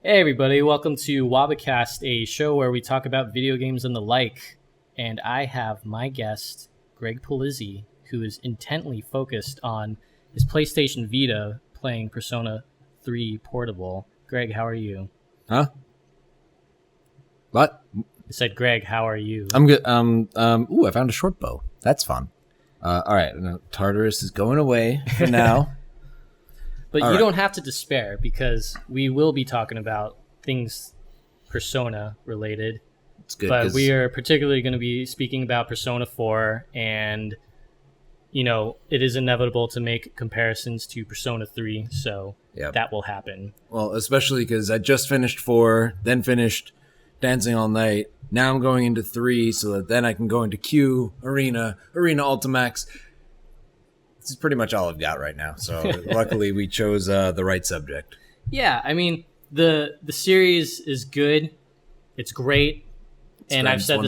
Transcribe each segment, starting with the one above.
Hey everybody, welcome to WobbaCast, a show where we talk about video games and the like. And I have my guest, Greg Polizzi, who is intently focused on his PlayStation Vita playing Persona 3 Portable. Greg, how are you? Huh? What? I said, Greg, how are you? I'm good. Ooh, I found a short bow. That's fun. All right. Tartarus is going away for now. But you don't have to despair, because we will be talking about things Persona related. It's good. But we are particularly going to be speaking about Persona 4, and, you know, it is inevitable to make comparisons to Persona 3, so that will happen. Well, especially because I just finished 4, then finished Dancing All Night. Now I'm going into 3, so that then I can go into Q, Arena Ultimax. This is pretty much all I've got right now, so luckily we chose the right subject. Yeah, I mean, the series is good. It's great. And I've said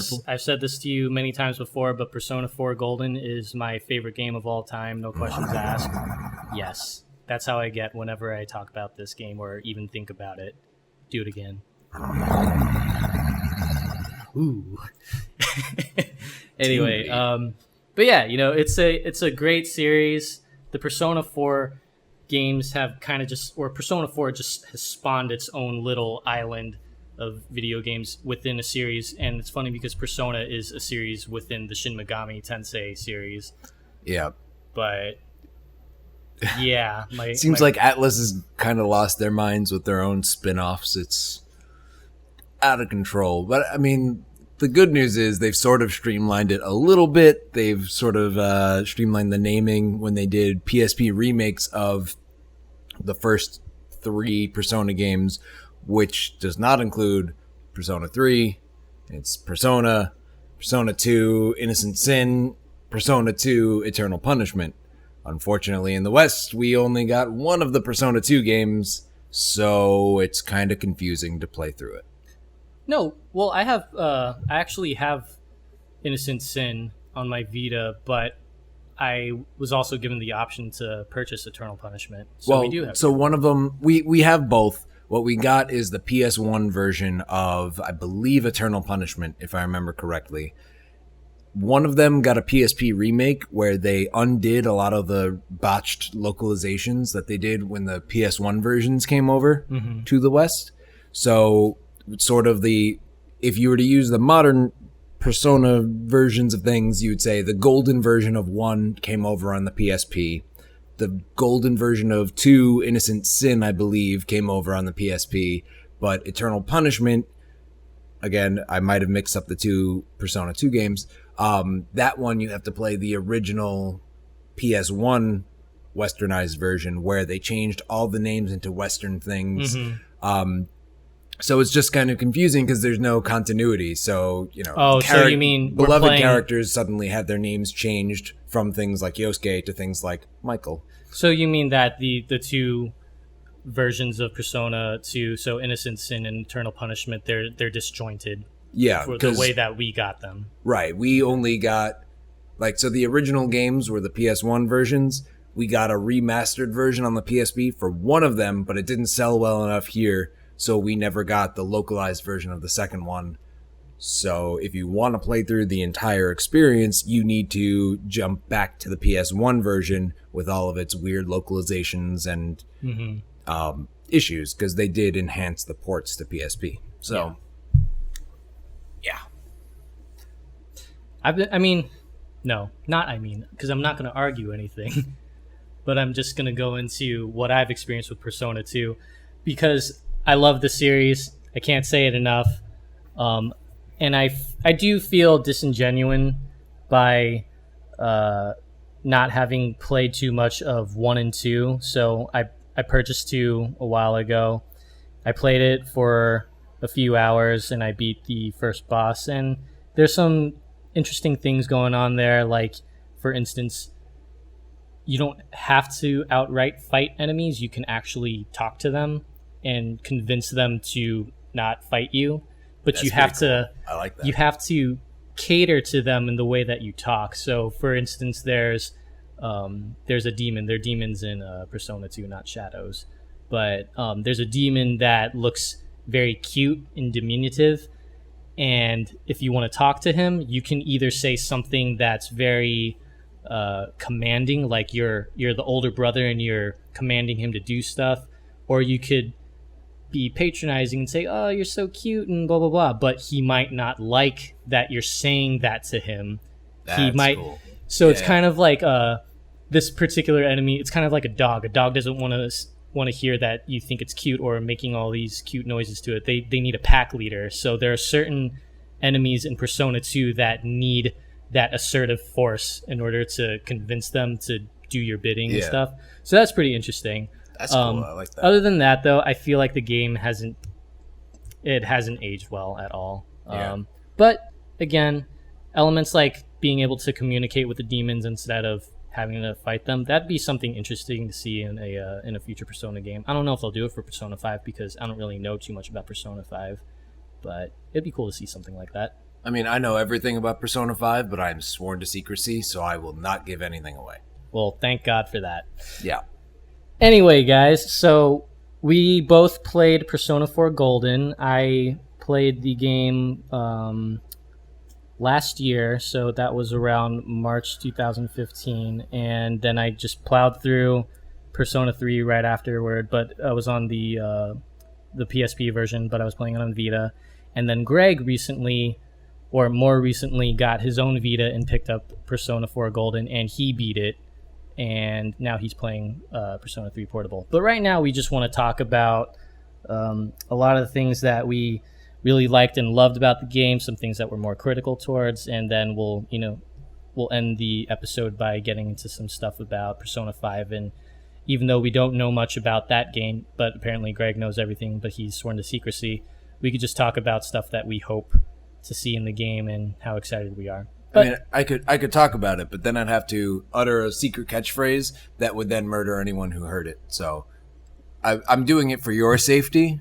this to you many times before, but Persona 4 Golden is my favorite game of all time, no questions asked. Yes, that's how I get whenever I talk about this game or even think about it. Do it again. Ooh. Anyway, but yeah, you know, it's a great series. The Persona 4 games have kind of Persona 4 just has spawned its own little island of video games within a series, and it's funny because Persona is a series within the Shin Megami Tensei series. Yeah. But yeah, seems like Atlas has kind of lost their minds with their own spin-offs. It's out of control. But I mean, the good news is they've sort of streamlined it a little bit. They've sort of streamlined the naming when they did PSP remakes of the first 3 Persona games, which does not include Persona 3. It's Persona 2, Innocent Sin, Persona 2, Eternal Punishment. Unfortunately, in the West, we only got one of the Persona 2 games, so it's kind of confusing to play through it. No, well, I actually have Innocent Sin on my Vita, but I was also given the option to purchase Eternal Punishment. So we do have. So one of them, we have both. What we got is the PS1 version of, I believe, Eternal Punishment, if I remember correctly. One of them got a PSP remake where they undid a lot of the botched localizations that they did when the PS1 versions came over to the West. So sort of if you were to use the modern Persona versions of things, you would say the golden version of 1 came over on the PSP. The golden version of 2, Innocent Sin, I believe, came over on the PSP. But Eternal Punishment, again, I might have mixed up the 2 Persona 2 games. That one you have to play the original PS1 westernized version where they changed all the names into Western things. So it's just kind of confusing because there's no continuity. So, you know, so you mean beloved characters suddenly have their names changed from things like Yosuke to things like Michael. So you mean that the 2 versions of Persona 2, so Innocent Sin and Eternal Punishment, they're disjointed. Yeah, for the way that we got them. Right. We only got so the original games were the PS1 versions. We got a remastered version on the PSP for one of them, but it didn't sell well enough here. So we never got the localized version of the second one. So if you want to play through the entire experience, you need to jump back to the PS1 version with all of its weird localizations and issues, because they did enhance the ports to PSP. So, yeah. Because I'm not going to argue anything. But I'm just going to go into what I've experienced with Persona 2, because I love the series. I can't say it enough. And I do feel disingenuous by not having played too much of 1 and 2. So I purchased 2 a while ago. I played it for a few hours and I beat the first boss. And there's some interesting things going on there. Like, for instance, you don't have to outright fight enemies. You can actually talk to them and convince them to not fight you, but you have to. I like that. You have to cater to them in the way that you talk. So, for instance, there's a demon. They're demons in Persona 2, not shadows. but there's a demon that looks very cute and diminutive, and if you want to talk to him, you can either say something that's very commanding, like you're the older brother and you're commanding him to do stuff, or you could be patronizing and say, oh, you're so cute and blah blah blah, but he might not like that you're saying that to him. He might cool. So it's kind of like this particular enemy, it's kind of like a dog doesn't want to hear that you think it's cute or making all these cute noises to it. They need a pack leader. So there are certain enemies in Persona 2 that need that assertive force in order to convince them to do your bidding and stuff. So that's pretty interesting. That's cool. I like that. Other than that, though, I feel like the game hasn't aged well at all. But again, elements like being able to communicate with the demons instead of having to fight them, that'd be something interesting to see in a future Persona game. I don't know if they'll do it for Persona 5 because I don't really know too much about Persona 5, but it'd be cool to see something like that. I mean, I know everything about Persona 5, but I am sworn to secrecy, so I will not give anything away. Well, thank God for that. Yeah. Anyway, guys, so we both played Persona 4 Golden. I played the game last year, so that was around March 2015, and then I just plowed through Persona 3 right afterward, but I was on the PSP version, but I was playing it on Vita. And then Greg more recently got his own Vita and picked up Persona 4 Golden, and he beat it, and now he's playing Persona 3 Portable. But right now we just want to talk about a lot of the things that we really liked and loved about the game, some things that we're more critical towards, and then we'll end the episode by getting into some stuff about Persona 5. And even though we don't know much about that game, but apparently Greg knows everything, but he's sworn to secrecy, we could just talk about stuff that we hope to see in the game and how excited we are. But, I mean, I could talk about it, but then I'd have to utter a secret catchphrase that would then murder anyone who heard it. So I'm doing it for your safety.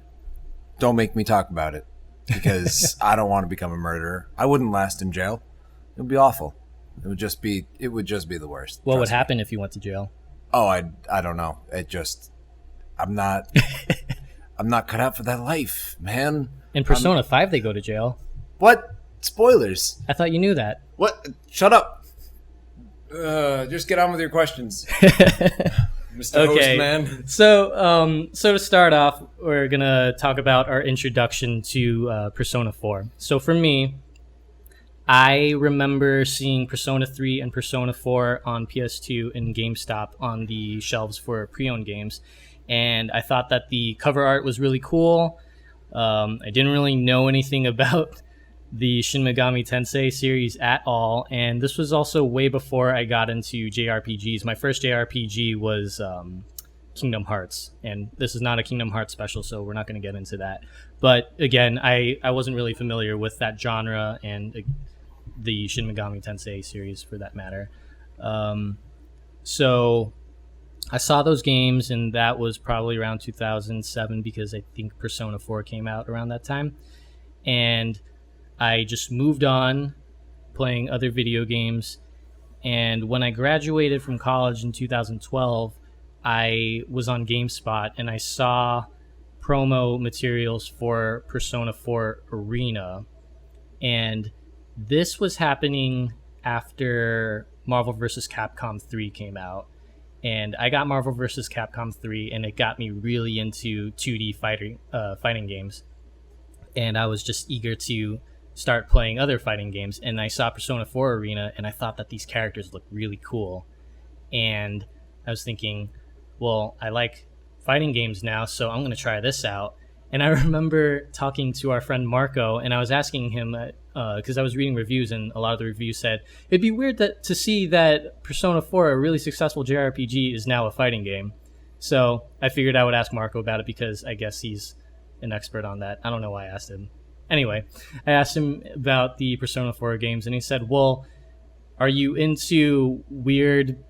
Don't make me talk about it because I don't want to become a murderer. I wouldn't last in jail. It would be awful. It would just be the worst. What would happen if you went to jail? Oh, I don't know. I'm not cut out for that life, man. In Persona 5, they go to jail. What? Spoilers. I thought you knew that. What? Shut up. Just get on with your questions. Mr. Okay. Host Man. So to start off, we're going to talk about our introduction to Persona 4. So for me, I remember seeing Persona 3 and Persona 4 on PS2 and GameStop on the shelves for pre-owned games. And I thought that the cover art was really cool. I didn't really know anything about the Shin Megami Tensei series at all, and this was also way before I got into JRPGs. My first JRPG was Kingdom Hearts, and this is not a Kingdom Hearts special, so we're not going to get into that. But again, I wasn't really familiar with that genre and the Shin Megami Tensei series for that matter. So I saw those games, and that was probably around 2007 because I think Persona 4 came out around that time. And I just moved on playing other video games. And when I graduated from college in 2012, I was on GameSpot and I saw promo materials for Persona 4 Arena. And this was happening after Marvel vs. Capcom 3 came out. And I got Marvel vs. Capcom 3, and it got me really into 2D fighting games. And I was just eager to start playing other fighting games. And I saw Persona 4 Arena, and I thought that these characters looked really cool. And I was thinking, well, I like fighting games now, so I'm going to try this out. And I remember talking to our friend Marco, and I was asking him, because I was reading reviews, and a lot of the reviews said, it'd be weird to see that Persona 4, a really successful JRPG, is now a fighting game. So I figured I would ask Marco about it because I guess he's an expert on that. I don't know why I asked him. Anyway, I asked him about the Persona 4 games, and he said, well, are you into weird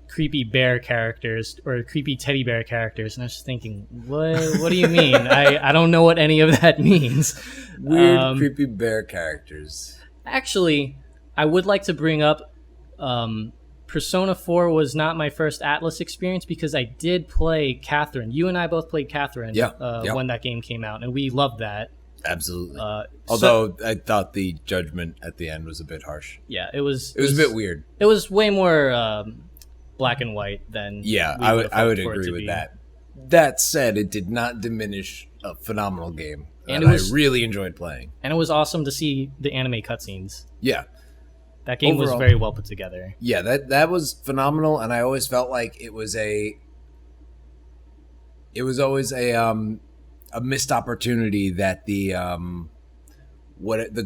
creepy bear characters or creepy teddy bear characters? And I was just thinking, what do you mean? I don't know what any of that means. Weird creepy bear characters. Actually, I would like to bring up Persona 4 was not my first Atlas experience because I did play Catherine. You and I both played Catherine when that game came out, and we loved that. Absolutely. Although I thought the judgment at the end was a bit harsh. Yeah, it was a bit weird. It was way more black and white than I would agree with that. That said, it did not diminish a phenomenal game and I really enjoyed playing. And it was awesome to see the anime cutscenes. Yeah. That game was very well put together. Yeah, that was phenomenal, and I always felt like it was always a missed opportunity that the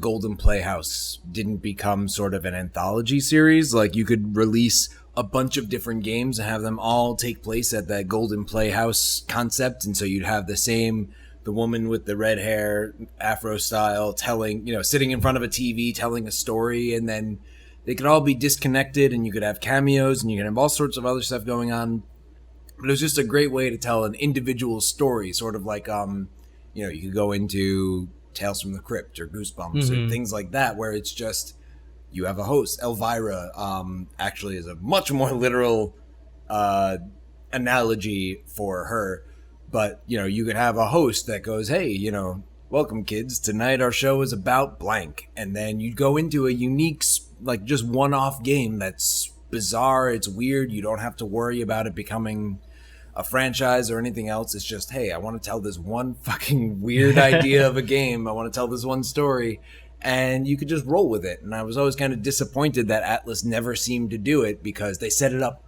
Golden Playhouse didn't become sort of an anthology series. Like, you could release a bunch of different games and have them all take place at that Golden Playhouse concept, and so you'd have the woman with the red hair, Afro style, telling, sitting in front of a TV, telling a story, and then they could all be disconnected, and you could have cameos, and you could have all sorts of other stuff going on. But it was just a great way to tell an individual story, sort of like, you could go into Tales from the Crypt or Goosebumps or things like that, where it's just, you have a host. Elvira actually is a much more literal analogy for her. But, you could have a host that goes, hey, welcome, kids. Tonight our show is about blank. And then you'd go into a unique, like, just one-off game that's bizarre. It's weird. You don't have to worry about it becoming a franchise or anything else. It's just, hey, I want to tell this one fucking weird idea of a game. I want to tell this one story. And you could just roll with it. And I was always kind of disappointed that Atlas never seemed to do it because they set it up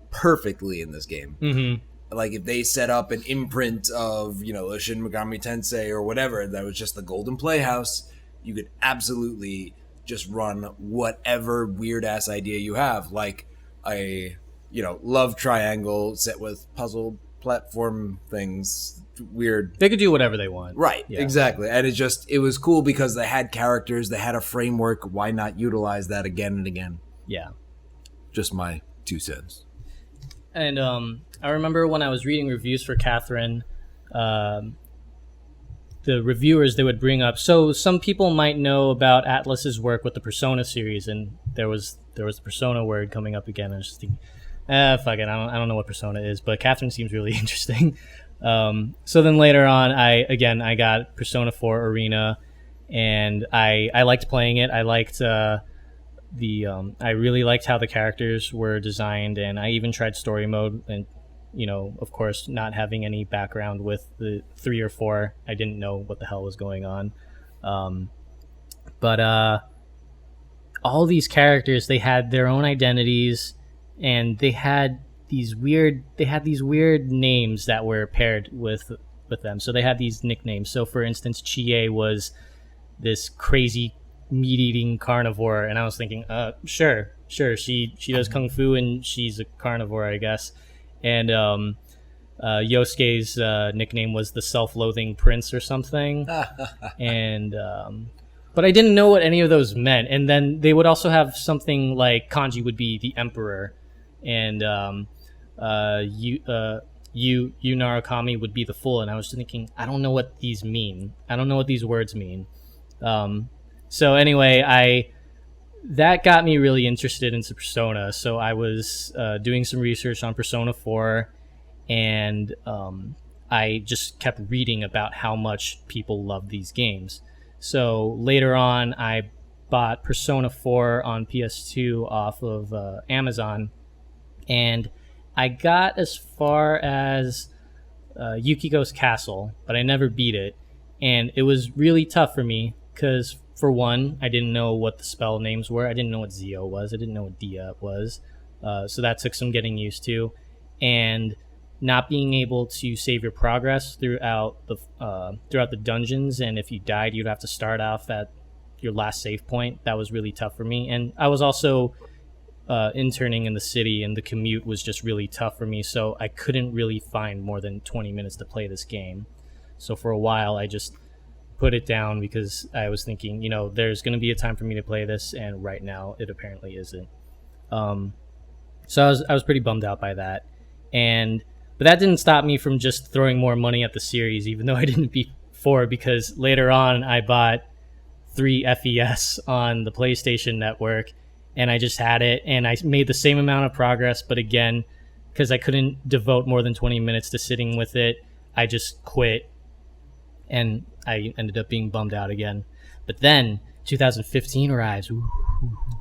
perfectly in this game. Mm-hmm. Like, if they set up an imprint of, a Shin Megami Tensei or whatever, that was just the Golden Playhouse, you could absolutely just run whatever weird-ass idea you have. Like a, love triangle set with puzzle platform things. Weird. They could do whatever they want. Right, yeah. Exactly. And it was cool because they had characters, they had a framework. Why not utilize that again and again? Yeah. Just my 2 cents. And I remember when I was reading reviews for Catherine, the reviewers, they would bring up, so some people might know about Atlas's work with the Persona series, and there was the Persona word coming up again. I was just thinking, fuck it, I don't know what Persona is, but Catherine seems really interesting. So then later on, I got Persona 4 Arena, and I liked playing it. I liked I really liked how the characters were designed, and I even tried story mode, and of course, not having any background with the 3 or 4, I didn't know what the hell was going on. But all these characters, they had their own identities, and they had these weird names that were paired with them. So they had these nicknames. So for instance, Chie was this crazy meat-eating carnivore, and I was thinking, sure, she does kung fu and she's a carnivore, I guess. And Yosuke's nickname was the self-loathing prince or something. And but I didn't know what any of those meant. And then they would also have something like Kanji would be the emperor, and Yu Narukami would be the fool. And I was thinking, I don't know what these mean. I don't know what these words mean. So anyway, that got me really interested into Persona. So I was doing some research on Persona 4, and I just kept reading about how much people love these games. So later on, I bought Persona 4 on PS2 off of Amazon, and I got as far as Yukiko's Castle, but I never beat it. And it was really tough for me because, for one, I didn't know what the spell names were. I didn't know what Zio was. I didn't know what Dia was. So that took some getting used to. And not being able to save your progress throughout the dungeons, and if you died, you'd have to start off at your last save point. That was really tough for me. And I was also interning in the city, and the commute was just really tough for me, so I couldn't really find more than 20 minutes to play this game. So for a while, I just put it down because I was thinking, there's going to be a time for me to play this, and right now it apparently isn't. So I was pretty bummed out by that. But that didn't stop me from just throwing more money at the series, even though I didn't beat 4, because later on I bought 3 FES on the PlayStation Network, and I just had it, and I made the same amount of progress, but again, because I couldn't devote more than 20 minutes to sitting with it, I just quit, and I ended up being bummed out again. But then 2015 arrives.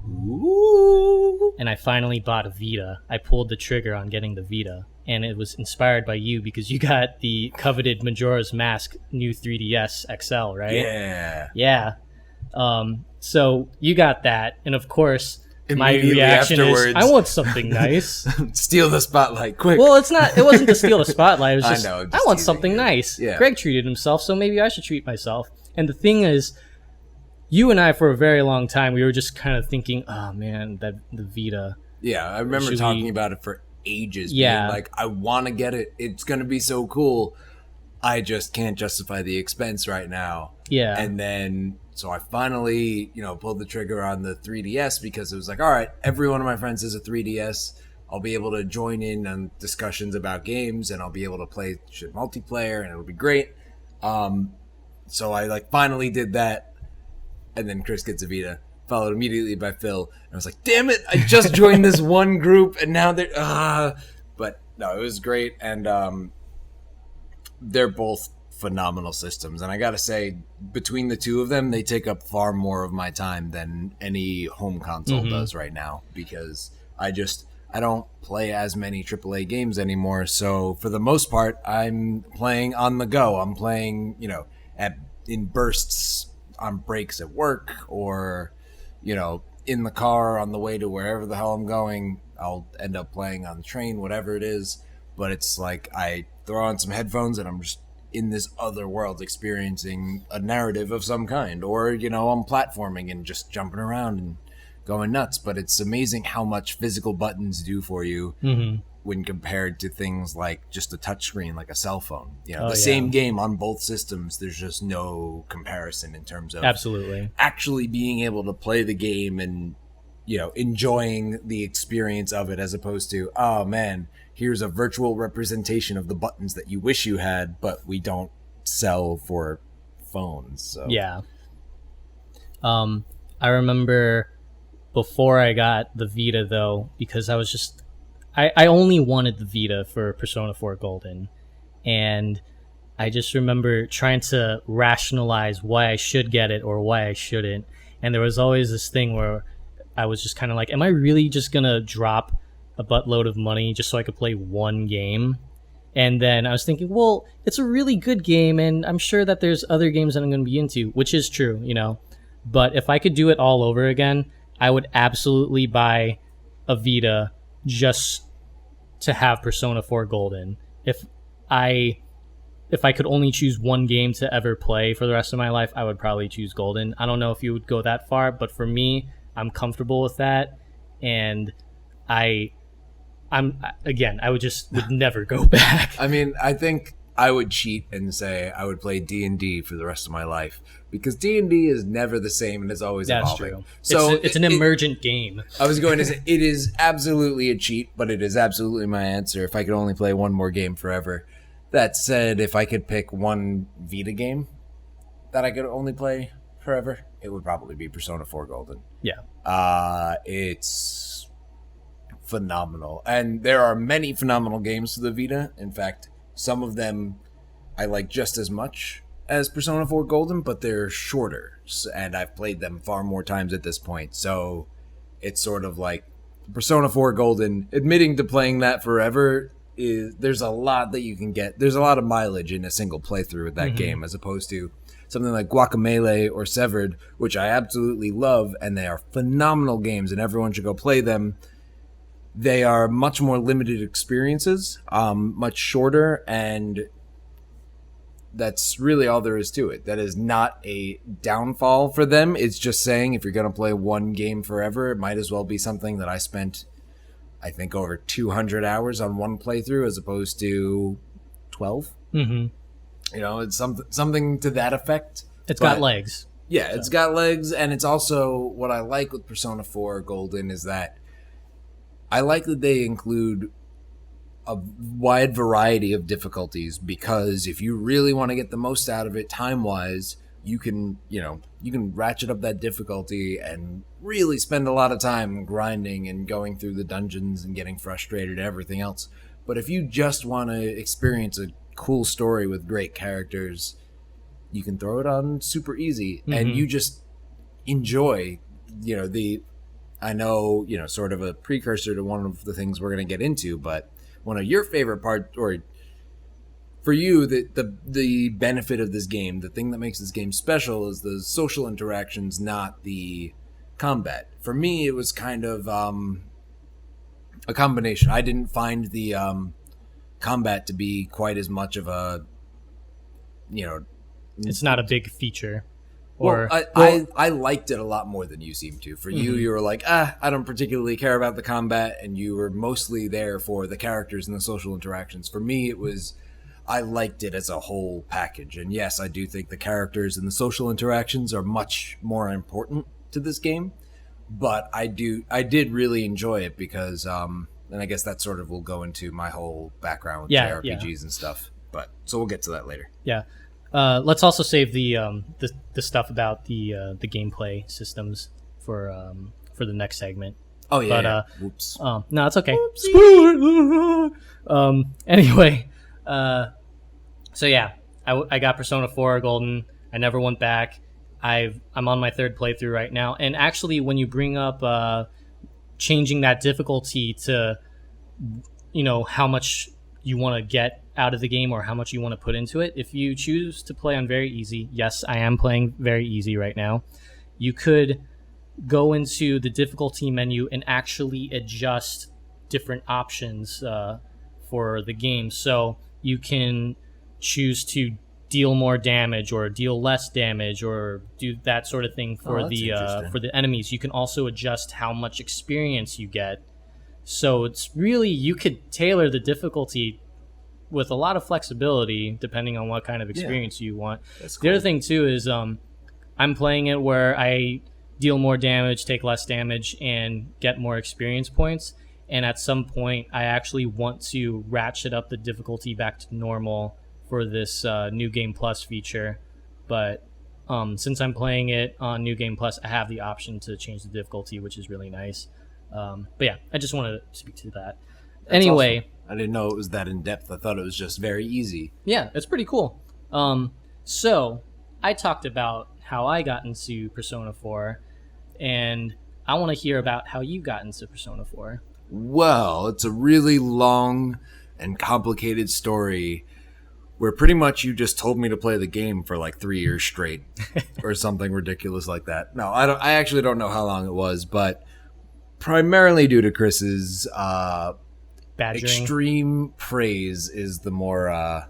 Ooh. And I finally bought a Vita. I pulled the trigger on getting the Vita, and it was inspired by you because you got the coveted Majora's Mask new 3DS XL, right? Yeah. So you got that, and of course, my reaction is, I want something nice. Steal the spotlight, quick. Well, it wasn't to steal the spotlight. It was just, I want something you. nice. Yeah. Greg treated himself, so maybe I should treat myself. And the thing is, you and I, for a very long time, we were just kind of thinking, oh man, the Vita. Yeah, I remember talking about it for ages. Yeah. Being like, I want to get it. It's going to be so cool. I just can't justify the expense right now. Yeah. And then, so I finally, pulled the trigger on the 3DS because it was like, all right, every one of my friends has a 3DS. I'll be able to join in on discussions about games, and I'll be able to play shit multiplayer, and it'll be great. So I finally did that, and then Chris gets a Vita, followed immediately by Phil, and I was like, damn it, I just joined this one group, and now they're But no, it was great, and they're both phenomenal systems, and I gotta say, between the two of them, they take up far more of my time than any home console does right now, because I don't play as many AAA games anymore. So for the most part, I'm playing on the go. I'm playing, in bursts on breaks at work, or, in the car on the way to wherever the hell I'm going. I'll end up playing on the train, whatever it is. But it's like I throw on some headphones and I'm just in this other world experiencing a narrative of some kind. Or, I'm platforming and just jumping around and going nuts. But it's amazing how much physical buttons do for you when compared to things like just a touchscreen, like a cell phone. Same game on both systems, there's just no comparison in terms of absolutely actually being able to play the game and, enjoying the experience of it, as opposed to, oh man, here's a virtual representation of the buttons that you wish you had, but we don't sell for phones. So. Yeah. I remember before I got the Vita, though, because I was just... I only wanted the Vita for Persona 4 Golden, and I just remember trying to rationalize why I should get it or why I shouldn't, and there was always this thing where I was just kind of like, am I really just going to drop a buttload of money just so I could play one game? And then I was thinking, well, it's a really good game, and I'm sure that there's other games that I'm going to be into, which is true, but if I could do it all over again, I would absolutely buy a Vita just to have Persona 4 Golden. If I could only choose one game to ever play for the rest of my life, I would probably choose Golden. I don't know if you would go that far, but for me, I'm comfortable with that, and I would never go back. I mean, I think I would cheat and say I would play D&D for the rest of my life, because D&D is never the same and it's always evolving. True. So it's an emergent game. I was going to say, it is absolutely a cheat, but it is absolutely my answer if I could only play one more game forever. That said, if I could pick one Vita game that I could only play forever, it would probably be Persona 4 Golden. Yeah. It's phenomenal. And there are many phenomenal games for the Vita. In fact, some of them I like just as much as Persona 4 Golden, but they're shorter. And I've played them far more times at this point. So it's sort of like Persona 4 Golden, admitting to playing that forever, there's a lot that you can get. There's a lot of mileage in a single playthrough with that game, as opposed to something like Guacamelee or Severed, which I absolutely love, and they are phenomenal games, and everyone should go play them. They are much more limited experiences, much shorter, and that's really all there is to it. That is not a downfall for them. It's just saying if you're going to play one game forever, it might as well be something that I spent, I think, over 200 hours on one playthrough as opposed to 12. It's something to that effect. It's got legs. Yeah, it's got legs, and it's also what I like with Persona 4 Golden is that I like that they include a wide variety of difficulties, because if you really want to get the most out of it time-wise, you can ratchet up that difficulty and really spend a lot of time grinding and going through the dungeons and getting frustrated and everything else. But if you just want to experience a cool story with great characters, you can throw it on super easy, and you just enjoy, I know, sort of a precursor to one of the things we're going to get into, but one of your favorite parts, or for you, the benefit of this game, the thing that makes this game special is the social interactions, not the combat. For me, it was kind of a combination. I didn't find the combat to be quite as much of a, It's not a big feature. Or I liked it a lot more than you seem to. For you were like, I don't particularly care about the combat, and you were mostly there for the characters and the social interactions. For me, I liked it as a whole package. And yes, I do think the characters and the social interactions are much more important to this game. But I did really enjoy it because, and I guess that sort of will go into my whole background with JRPGs and stuff. But so we'll get to that later. Yeah. Let's also save the stuff about the gameplay systems for the next segment. Oh yeah. But whoops. No, it's okay. Spoiler. Anyway, so yeah, I got Persona 4 Golden. I never went back. I'm on my third playthrough right now, and actually, when you bring up changing that difficulty to, how much you want to get out of the game or how much you want to put into it, if you choose to play on very easy, yes, I am playing very easy right now, you could go into the difficulty menu and actually adjust different options for the game. So you can choose to deal more damage or deal less damage or do that sort of thing for the enemies. You can also adjust how much experience you get. So it's really, you could tailor the difficulty with a lot of flexibility depending on what kind of experience you want. That's cool. The other thing too is I'm playing it where I deal more damage, take less damage, and get more experience points. And at some point, I actually want to ratchet up the difficulty back to normal for this New Game Plus feature. But since I'm playing it on New Game Plus, I have the option to change the difficulty, which is really nice. But yeah, I just wanted to speak to that. That's anyway, awesome. I didn't know it was that in depth. I thought it was just very easy. Yeah, it's pretty cool. So I talked about how I got into Persona 4, and I want to hear about how you got into Persona 4. Well, it's a really long and complicated story where pretty much you just told me to play the game for like 3 years straight or something ridiculous like that. No, I actually don't know how long it was, but primarily due to Chris's extreme praise is the more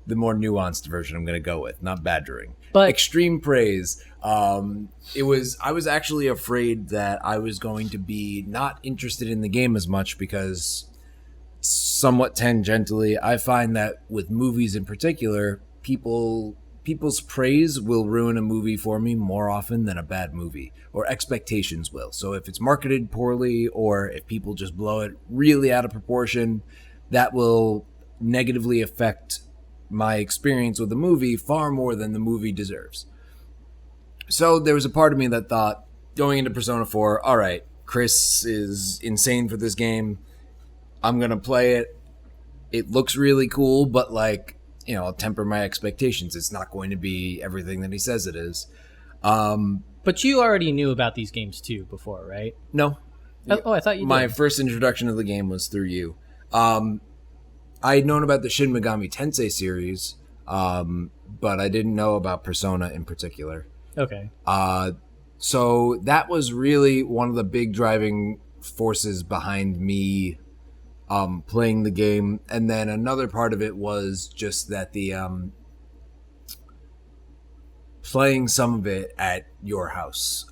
the more nuanced version I'm going to go with, not badgering. But extreme praise. I was actually afraid that I was going to be not interested in the game as much because, somewhat tangentially, I find that with movies in particular, people's praise will ruin a movie for me more often than a bad movie, or expectations will. So if it's marketed poorly or if people just blow it really out of proportion, that will negatively affect my experience with the movie far more than the movie deserves. So there was a part of me that thought, going into Persona 4, all right, Chris is insane for this game. I'm going to play it. It looks really cool, but I'll temper my expectations. It's not going to be everything that he says it is. But you already knew about these games too before, right? No. Oh, I thought you did. My first introduction to the game was through you. I had known about the Shin Megami Tensei series, but I didn't know about Persona in particular. Okay. So that was really one of the big driving forces behind me playing the game. And then another part of it was just that the playing some of it at your house.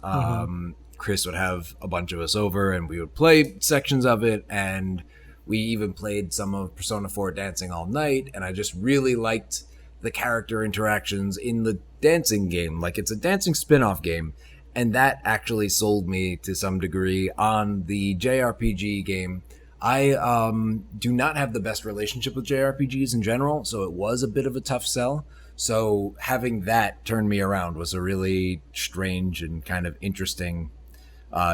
Chris would have a bunch of us over and we would play sections of it, and we even played some of Persona 4 Dancing All Night, and I just really liked the character interactions in the dancing game. Like, it's a dancing spin-off game, and that actually sold me to some degree. On the JRPG game, I do not have the best relationship with JRPGs in general, so it was a bit of a tough sell. So having that turn me around was a really strange and kind of interesting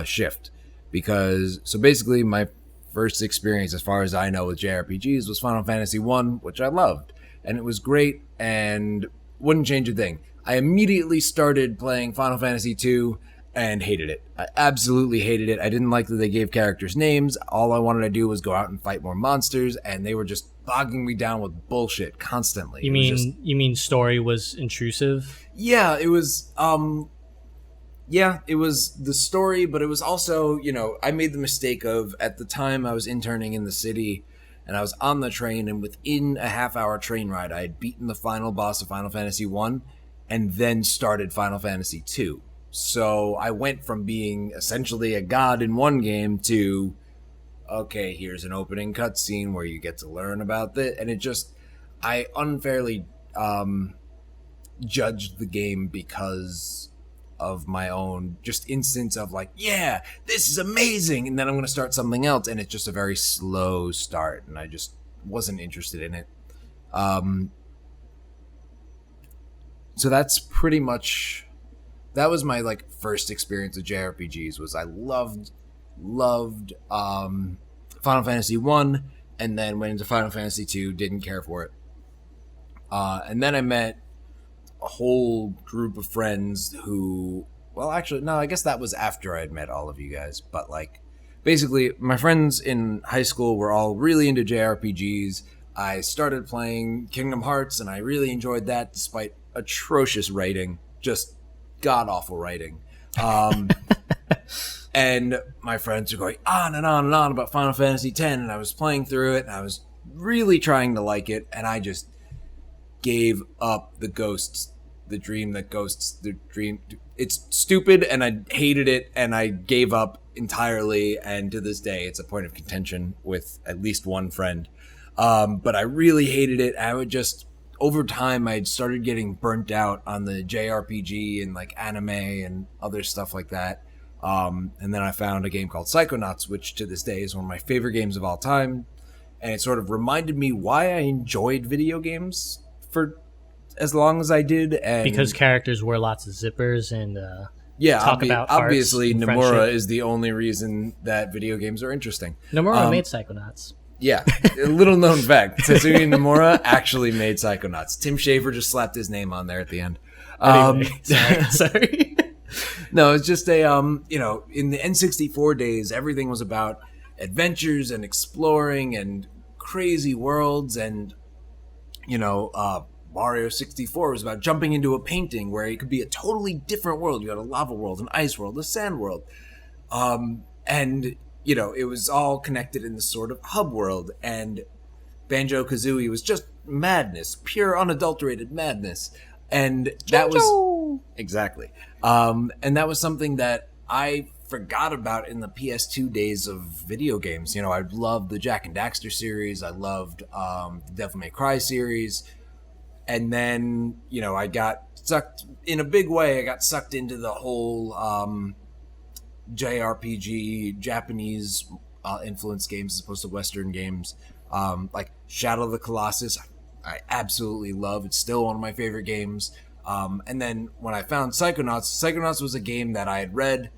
shift. Because, so basically, my first experience, as far as I know, with JRPGs was Final Fantasy 1, which I loved. And it was great and wouldn't change a thing. I immediately started playing Final Fantasy 2 and hated it. I absolutely hated it. I didn't like that they gave characters names. All I wanted to do was go out and fight more monsters, and they were just bogging me down with bullshit constantly. You mean story was intrusive? Yeah, it was it was the story, but it was also, I made the mistake of, at the time I was interning in the city and I was on the train, and within a half-hour train ride I had beaten the final boss of Final Fantasy 1 and then started Final Fantasy 2. So I went from being essentially a god in one game to, okay, here's an opening cutscene where you get to learn about this. And I unfairly judged the game because of my own just instance of like, yeah, this is amazing. And then I'm going to start something else. And it's just a very slow start. And I just wasn't interested in it. So that's pretty much... That was my first experience with JRPGs. Was I loved Final Fantasy 1, and then went into Final Fantasy 2, didn't care for it. And then I met a whole group of friends who, well, actually, no, I guess that was after I had met all of you guys. But basically, my friends in high school were all really into JRPGs. I started playing Kingdom Hearts, and I really enjoyed that, despite atrocious writing. Just god-awful writing. And my friends were going on and on and on about Final Fantasy X, and I was playing through it, and I was really trying to like it, and I just gave up the dream that ghosts the dream. It's stupid, and I hated it, and I gave up entirely, and to this day, it's a point of contention with at least one friend. But I really hated it. I would just... Over time, I'd started getting burnt out on the JRPG and anime and other stuff like that. And then I found a game called Psychonauts, which to this day is one of my favorite games of all time. And it sort of reminded me why I enjoyed video games for as long as I did. And because characters wear lots of zippers and talk about obviously arts and Nomura friendship. is the only reason that video games are interesting. Nomura made Psychonauts. Yeah, a little known fact. Tetsuya Nomura actually made Psychonauts. Tim Schafer just slapped his name on there at the end. Anyway, sorry. No, it's just in the N64 days, everything was about adventures and exploring and crazy worlds. And, Mario 64 was about jumping into a painting where it could be a totally different world. You had a lava world, an ice world, a sand world. And... it was all connected in this sort of hub world, and Banjo-Kazooie was just madness, pure unadulterated madness. And that was... Exactly. And that was something that I forgot about in the PS2 days of video games. I loved the Jak and Daxter series. I loved the Devil May Cry series. And then, I got sucked... In a big way, I got sucked into the whole... JRPG, Japanese influenced games as opposed to Western games, like Shadow of the Colossus. I absolutely love. It's still one of my favorite games. And then when I found Psychonauts was a game that I had read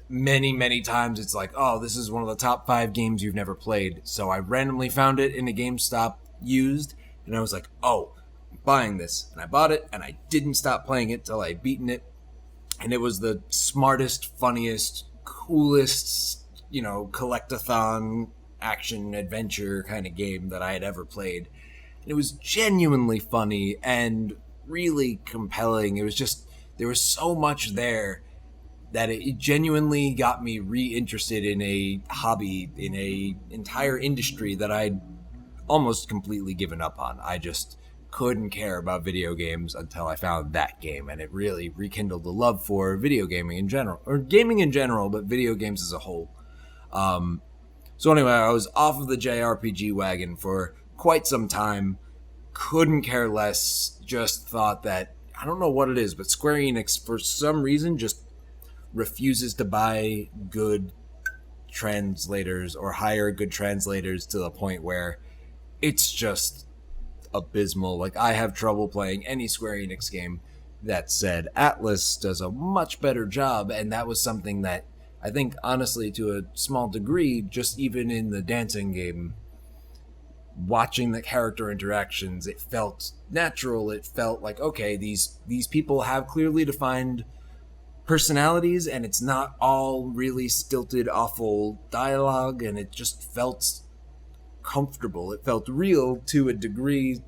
many, many times. It's like, oh, this is one of the top 5 games you've never played. So I randomly found it in a GameStop used, and I was like, oh, I'm buying this. And I bought it, and I didn't stop playing it till I had beaten it. And it was the smartest, funniest, coolest, collectathon action adventure kind of game that I had ever played. And it was genuinely funny and really compelling. It was just, there was so much there that it genuinely got me reinterested in a hobby, in a entire industry that I'd almost completely given up on. I just couldn't care about video games until I found that game, and it really rekindled the love for video gaming in general, or gaming in general, but video games as a whole. So anyway, I was off of the JRPG wagon for quite some time, couldn't care less, just thought that, I don't know what it is, but Square Enix, for some reason, just refuses to buy good translators or hire good translators to the point where it's just abysmal. Like, I have trouble playing any Square Enix game. That said, Atlas does a much better job, and that was something that I think, honestly, to a small degree, just even in the dancing game, watching the character interactions, it felt natural. It felt like, okay, these people have clearly defined personalities, and it's not all really stilted, awful dialogue, and it just felt comfortable. It felt real to a degree,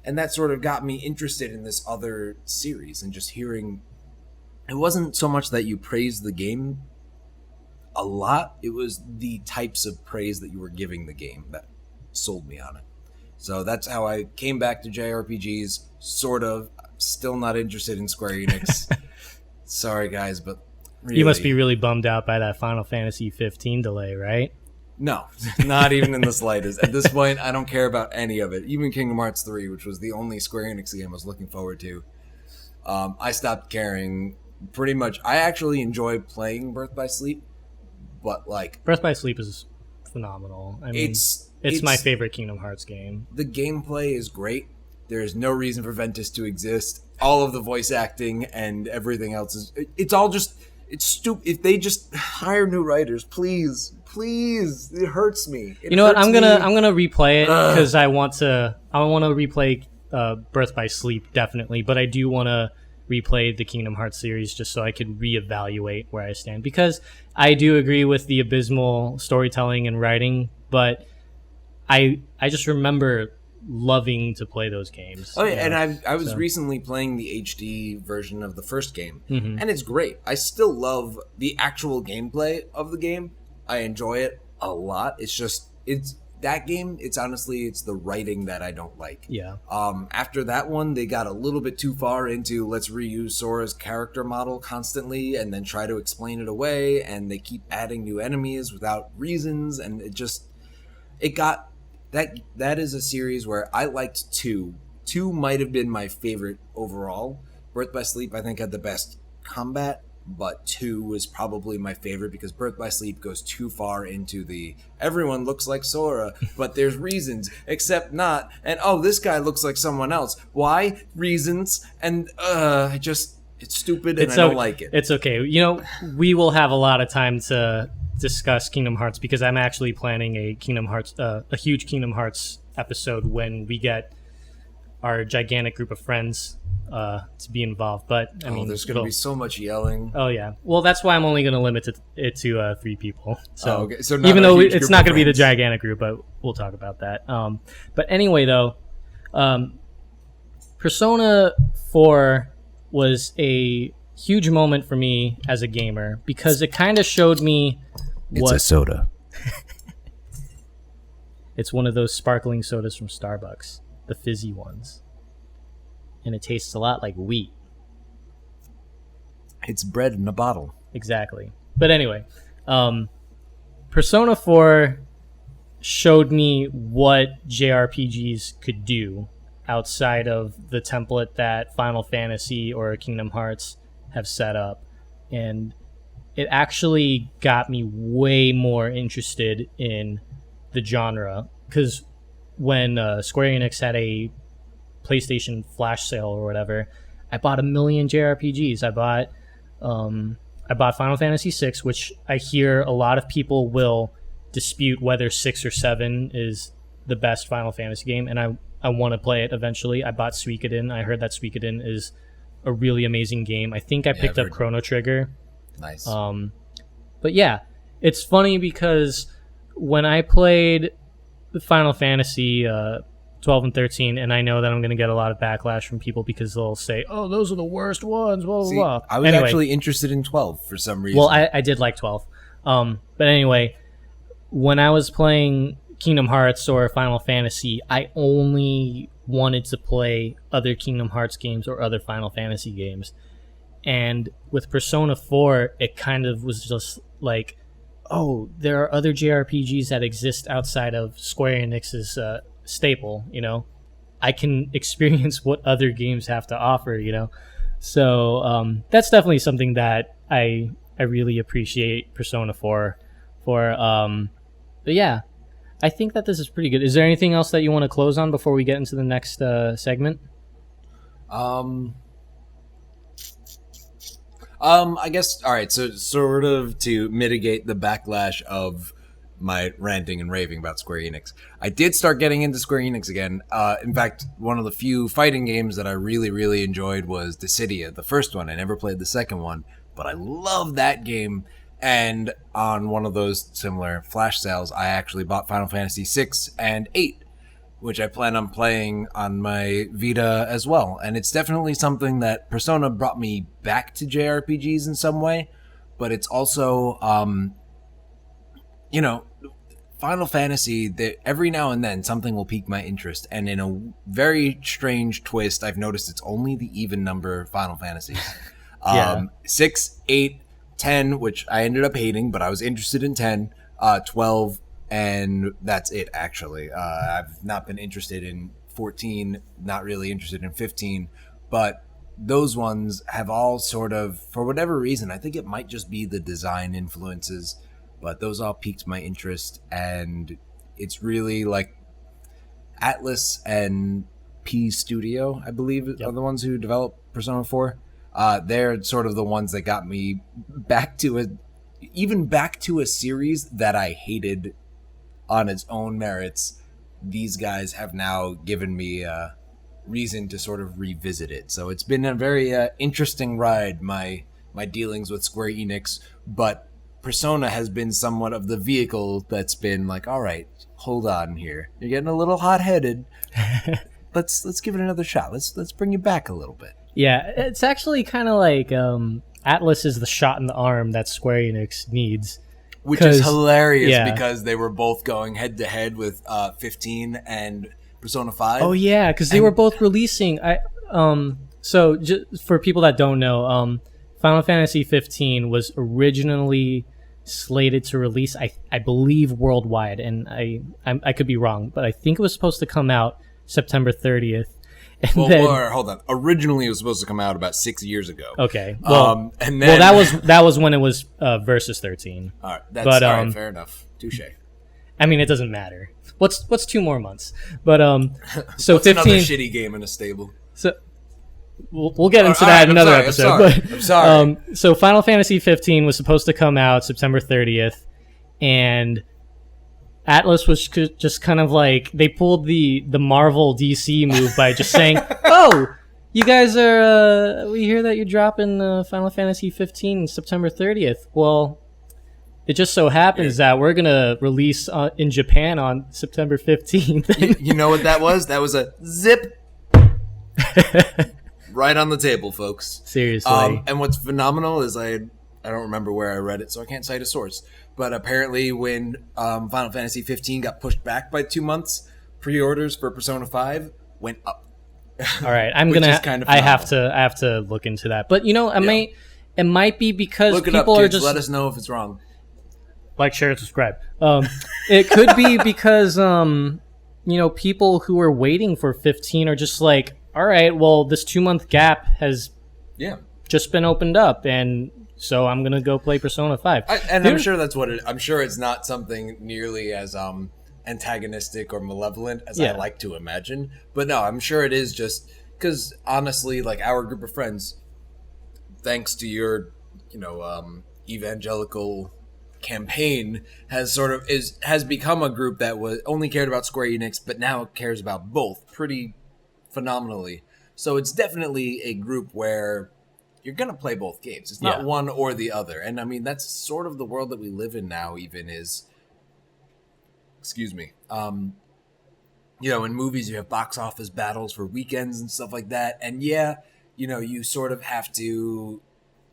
and that sort of got me interested in this other series, and just hearing, it wasn't so much that you praised the game a lot, it was the types of praise that you were giving the game that sold me on it. So that's how I came back to JRPGs, sort of. Still not interested in Square Enix. Sorry, guys, but really, you must be really bummed out by that Final Fantasy 15 delay, right? No, not even in the slightest. At this point, I don't care about any of it. Even Kingdom Hearts 3, which was the only Square Enix game I was looking forward to, I stopped caring pretty much. I actually enjoy playing Birth by Sleep, but like... Birth by Sleep is phenomenal. I mean, it's my favorite Kingdom Hearts game. The gameplay is great. There is no reason for Ventus to exist. All of the voice acting and everything else is... It's all just... It's stupid. If they just hire new writers, please, it hurts me. You know what? I'm gonna replay it because I want to replay Birth by Sleep definitely, but I do want to replay the Kingdom Hearts series just so I could reevaluate where I stand, because I do agree with the abysmal storytelling and writing, but I just remember loving to play those games. Oh yeah, and I was recently playing the HD version of the first game, and it's great. I still love the actual gameplay of the game. I enjoy it a lot. It's that game. It's the writing that I don't like. Yeah. After that one, they got a little bit too far into let's reuse Sora's character model constantly, and then try to explain it away, and they keep adding new enemies without reasons, and it got. That is a series where I liked 2. 2 might have been my favorite overall. Birth by Sleep, I think, had the best combat, but 2 was probably my favorite because Birth by Sleep goes too far into the everyone looks like Sora, but there's reasons, except not, and this guy looks like someone else. Why? Reasons, and it's stupid, and I don't like it. It's okay. You know, we will have a lot of time to discuss Kingdom Hearts because I'm actually planning a huge Kingdom Hearts episode when we get our gigantic group of friends to be involved. But I mean, there's going to be so much yelling. Oh yeah, well that's why I'm only going to limit it to 3 people. So, okay. So even though it's not going to be the gigantic group, but we'll talk about that. But anyway, though, Persona 4 was a huge moment for me as a gamer because it kind of showed me It's a soda. It's one of those sparkling sodas from Starbucks, the fizzy ones. And it tastes a lot like wheat. It's bread in a bottle. Exactly. But anyway, Persona 4 showed me what JRPGs could do outside of the template that Final Fantasy or Kingdom Hearts have set up. And it actually got me way more interested in the genre because when Square Enix had a PlayStation flash sale or whatever, I bought 1 million JRPGs. I bought Final Fantasy VI, which I hear a lot of people will dispute whether 6 or 7 is the best Final Fantasy game, and I want to play it eventually. I bought Suikoden. I heard that Suikoden is a really amazing game. I think I picked up Chrono Trigger. Nice. But yeah, it's funny because when I played Final Fantasy 12 and 13, and I know that I'm going to get a lot of backlash from people because they'll say, "Oh, those are the worst ones." Blah blah blah. I was actually interested in 12 for some reason. Well, I did like 12. But anyway, when I was playing Kingdom Hearts or Final Fantasy, I only wanted to play other Kingdom Hearts games or other Final Fantasy games. And with Persona 4, it kind of was just like, oh, there are other JRPGs that exist outside of Square Enix's staple, you know? I can experience what other games have to offer, you know? So that's definitely something that I really appreciate Persona 4 for. But yeah, I think that this is pretty good. Is there anything else that you want to close on before we get into the next segment? I guess, all right, so sort of to mitigate the backlash of my ranting and raving about Square Enix, I did start getting into Square Enix again. In fact, one of the few fighting games that I really, really enjoyed was Dissidia, the first one. I never played the second one, but I love that game. And on one of those similar flash sales, I actually bought Final Fantasy 6 and 8, which I plan on playing on my Vita as well. And it's definitely something that Persona brought me back to JRPGs in some way, but it's also, Final Fantasy, every now and then something will pique my interest. And in a very strange twist, I've noticed it's only the even number Final Fantasies. 6, 8, 10, which I ended up hating, but I was interested in 10, 12, and that's it, actually. I've not been interested in 14, not really interested in 15, but those ones have all sort of, for whatever reason, I think it might just be the design influences, but those all piqued my interest, and it's really like Atlas and P Studio, I believe, are the ones who developed Persona 4. They're sort of the ones that got me back to a series that I hated on its own merits. These guys have now given me a reason to sort of revisit it. So it's been a very interesting ride, my dealings with Square Enix, but Persona has been somewhat of the vehicle that's been like, all right, hold on here. You're getting a little hot-headed. Let's give it another shot. Let's bring you back a little bit. Yeah, it's actually kind of like Atlas is the shot in the arm that Square Enix needs. Which is hilarious because they were both going head-to-head with 15 and Persona 5. Oh, yeah, because they were both releasing... So, just for people that don't know, Final Fantasy 15 was originally slated to release, I believe, worldwide, and I could be wrong, but I think it was supposed to come out September 30th. Hold on. Originally, it was supposed to come out about 6 years ago. Okay. Well, that was when it was Versus 13. All right. All right, fair enough. Touche. I mean, it doesn't matter. What's 2 more months? But so what's 15. Another shitty game in a stable. So we'll get into that in another episode. I'm sorry. So Final Fantasy 15 was supposed to come out September 30th, and Atlas was just kind of like, they pulled the Marvel DC move by just saying, "Oh, you guys are we hear that you're dropping Final Fantasy 15 September 30th. Well, it just so happens that we're gonna release in Japan on September 15th." You know what that was? That was a zip. Right on the table, folks. Seriously. And what's phenomenal is I don't remember where I read it, so I can't cite a source. But apparently when Final Fantasy 15 got pushed back by 2 months, pre-orders for Persona 5 went up. All right, I have to look into that. But it might be because look it people up, are kids. just Let us know if it's wrong. Like, share, and subscribe. It could be because people who are waiting for 15 are just like, all right, well, this 2-month gap has just been opened up, and so I'm gonna go play Persona 5. I'm sure that's what it. I'm sure it's not something nearly as antagonistic or malevolent as I like to imagine. But no, I'm sure it is just because honestly, like our group of friends, thanks to your, evangelical campaign, has become a group that was only cared about Square Enix, but now cares about both pretty phenomenally. So it's definitely a group where you're going to play both games. It's not one or the other. And I mean, that's sort of the world that we live in now, even is, excuse me. In movies you have box office battles for weekends and stuff like that. And you sort of have to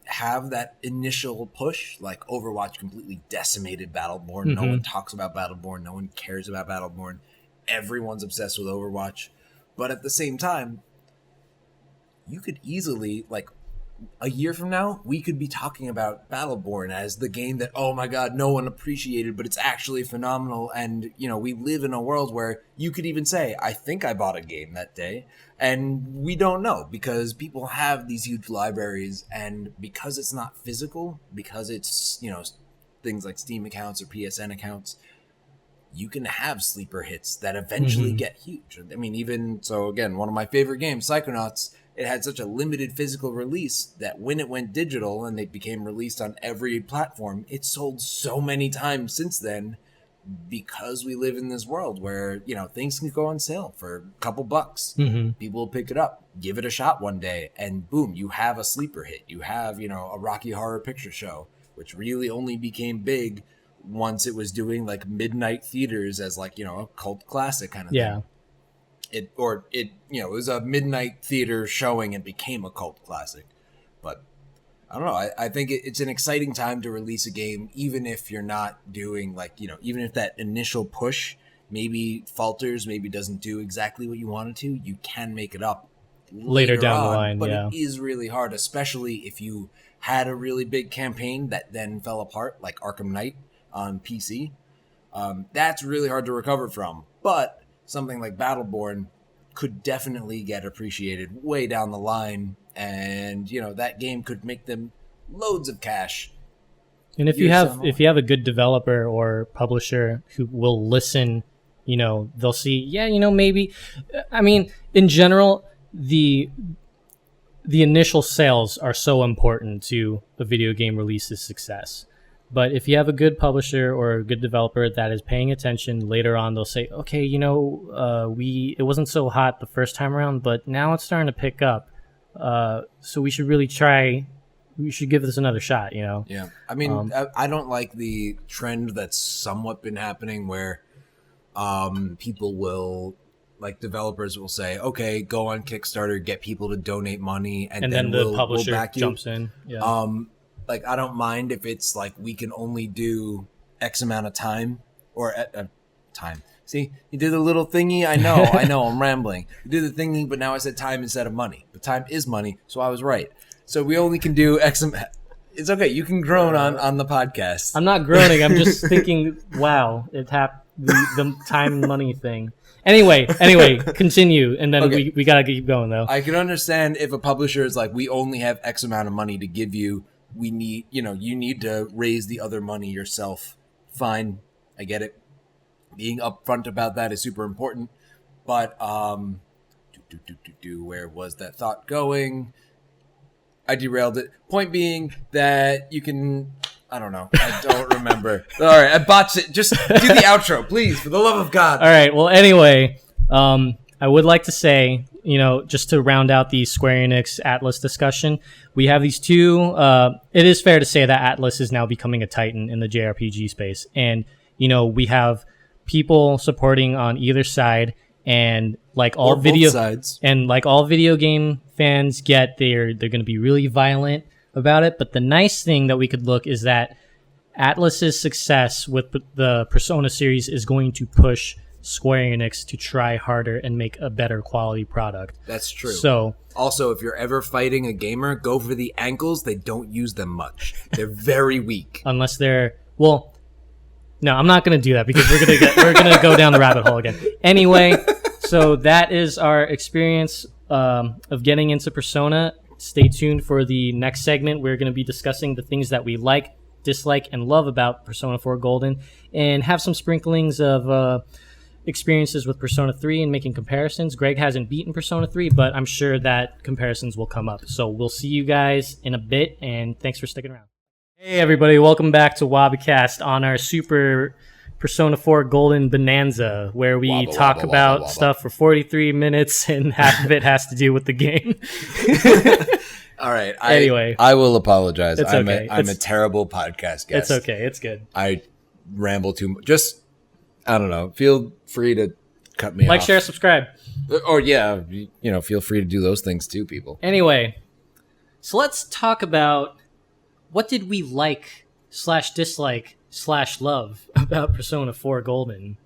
have that initial push, like Overwatch completely decimated Battleborn. No one talks about Battleborn. No one cares about Battleborn. Everyone's obsessed with Overwatch. But at the same time, you could easily, like, a year from now, we could be talking about Battleborn as the game that, oh my god, no one appreciated, but it's actually phenomenal. And, we live in a world where you could even say, I think I bought a game that day. And we don't know because people have these huge libraries. And because it's not physical, because it's, things like Steam accounts or PSN accounts, you can have sleeper hits that eventually get huge. I mean, even so, again, one of my favorite games, Psychonauts, it had such a limited physical release that when it went digital and they became released on every platform, it sold so many times since then, because we live in this world where, things can go on sale for a couple bucks. People will pick it up, give it a shot one day, and boom, you have a sleeper hit. You have, a Rocky Horror Picture Show, which really only became big once it was doing like midnight theaters as like, a cult classic kind of thing. It was a midnight theater showing and became a cult classic. But I don't know. I think it's an exciting time to release a game, even if you're not doing even if that initial push maybe falters, maybe doesn't do exactly what you wanted to, you can make it up later down the line. But it is really hard, especially if you had a really big campaign that then fell apart, like Arkham Knight on PC. That's really hard to recover from. But something like Battleborn could definitely get appreciated way down the line, and that game could make them loads of cash. And if you have a good developer or publisher who will listen, they'll see, maybe, I mean, in general, the initial sales are so important to a video game release's success. But if you have a good publisher or a good developer that is paying attention, later on they'll say, okay, it wasn't so hot the first time around, but now it's starting to pick up. So we should really we should give this another shot, Yeah. I mean, I don't like the trend that's somewhat been happening where people will, like developers will say, okay, go on Kickstarter, get people to donate money, and then the publisher we'll back you. Jumps in. Yeah. I don't mind if it's like we can only do X amount of time or time. See, you did a little thingy. I know, I'm rambling. You did the thingy, but now I said time instead of money. But time is money, so I was right. So we only can do X amount. It's okay. You can groan on the podcast. I'm not groaning. I'm just thinking, wow, it happened. The time and money thing. Anyway, continue, and then okay. we gotta keep going though. I can understand if a publisher is like, we only have X amount of money to give you. We need, you need to raise the other money yourself. Fine, I get it. Being upfront about that is super important. But where was that thought going? I derailed it. Point being that you can. I don't know. I don't remember. All right, I botched it. Just do the outro, please, for the love of God. All right. Well, anyway, I would like to say, just to round out the Square Enix Atlas discussion, we have these two. It is fair to say that Atlas is now becoming a titan in the JRPG space, and we have people supporting on either side, and like all video sides, and like all video game fans get, they're going to be really violent about it. But the nice thing that we could look is that Atlas's success with the Persona series is going to push Square Enix to try harder and make a better quality product. That's true. So also, if you're ever fighting a gamer, go for the ankles. They don't use them much. They're very weak. Unless they're no, I'm not going to do that because we're going to go down the rabbit hole again. Anyway, so that is our experience of getting into Persona. Stay tuned for the next segment. We're going to be discussing the things that we like, dislike, and love about Persona 4 Golden, and have some sprinklings of experiences with Persona 3 and making comparisons. Greg hasn't beaten Persona 3, but I'm sure that comparisons will come up. So we'll see you guys in a bit, and thanks for sticking around. Hey everybody, welcome back to WobbaCast on our Super Persona 4 Golden Bonanza, where we talk about stuff for 43 minutes and half of it has to do with the game. All right. Anyway. I will apologize. It's okay. I'm a terrible podcast guest. It's okay. It's good. I ramble too much. Just, I don't know. Feel free to cut me off. Like, share, subscribe. Or yeah, feel free to do those things too, people. Anyway, so let's talk about what did we like / dislike / love about Persona 4 Golden.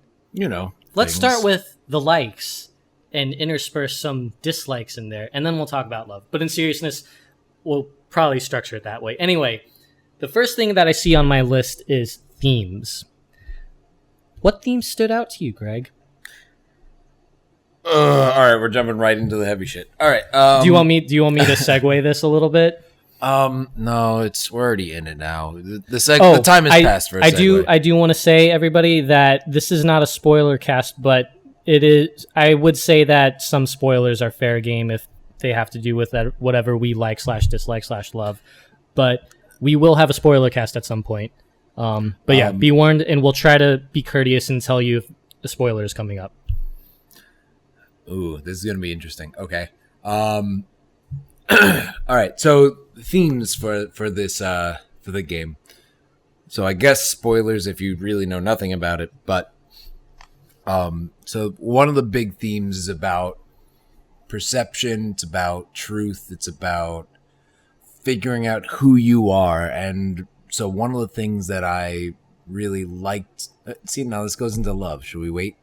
Let's start with the likes and intersperse some dislikes in there, and then we'll talk about love. But in seriousness, we'll probably structure it that way. Anyway, the first thing that I see on my list is themes. What themes stood out to you, Greg? All right, we're jumping right into the heavy shit. All right. Do you want me to segue this a little bit? No, we're already in it now. The time has passed for a segue. I do want to say, everybody, that this is not a spoiler cast, but it is. I would say that some spoilers are fair game if they have to do with that, whatever we like / dislike / love. But we will have a spoiler cast at some point. But yeah, be warned, and we'll try to be courteous and tell you if the spoiler is coming up. Ooh, this is going to be interesting. Okay. All right. So themes for this for the game. So I guess spoilers if you really know nothing about it, but so one of the big themes is about perception, it's about truth, it's about figuring out who you are. And so one of the things that I really liked, see, now this goes into love. Should we wait?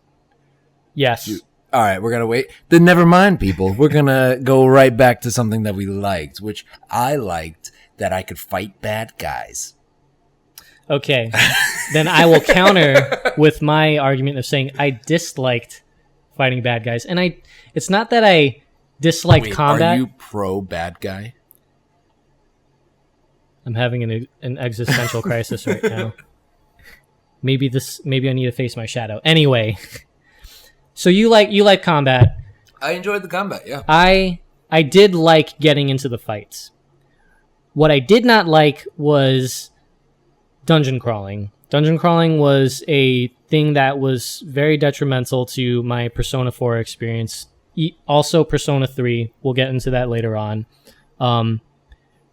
Yes. All right, we're going to wait. Then never mind, people. We're going to go right back to something that we liked, which I liked, that I could fight bad guys. Okay. Then I will counter with my argument of saying I disliked fighting bad guys. And it's not that I disliked combat. Are you pro bad guy? I'm having an existential crisis right now. Maybe I need to face my shadow. Anyway, so you like combat. I enjoyed the combat, yeah. I did like getting into the fights. What I did not like was dungeon crawling. Dungeon crawling was a thing that was very detrimental to my Persona 4 experience. Also Persona 3. We'll get into that later on.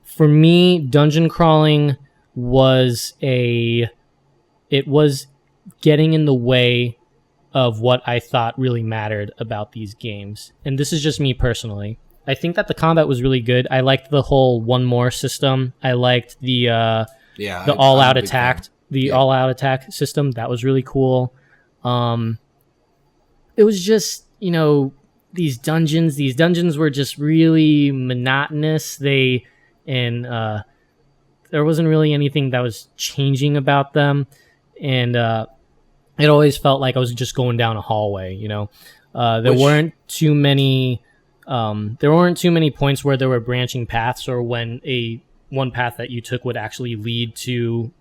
For me, dungeon crawling was getting in the way of what I thought really mattered about these games. And this is just me personally. I think that the combat was really good. I liked the whole one more system. I liked the all-out attack. All-out attack system. That was really cool. It was just, these dungeons were just really monotonous. There wasn't really anything that was changing about them. And it always felt like I was just going down a hallway, There weren't too many points where there were branching paths, or when one path that you took would actually lead to,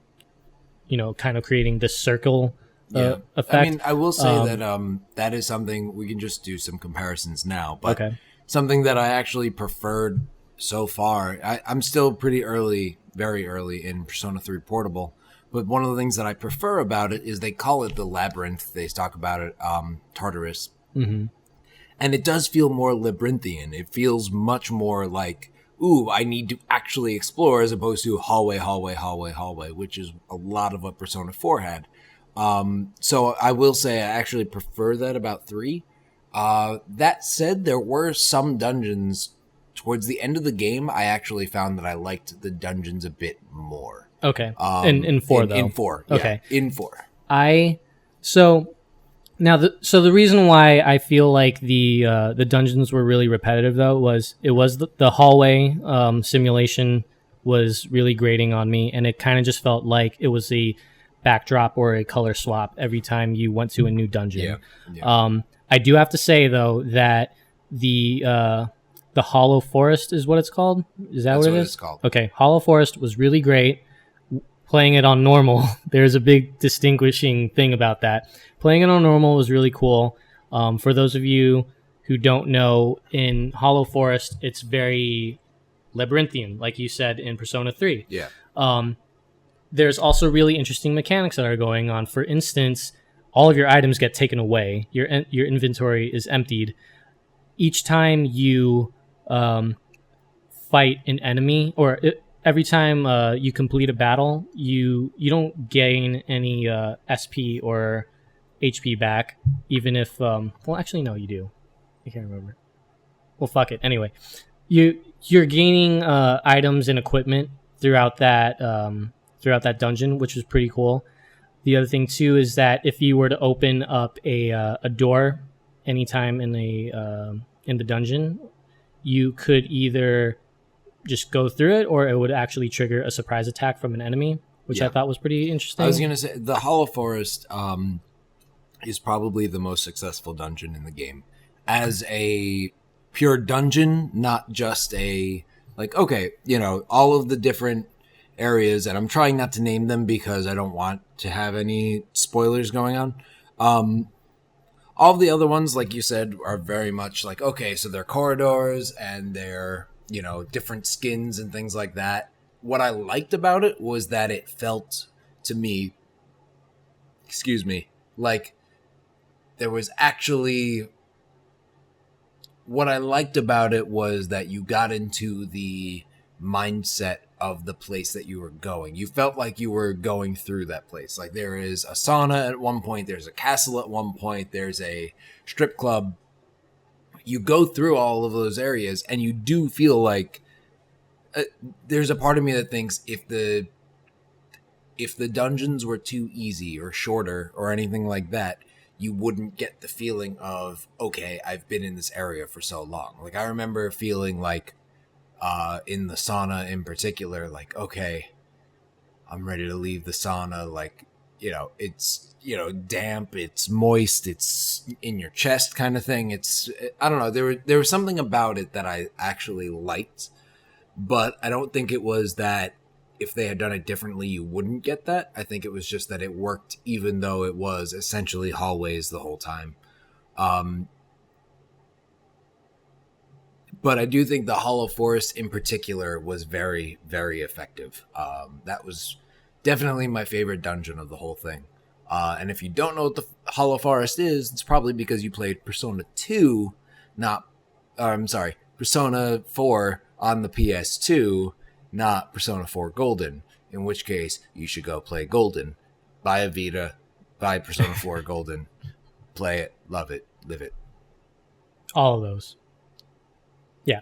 kind of creating this circle effect. I mean, I will say that that is something we can just do some comparisons now, but something that I actually preferred so far. I'm still pretty early, very early in Persona 3 Portable, but one of the things that I prefer about it is they call it the Labyrinth. They talk about it, Tartarus. Mm-hmm. And it does feel more labyrinthian. It feels much more like, ooh, I need to actually explore, as opposed to hallway, which is a lot of what Persona 4 had. So I will say I actually prefer that about 3. That said, there were some dungeons towards the end of the game. I actually found that I liked the dungeons a bit more. Okay. In 4, though. In 4. Okay. Yeah, in 4. The reason why I feel like the dungeons were really repetitive, though, was the hallway simulation was really grating on me, and it kind of just felt like it was a backdrop or a color swap every time you went to a new dungeon. Yeah. I do have to say, though, that the Hollow Forest is what it's called. Is that what it is? It's called. Okay, Hollow Forest was really great. Playing it on normal, there's a big distinguishing thing about that. Playing it on normal was really cool. For those of you who don't know, in Hollow Forest, it's very labyrinthian, like you said in Persona 3. Yeah. There's also really interesting mechanics that are going on. For instance, all of your items get taken away. Your inventory is emptied. Each time you fight an enemy, every time you complete a battle, you don't gain any SP or HP back, even if actually no, you do. I can't remember. Well, fuck it. Anyway, you're gaining items and equipment throughout that dungeon, which is pretty cool. The other thing too is that if you were to open up a door anytime in the dungeon, you could either just go through it, or it would actually trigger a surprise attack from an enemy, which I thought was pretty interesting. I was going to say, the Hollow Forest is probably the most successful dungeon in the game. As a pure dungeon, not just a Like, okay, all of the different areas, and I'm trying not to name them because I don't want to have any spoilers going on. All of the other ones, like you said, are very much like, okay, so they're corridors and they're, different skins and things like that. What I liked about it was that it felt to me, excuse me, like there was actually, what I liked about it was that you got into the mindset of the place that you were going. You felt like you were going through that place. Like there is a sauna at one point, there's a castle at one point, there's a strip club. You go through all of those areas and you do feel like there's a part of me that thinks if the dungeons were too easy or shorter or anything like that, you wouldn't get the feeling of, okay, I've been in this area for so long. Like I remember feeling like in the sauna in particular, like, okay, I'm ready to leave the sauna. Like, it's, damp, it's moist, it's in your chest kind of thing. It's, I don't know. There was something about it that I actually liked, but I don't think it was that if they had done it differently, you wouldn't get that. I think it was just that it worked, even though it was essentially hallways the whole time. But I do think the Hollow Forest in particular was very, very effective. That was definitely my favorite dungeon of the whole thing. And if you don't know what the Hollow Forest is, it's probably because you played Persona 2, Persona 4 on the PS2, not Persona 4 Golden, in which case you should go play Golden. Buy a Vita, buy Persona 4 Golden, play it, love it, live it. All of those. Yeah.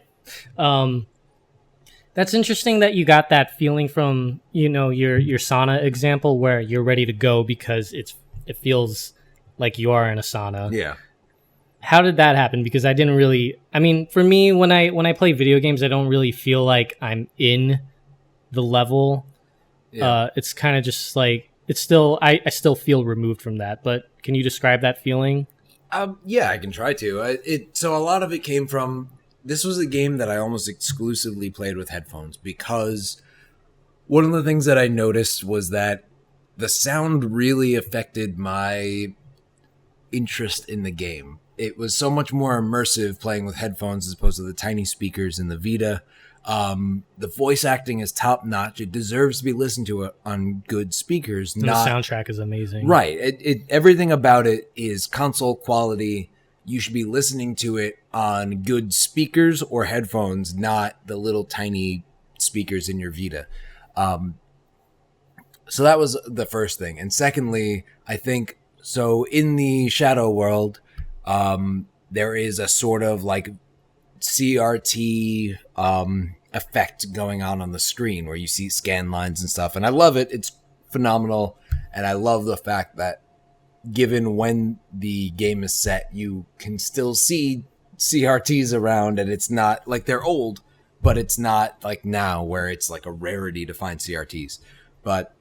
That's interesting that you got that feeling from, your sauna example where you're ready to go because it feels like you are in a sauna. Yeah. How did that happen? Because I didn't really, for me, when I play video games, I don't really feel like I'm in the level. Yeah. It's kind of just like, it's still, I still feel removed from that, but can you describe that feeling? Yeah, I can try to. So a lot of it came from, this was a game that I almost exclusively played with headphones because one of the things that I noticed was that the sound really affected my interest in the game. It was so much more immersive playing with headphones as opposed to the tiny speakers in the Vita. The voice acting is top notch. It deserves to be listened to on good speakers. And the soundtrack is amazing. Right. Everything about it is console quality. You should be listening to it on good speakers or headphones, not the little tiny speakers in your Vita. So that was the first thing. And secondly, I think, so in the Shadow world, there is a sort of like CRT effect going on the screen where you see scan lines and stuff. And I love it. It's phenomenal. And I love the fact that given when the game is set, you can still see CRTs around, and it's not like they're old, but it's not like now where it's like a rarity to find CRTs. But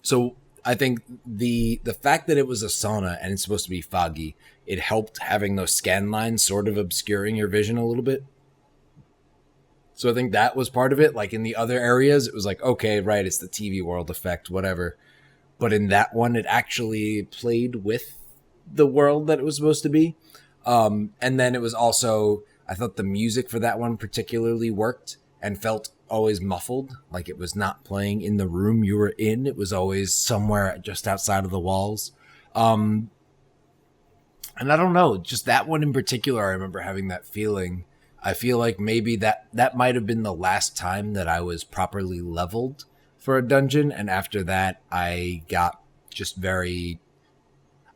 so I think the fact that it was a sauna and it's supposed to be foggy, it helped having those scan lines sort of obscuring your vision a little bit. So I think that was part of it. Like in the other areas, it was like, okay, right, it's the TV world effect, whatever. But in that one, it actually played with the world that it was supposed to be. And then it was also, I thought the music for that one particularly worked and felt always muffled. Like it was not playing in the room you were in. It was always somewhere just outside of the walls. And I don't know, just that one in particular, I remember having that feeling. I feel like maybe that might have been the last time that I was properly leveled for a dungeon, and after that I got just very,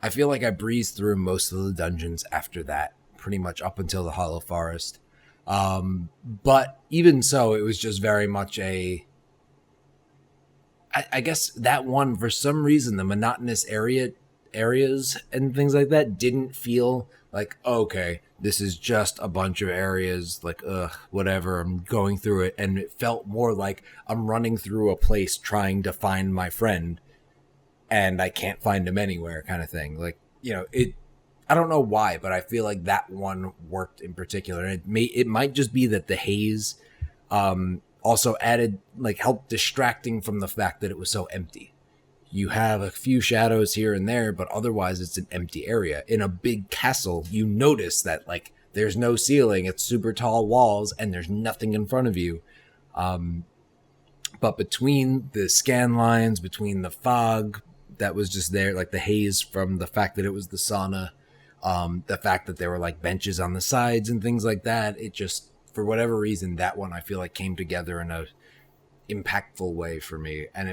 I feel like I breezed through most of the dungeons after that, pretty much up until the Hollow Forest. But even so, it was just very much I guess that one, for some reason, the monotonous areas and things like that didn't feel like, okay, this is just a bunch of areas, like, whatever, I'm going through it. And it felt more like I'm running through a place trying to find my friend and I can't find him anywhere kind of thing. Like, I don't know why, but I feel like that one worked in particular. And it might just be that the haze also added, like, helped distracting from the fact that it was so empty. You have a few shadows here and there, but otherwise it's an empty area. In a big castle, you notice that, like, there's no ceiling, it's super tall walls, and there's nothing in front of you. But between the scan lines, between the fog that was just there, like the haze from the fact that it was the sauna, the fact that there were like benches on the sides and things like that, it just, for whatever reason, that one I feel like came together in a impactful way for me. And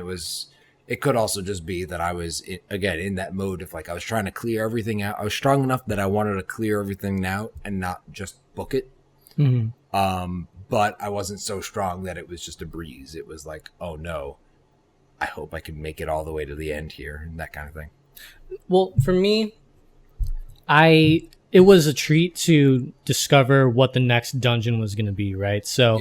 it could also just be that I was, again, in that mode of like, I was trying to clear everything out. I was strong enough that I wanted to clear everything out and not just book it. But I wasn't so strong that it was just a breeze. It was like, oh no, I hope I can make it all the way to the end here, and that kind of thing. Well, for me, it was a treat to discover what the next dungeon was going to be, right? So,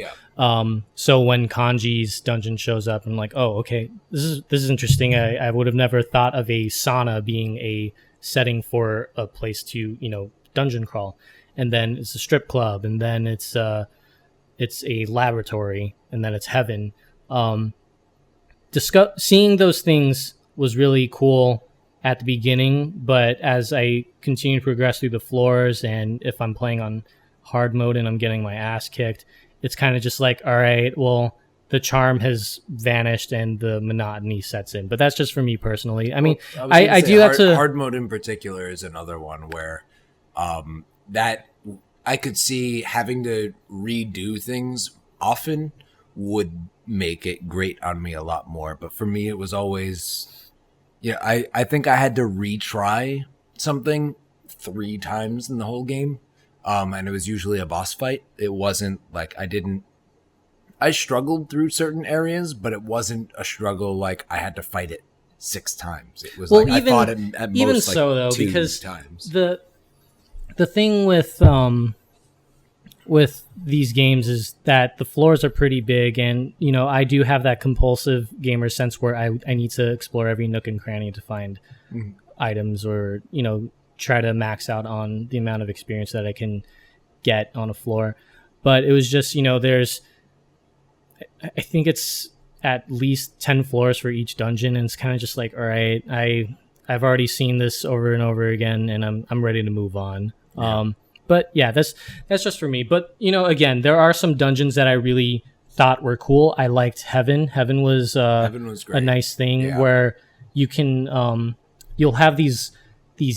so when Kanji's dungeon shows up, I'm like, oh, okay, this is interesting. I would have never thought of a sauna being a setting for a place to, dungeon crawl. And then it's a strip club, and then it's a laboratory, and then it's heaven. Seeing those things was really cool at the beginning, but as I continue to progress through the floors, and if I'm playing on hard mode and I'm getting my ass kicked, it's kind of just like, all right, well, the charm has vanished and the monotony sets in. But that's just for me personally. I mean, I do that to hard mode in particular is another one where that I could see having to redo things often would make it grate on me a lot more. But for me, it was always, I think I had to retry something 3 times in the whole game. And it was usually a boss fight. It wasn't like I struggled through certain areas, but it wasn't a struggle like I had to fight it 6 times. It was I fought it at even most so, like though, 2 because times. The thing with these games is that the floors are pretty big, and I do have that compulsive gamer sense where I need to explore every nook and cranny to find items, or try to max out on the amount of experience that I can get on a floor. But it was just I think it's at least 10 floors for each dungeon, and it's kind of just like, all right, I've already seen this over and over again, and I'm ready to move on. But yeah, that's just for me. But again, there are some dungeons that I really thought were cool. I liked Heaven. Heaven was great. A nice thing where you can you'll have these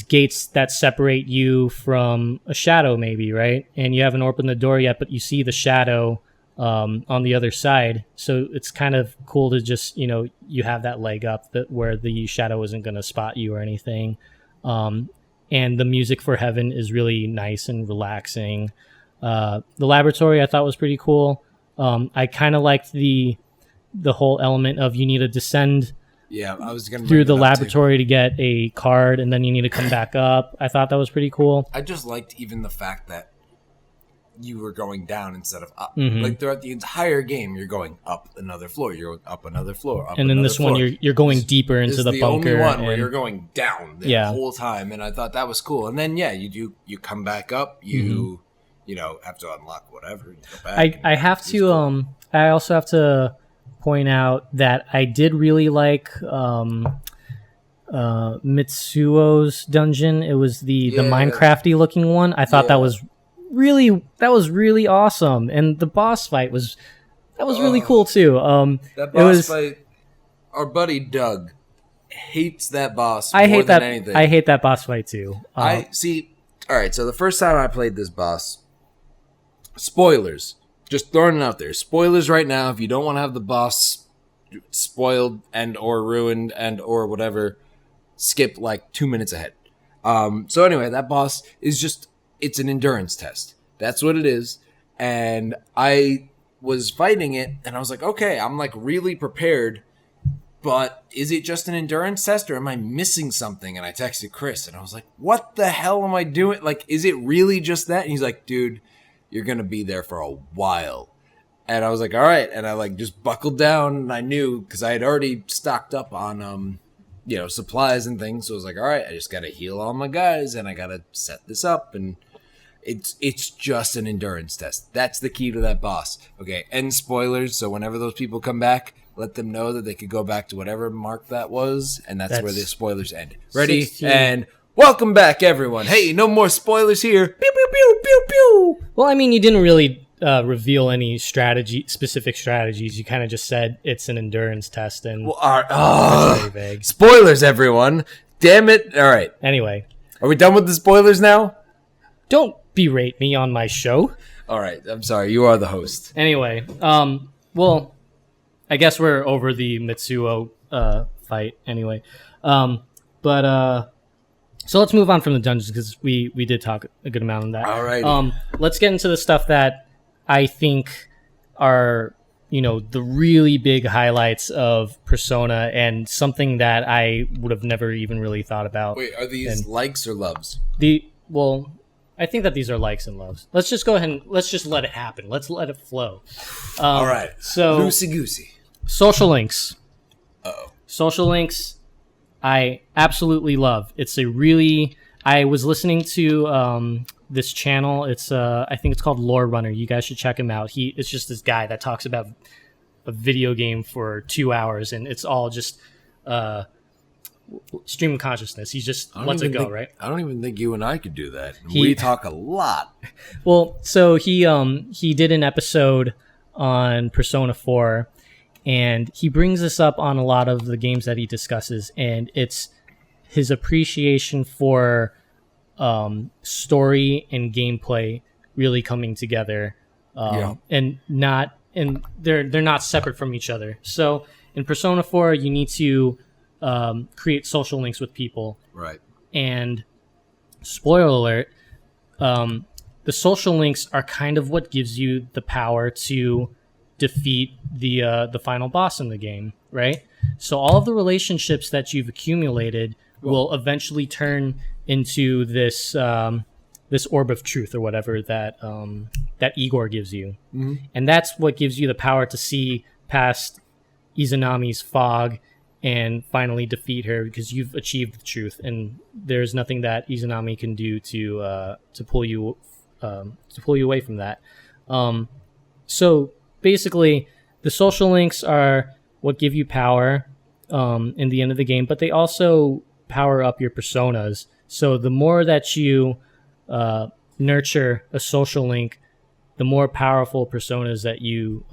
gates that separate you from a shadow, maybe, right? And you haven't opened the door yet, but you see the shadow on the other side. So it's kind of cool to just you have that leg up where the shadow isn't going to spot you or anything. And the music for Heaven is really nice and relaxing. The laboratory I thought was pretty cool. I kind of liked the whole element of you need to descend I was gonna through the laboratory to get a card, and then you need to come back up. I thought that was pretty cool. I just liked even the fact that you were going down instead of up. Like throughout the entire game, you're going up another floor. You're going up another floor. And then this one, you're going deeper into the bunker. Only one where you're going down the whole time, and I thought that was cool. And then you come back up. You have to unlock whatever. You go back. I have to. Cool. I also have to point out that I did really like Mitsuo's dungeon. It was the Minecrafty looking one. I thought that was really awesome, and the boss fight was really cool too. That boss fight, our buddy Doug hates that boss. I hate that. Anything. I hate that boss fight too. I see. All right, so the first time I played this boss, spoilers. Just throwing it out there. Spoilers right now. If you don't want to have the boss spoiled and or ruined and or whatever, skip like 2 minutes ahead. So anyway, that boss is it's an endurance test. That's what it is. And I was fighting it, and I was like, okay, I'm like really prepared, but is it just an endurance test, or am I missing something? And I texted Chris, and I was like, what the hell am I doing? Like, is it really just that? And he's like, dude, you're going to be there for a while. And I was like, all right. And I like just buckled down, and I knew because I had already stocked up on supplies and things. So I was like, all right, I just got to heal all my guys and I got to set this up. And it's just an endurance test. That's the key to that boss. Okay, end spoilers. So whenever those people come back, let them know that they could go back to whatever mark that was. And that's where the spoilers end. Ready? 16. And welcome back, everyone. Hey, no more spoilers here. Pew, pew, pew, pew, pew. Well, I mean, you didn't really reveal any specific strategies. You kind of just said it's an endurance test, and that's very vague. Spoilers, everyone. Damn it. All right. Anyway. Are we done with the spoilers now? Don't berate me on my show. All right. I'm sorry. You are the host. Anyway, well, I guess we're over the Mitsuo fight anyway. So let's move on from the dungeons because we did talk a good amount on that. All right. Let's get into the stuff that I think are, the really big highlights of Persona and something that I would have never even really thought about. Wait, are these likes or loves? I think that these are likes and loves. Let's just go ahead and let's just let it happen. Let's let it flow. All right. So loosey-goosey. Social links. Uh-oh. Social links, I absolutely love. I was listening to this channel. It's I think it's called Lore Runner. You guys should check him out. It's just this guy that talks about a video game for 2 hours, and it's all just stream of consciousness. He just lets it go, right? I don't even think you and I could do that. We talk a lot. Well, so he did an episode on Persona 4, and he brings this up on a lot of the games that he discusses, and it's his appreciation for story and gameplay really coming together, and they're not separate from each other. So in Persona 4, you need to create social links with people, right? And spoiler alert, the social links are kind of what gives you the power to defeat the final boss in the game, right? So all of the relationships that you've accumulated will eventually turn into this this orb of truth or whatever that Igor gives you, and that's what gives you the power to see past Izanami's fog and finally defeat her, because you've achieved the truth, and there's nothing that Izanami can do to pull you away from that. So basically, the social links are what give you power in the end of the game, but they also power up your personas. So the more that you nurture a social link, the more powerful personas that you,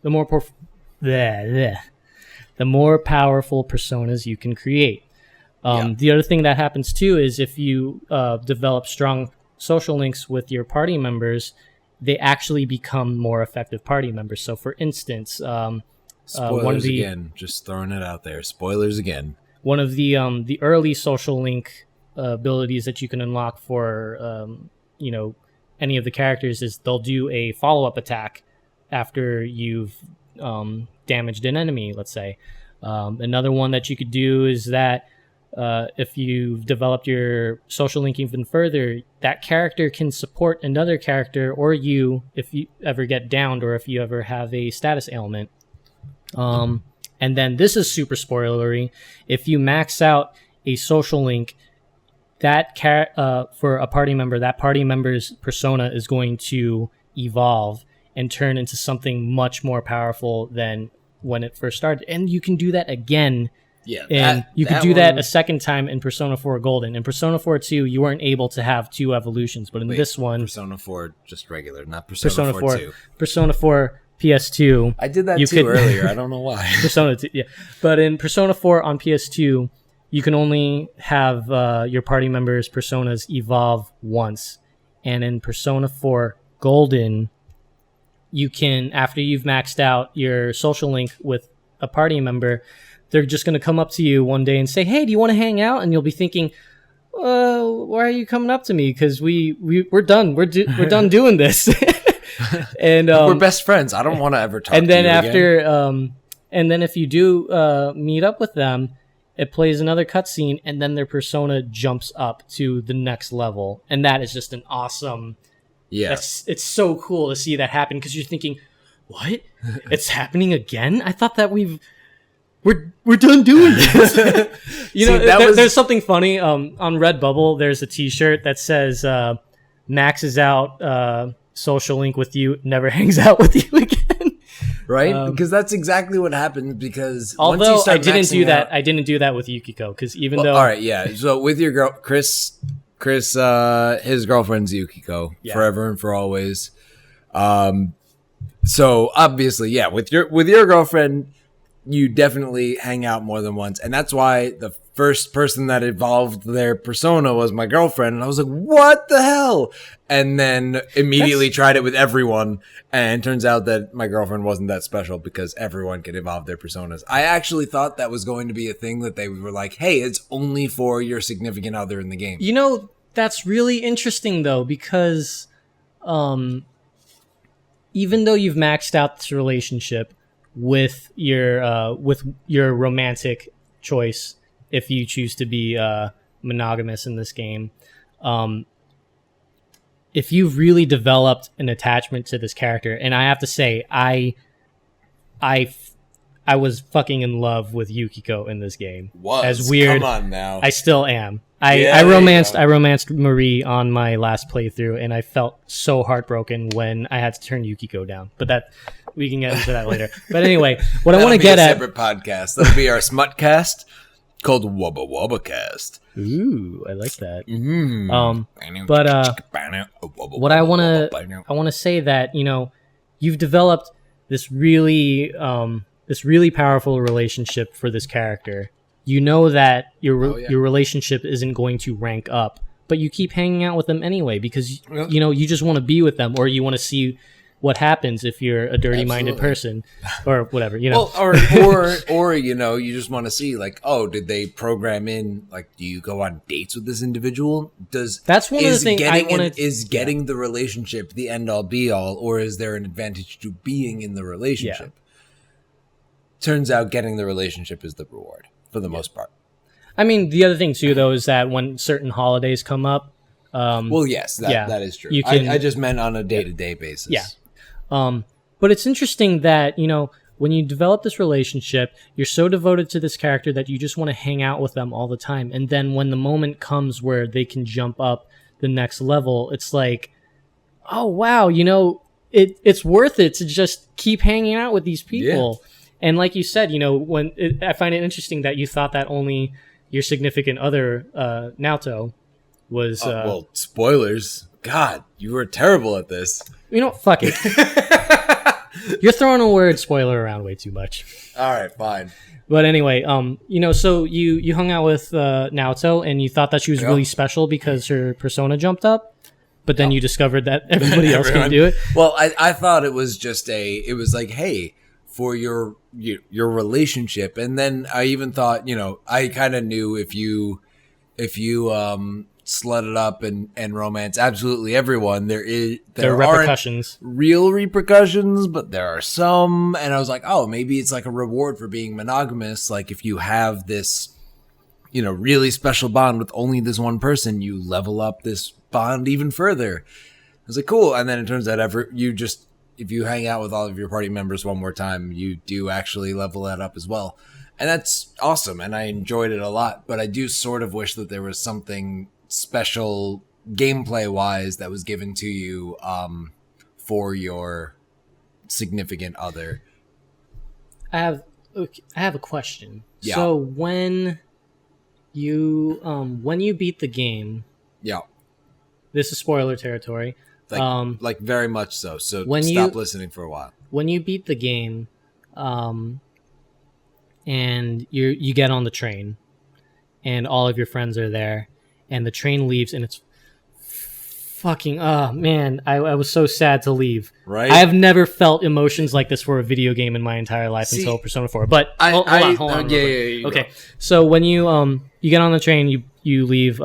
the more powerful personas you can create. The other thing that happens too is if you develop strong social links with your party members, they actually become more effective party members. So for instance, spoilers again, just throwing it out there. Spoilers again. One of the early social link abilities that you can unlock for any of the characters is they'll do a follow-up attack after you've damaged an enemy, let's say. Another one that you could do is that if you've developed your social link even further, that character can support another character or you if you ever get downed or if you ever have a status ailment. And then this is super spoilery. If you max out a social link, that for a party member, that party member's persona is going to evolve and turn into something much more powerful than when it first started. And you can do that again. Yeah, and you could do that a second time in Persona 4 Golden. In Persona 4 2, you weren't able to have two evolutions, but in this one, Persona 4 just regular, not Persona 4 2. Persona 4 PS2. I did that too earlier. I don't know why. Persona 2, yeah. But in Persona 4 on PS2, you can only have your party members' personas evolve once. And in Persona 4 Golden, you can, after you've maxed out your social link with a party member, they're just going to come up to you one day and say, "Hey, do you want to hang out?" And you'll be thinking, "Why are you coming up to me? Because we're done. We're done doing this." And we're best friends. I don't want to ever talk to you again. And then if you do meet up with them, it plays another cutscene, and then their persona jumps up to the next level, and that is just an awesome. Yeah, it's so cool to see that happen because you're thinking, "What? It's happening again? I thought that we've we're done doing this. You know, there's something funny. On Redbubble, there's a T-shirt that says "Max is out. Social link with you. Never hangs out with you again." Right, because that's exactly what happens. Because although once you I didn't do that, out, I didn't do that with Yukiko. Because even though, all right, yeah. So with your girl, Chris, his girlfriend's Yukiko, forever and for always. So obviously, yeah, with your girlfriend, you definitely hang out more than once, and that's why the first person that evolved their persona was my girlfriend, and I was like, "What the hell?" And then immediately tried it with everyone, and it turns out that my girlfriend wasn't that special because everyone can evolve their personas. I actually thought that was going to be a thing that they were like, "Hey, it's only for your significant other in the game." You know, that's really interesting though, because even though you've maxed out this relationship with your romantic choice, if you choose to be monogamous in this game, if you've really developed an attachment to this character, and I have to say, I was fucking in love with Yukiko in this game. As weird, come on now, I still am. I romanced Marie on my last playthrough, and I felt so heartbroken when I had to turn Yukiko down. But that we can get into that later. But anyway, what I want to get at, separate podcast. That'll be our Smutcast called WobbaCast. Ooh, I like that. Mm-hmm. What I want to say that, you know, you've developed this really powerful relationship for this character. You know that your relationship isn't going to rank up, but you keep hanging out with them anyway because you know you just want to be with them, or you want to see what happens if you're a dirty-minded person, or whatever. You know, or you know, you just want to see like, oh, did they program in like, do you go on dates with this individual? That's one of the things I want is getting the relationship the end all be all, or is there an advantage to being in the relationship? Yeah. Turns out getting the relationship is the reward. For the most part. I mean, the other thing too, though, is that when certain holidays come up, yes, that is true. I just meant on a day-to-day basis. Yeah. But it's interesting that, you know, when you develop this relationship, you're so devoted to this character that you just want to hang out with them all the time. And then when the moment comes where they can jump up the next level, it's like, oh wow, you know, it's worth it to just keep hanging out with these people. Yeah. And like you said, you know, I find it interesting that you thought that only your significant other, Naoto, was... well, spoilers. God, you were terrible at this. You know, fuck it. You're throwing a word spoiler around way too much. All right, fine. But anyway, you know, so you hung out with Naoto, and you thought that she was really special because her persona jumped up, but then you discovered that everybody else can do it. Well, I thought it was just it was like, hey... for your relationship, and then I even thought, you know, I kind of knew if you slut it up and romance absolutely everyone, there are repercussions, real repercussions, but there are some, and I was like, oh, maybe it's like a reward for being monogamous. Like if you have this, you know, really special bond with only this one person, you level up this bond even further. I was like, cool, and then it turns out if you hang out with all of your party members one more time, you do actually level that up as well. And that's awesome, and I enjoyed it a lot, but I do sort of wish that there was something special gameplay-wise that was given to you for your significant other. I have a question. Yeah. So when you beat the game... Yeah. This is spoiler territory. Like very much so. So stop listening for a while. When you beat the game, and you get on the train, and all of your friends are there, and the train leaves, and it's fucking man, I was so sad to leave. Right. I have never felt emotions like this for a video game in my entire life until Persona 4. But hold on. Yeah. Okay. So when you get on the train, you leave.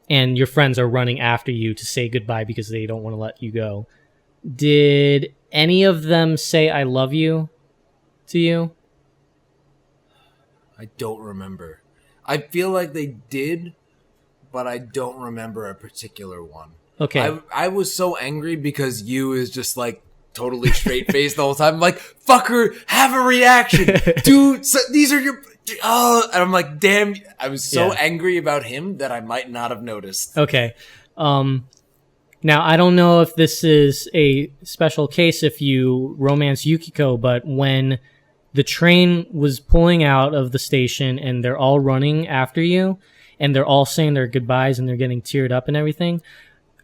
And your friends are running after you to say goodbye because they don't want to let you go. Did any of them say I love you to you? I don't remember. I feel like they did, but I don't remember a particular one. Okay. I was so angry because you is just like totally straight faced the whole time. I'm like, fucker, have a reaction, dude. So these are your. Oh, and I'm like, damn. I was so angry about him that I might not have noticed. Okay. Now, I don't know if this is a special case if you romance Yukiko, but when the train was pulling out of the station and they're all running after you and they're all saying their goodbyes and they're getting teared up and everything,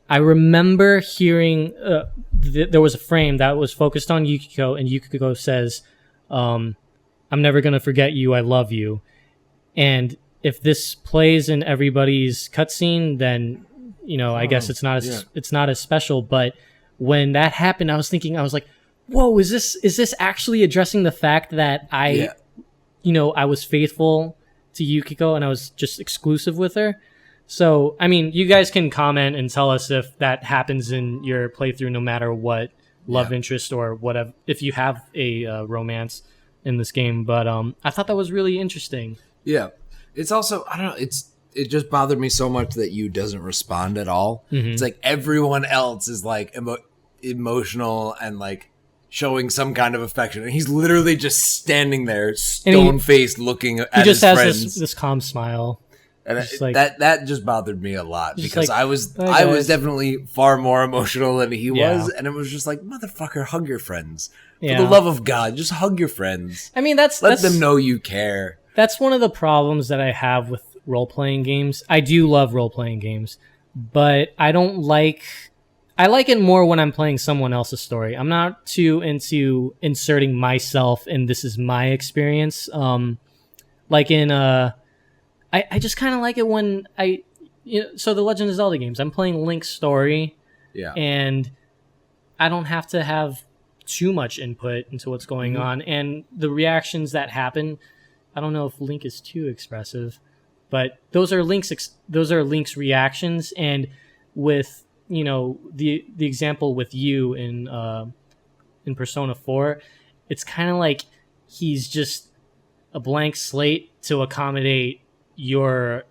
I remember hearing there was a frame that was focused on Yukiko, and Yukiko says, I'm never going to forget you, I love you. And if this plays in everybody's cutscene, then I guess it's not as special. But when that happened, I was like, whoa, is this actually addressing the fact that I was faithful to Yukiko and I was just exclusive with her? So, I mean, you guys can comment and tell us if that happens in your playthrough, no matter what love interest or whatever, if you have a romance in this game. But I thought that was really interesting. Yeah. It's also, I don't know, it just bothered me so much that Yu doesn't respond at all. Mm-hmm. It's like everyone else is like emotional and like showing some kind of affection, and he's literally just standing there, stone-faced, looking at his friends. He just has this calm smile. And that just bothered me a lot because I was definitely far more emotional than he was, and it was just like, motherfucker, hug your friends. For the love of God, just hug your friends. I mean, let them know you care. That's one of the problems that I have with role-playing games. I do love role-playing games, but I like it more when I'm playing someone else's story. I'm not too into inserting myself and this is my experience. Like in I just kind of like it when so the Legend of Zelda games, I'm playing Link's story, and I don't have to have too much input into what's going on, and the reactions that happen, I don't know if Link is too expressive, but those are Link's reactions. And with the example with you in Persona 4, it's kind of like he's just a blank slate to accommodate your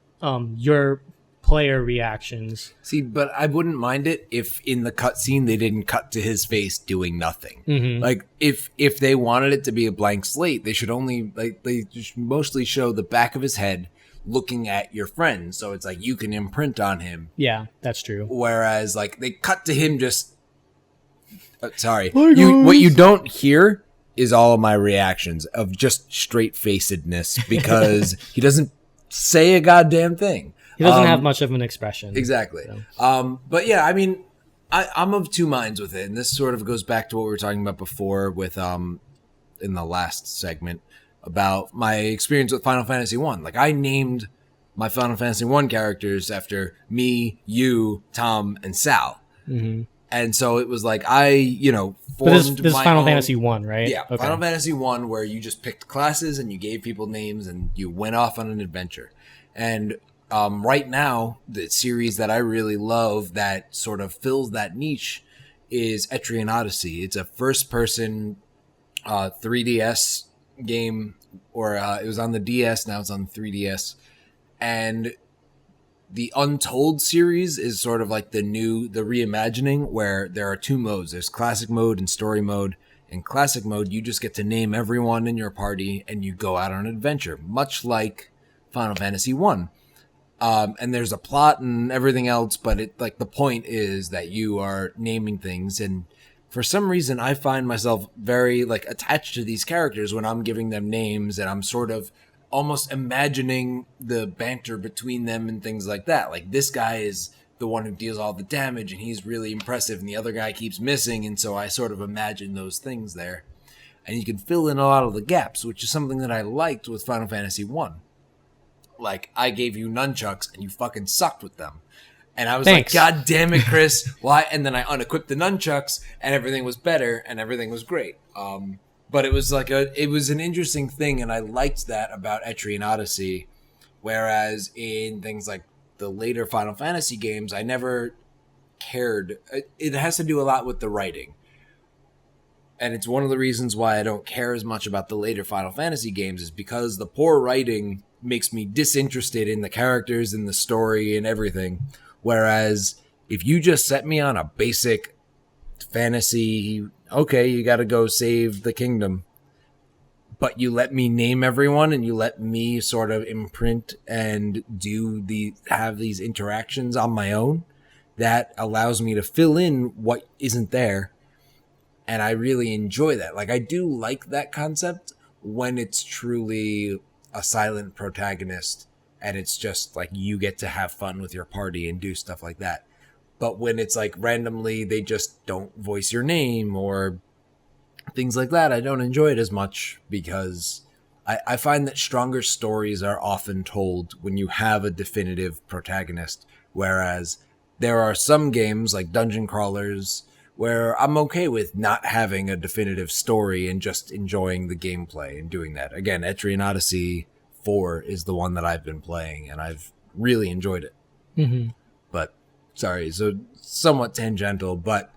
player reactions. See, but I wouldn't mind it if in the cutscene they didn't cut to his face doing nothing. Mm-hmm. Like if they wanted it to be a blank slate, they should only they just mostly show the back of his head looking at your friend, so it's like you can imprint on him. Yeah, that's true. Whereas like they cut to him just what you don't hear is all of my reactions of just straight-facedness because he doesn't say a goddamn thing. He doesn't have much of an expression. Exactly. So. But yeah, I mean, I'm of two minds with it, and this sort of goes back to what we were talking about before with in the last segment about my experience with Final Fantasy 1. Like, I named my Final Fantasy 1 characters after me, you, Tom, and Sal. Mm-hmm. And so it was like I, formed this is Final Fantasy 1, right? Yeah, okay. Final Fantasy 1, where you just picked classes and you gave people names and you went off on an adventure. And right now, the series that I really love that sort of fills that niche is Etrian Odyssey. It's a first-person 3DS game, or it was on the DS, now it's on the 3DS. And the Untold series is sort of like the reimagining, where there are two modes. There's classic mode and story mode. In classic mode, you just get to name everyone in your party and you go out on an adventure, much like Final Fantasy 1. And there's a plot and everything else, but the point is that you are naming things. And for some reason, I find myself very attached to these characters when I'm giving them names, and I'm sort of almost imagining the banter between them and things like that. Like, this guy is the one who deals all the damage and he's really impressive, and the other guy keeps missing, and so I sort of imagine those things there. And you can fill in a lot of the gaps, which is something that I liked with Final Fantasy 1. Like, I gave you nunchucks and you fucking sucked with them. And I was Thanks. like, God damn it, Chris. Why? And then I unequipped the nunchucks and everything was better and everything was great. But it was it was an interesting thing, and I liked that about Etrian Odyssey. Whereas in things like the later Final Fantasy games, I never cared. It has to do a lot with the writing. And it's one of the reasons why I don't care as much about the later Final Fantasy games, is because the poor writing makes me disinterested in the characters and the story and everything. Whereas if you just set me on a basic fantasy okay, you got to go save the kingdom, but you let me name everyone and you let me sort of imprint and have these interactions on my own. That allows me to fill in what isn't there. And I really enjoy that. Like, I do like that concept when it's truly a silent protagonist and it's just like you get to have fun with your party and do stuff like that. But when it's like randomly they just don't voice your name or things like that, I don't enjoy it as much, because I find that stronger stories are often told when you have a definitive protagonist, whereas there are some games like dungeon crawlers where I'm okay with not having a definitive story and just enjoying the gameplay and doing that. Again, Etrian Odyssey 4 is the one that I've been playing, and I've really enjoyed it. Mm-hmm. But, sorry, so somewhat tangential, but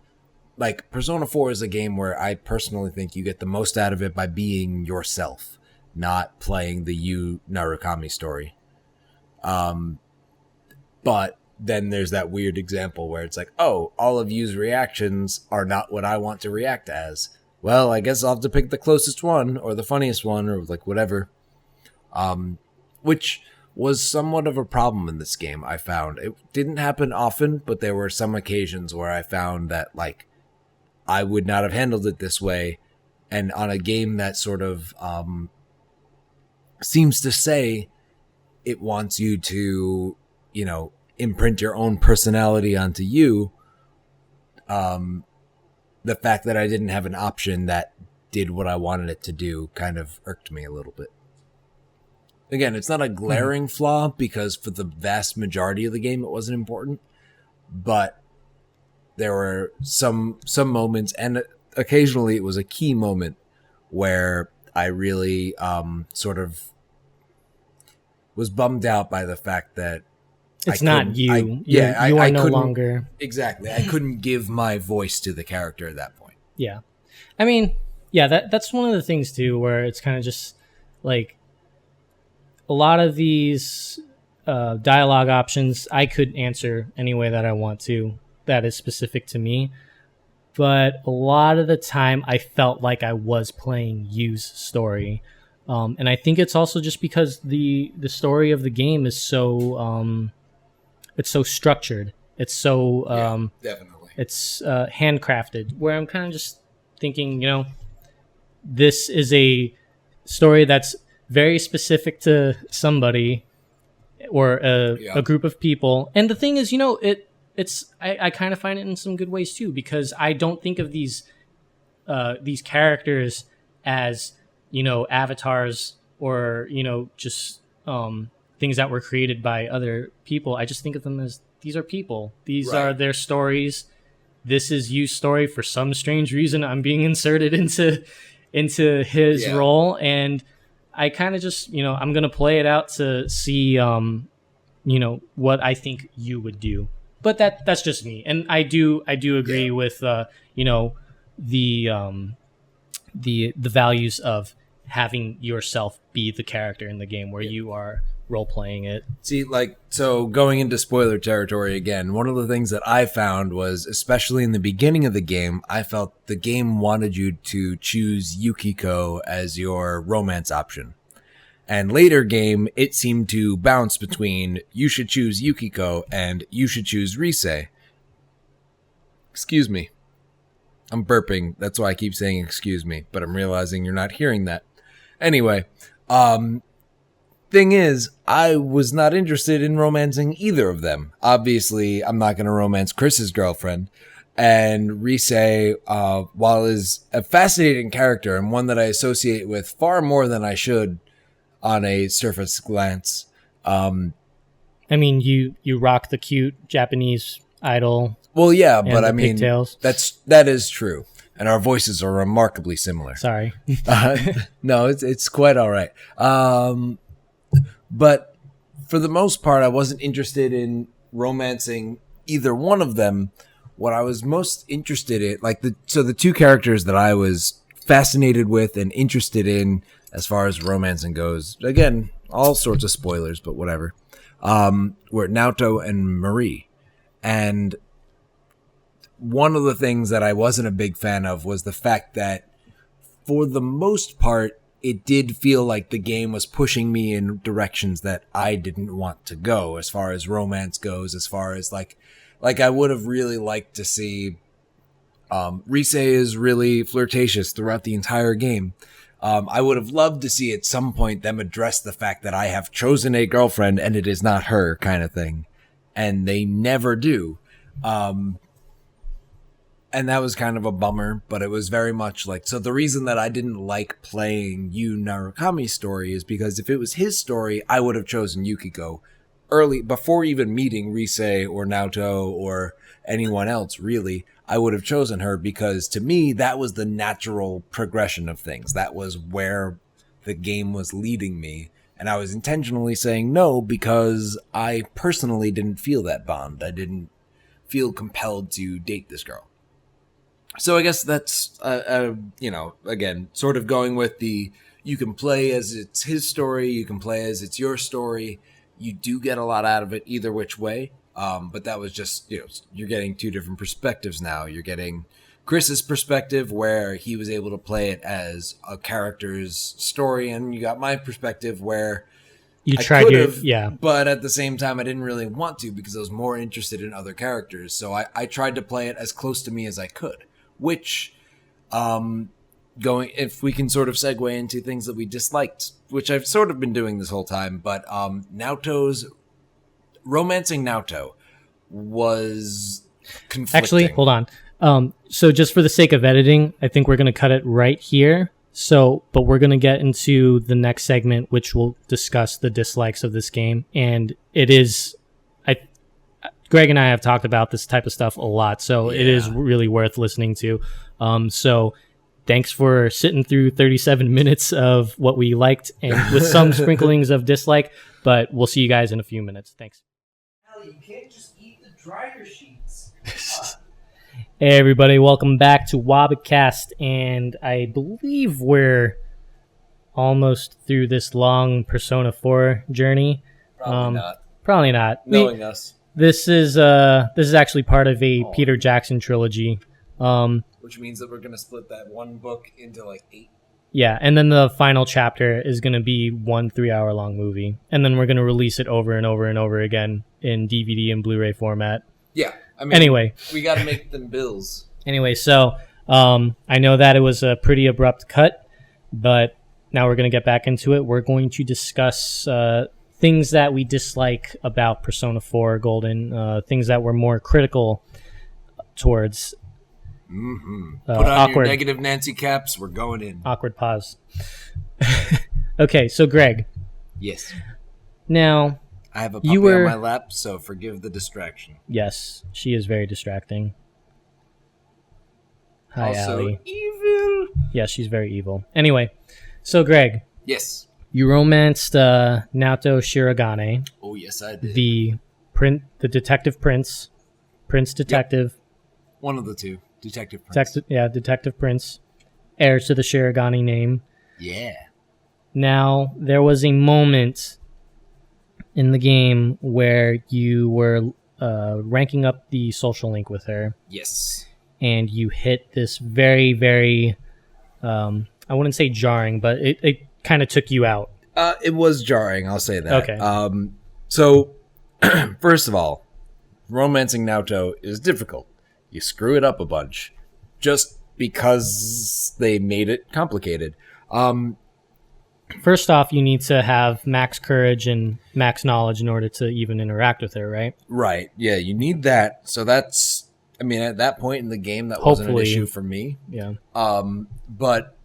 like Persona 4 is a game where I personally think you get the most out of it by being yourself, not playing the Yu Narukami story. But then there's that weird example where it's like, oh, all of Yu's reactions are not what I want to react as. Well, I guess I'll have to pick the closest one or the funniest one or like whatever. Which was somewhat of a problem in this game, I found. It didn't happen often, but there were some occasions where I found that like I would not have handled it this way. And on a game that sort of seems to say it wants you to, you know, imprint your own personality onto you, the fact that I didn't have an option that did what I wanted it to do kind of irked me a little bit. Again, it's not a glaring flaw, because for the vast majority of the game it wasn't important, but there were some moments, and occasionally it was a key moment where I really sort of was bummed out by the fact that it's not you. You are no longer. Exactly. I couldn't give my voice to the character at that point. Yeah. I mean, yeah, that's one of the things too, where it's kind of just like a lot of these dialogue options I could answer any way that I want to, that is specific to me. But a lot of the time I felt like I was playing Yu's story. And I think it's also just because the story of the game is so it's so structured. It's so definitely. It's handcrafted, where I'm kind of just thinking, you know, this is a story that's very specific to somebody or a group of people. And the thing is, you know, I kind of find it in some good ways too, because I don't think of these characters as, you know, avatars or, you know, just things that were created by other people. I just think of them as, these are people. These are their stories. This is Yu's story. For some strange reason, I'm being inserted into his role, and I kind of just, you know, I'm gonna play it out to see, you know, what I think you would do. But that's just me, and I do agree with, you know, the values of having yourself be the character in the game, where you are role playing it. See, like, so going into spoiler territory again, one of the things that I found was, especially in the beginning of the game, I felt the game wanted you to choose Yukiko as your romance option. And later game, it seemed to bounce between you should choose Yukiko and you should choose Rise. Excuse me. I'm burping. That's why I keep saying excuse me, but I'm realizing you're not hearing that. Anyway, thing is, I was not interested in romancing either of them. Obviously, I'm not going to romance Chris's girlfriend. And Rise, while is a fascinating character and one that I associate with far more than I should on a surface glance. I mean, you rock the cute Japanese idol. Well, yeah, but I mean, pigtails. that is true. And our voices are remarkably similar. Sorry. No, it's quite all right. But for the most part, I wasn't interested in romancing either one of them. What I was most interested in, like the two characters that I was fascinated with and interested in as far as romancing goes, again, all sorts of spoilers, but whatever, were Naoto and Marie. And one of the things that I wasn't a big fan of was the fact that for the most part, it did feel like the game was pushing me in directions that I didn't want to go, as far as romance goes, as far as like I would have really liked to see. Rise is really flirtatious throughout the entire game. I would have loved to see at some point them address the fact that I have chosen a girlfriend and it is not her, kind of thing. And they never do. And that was kind of a bummer, but it was very much like, so the reason that I didn't like playing Yu Narukami's story is because if it was his story, I would have chosen Yukiko early, before even meeting Rise or Naoto or anyone else, really. I would have chosen her because to me, that was the natural progression of things. That was where the game was leading me. And I was intentionally saying no because I personally didn't feel that bond. I didn't feel compelled to date this girl. So I guess that's, again, sort of going with you can play as it's his story, you can play as it's your story. You do get a lot out of it either which way. But that was just, you're getting two different perspectives now. You're getting Chris's perspective where he was able to play it as a character's story, and you got my perspective where you tried yeah. But at the same time, I didn't really want to because I was more interested in other characters. So I tried to play it as close to me as I could, which, if we can sort of segue into things that we disliked, which I've sort of been doing this whole time, but romancing Naoto was conflicting. Actually, hold on. So just for the sake of editing, I think we're going to cut it right here. But we're going to get into the next segment, which will discuss the dislikes of this game. And it is, Greg and I have talked about this type of stuff a lot, so It is really worth listening to. So thanks for sitting through 37 minutes of what we liked and with some sprinklings of dislike, but we'll see you guys in a few minutes. Thanks. You can't just eat the dryer sheets. Hey everybody, welcome back to WobbaCast, and I believe we're almost through this long Persona 4 journey. Probably not. Probably not. Knowing us. This is actually part of a Peter Jackson trilogy. Which means that we're going to split that one book into like 8. Yeah, and then the final chapter is going to be 1 3-hour long movie. And then we're going to release it over and over and over again in DVD and Blu-ray format. Yeah. I mean, anyway, we got to make them bills. Anyway, so I know that it was a pretty abrupt cut, but now we're going to get back into it. We're going to discuss things that we dislike about Persona 4 Golden, things that we're more critical towards. Mm-hmm. Put on your negative Nancy caps. We're going in. Awkward pause. Okay, so Greg. Yes. Now, I have a puppy on my lap, so forgive the distraction. Yes, she is very distracting. Hi, also Allie. Evil. Yeah, she's very evil. Anyway, so Greg. Yes. You romanced Naoto Shirogane. Oh, yes, I did. The detective prince. Prince detective. Yep. One of the two. Detective Prince. Detective Prince. Heirs to the Shirogane name. Yeah. Now, there was a moment in the game where you were ranking up the social link with her. Yes. And you hit this very, very, I wouldn't say jarring, but it kind of took you out. It was jarring, I'll say that. Okay. So, first of all, romancing Naoto is difficult. You screw it up a bunch just because they made it complicated. First off, you need to have max courage and max knowledge in order to even interact with her, right? Right. Yeah, you need that. So that's, I mean, at that point in the game, that wasn't an issue for me. Yeah. But,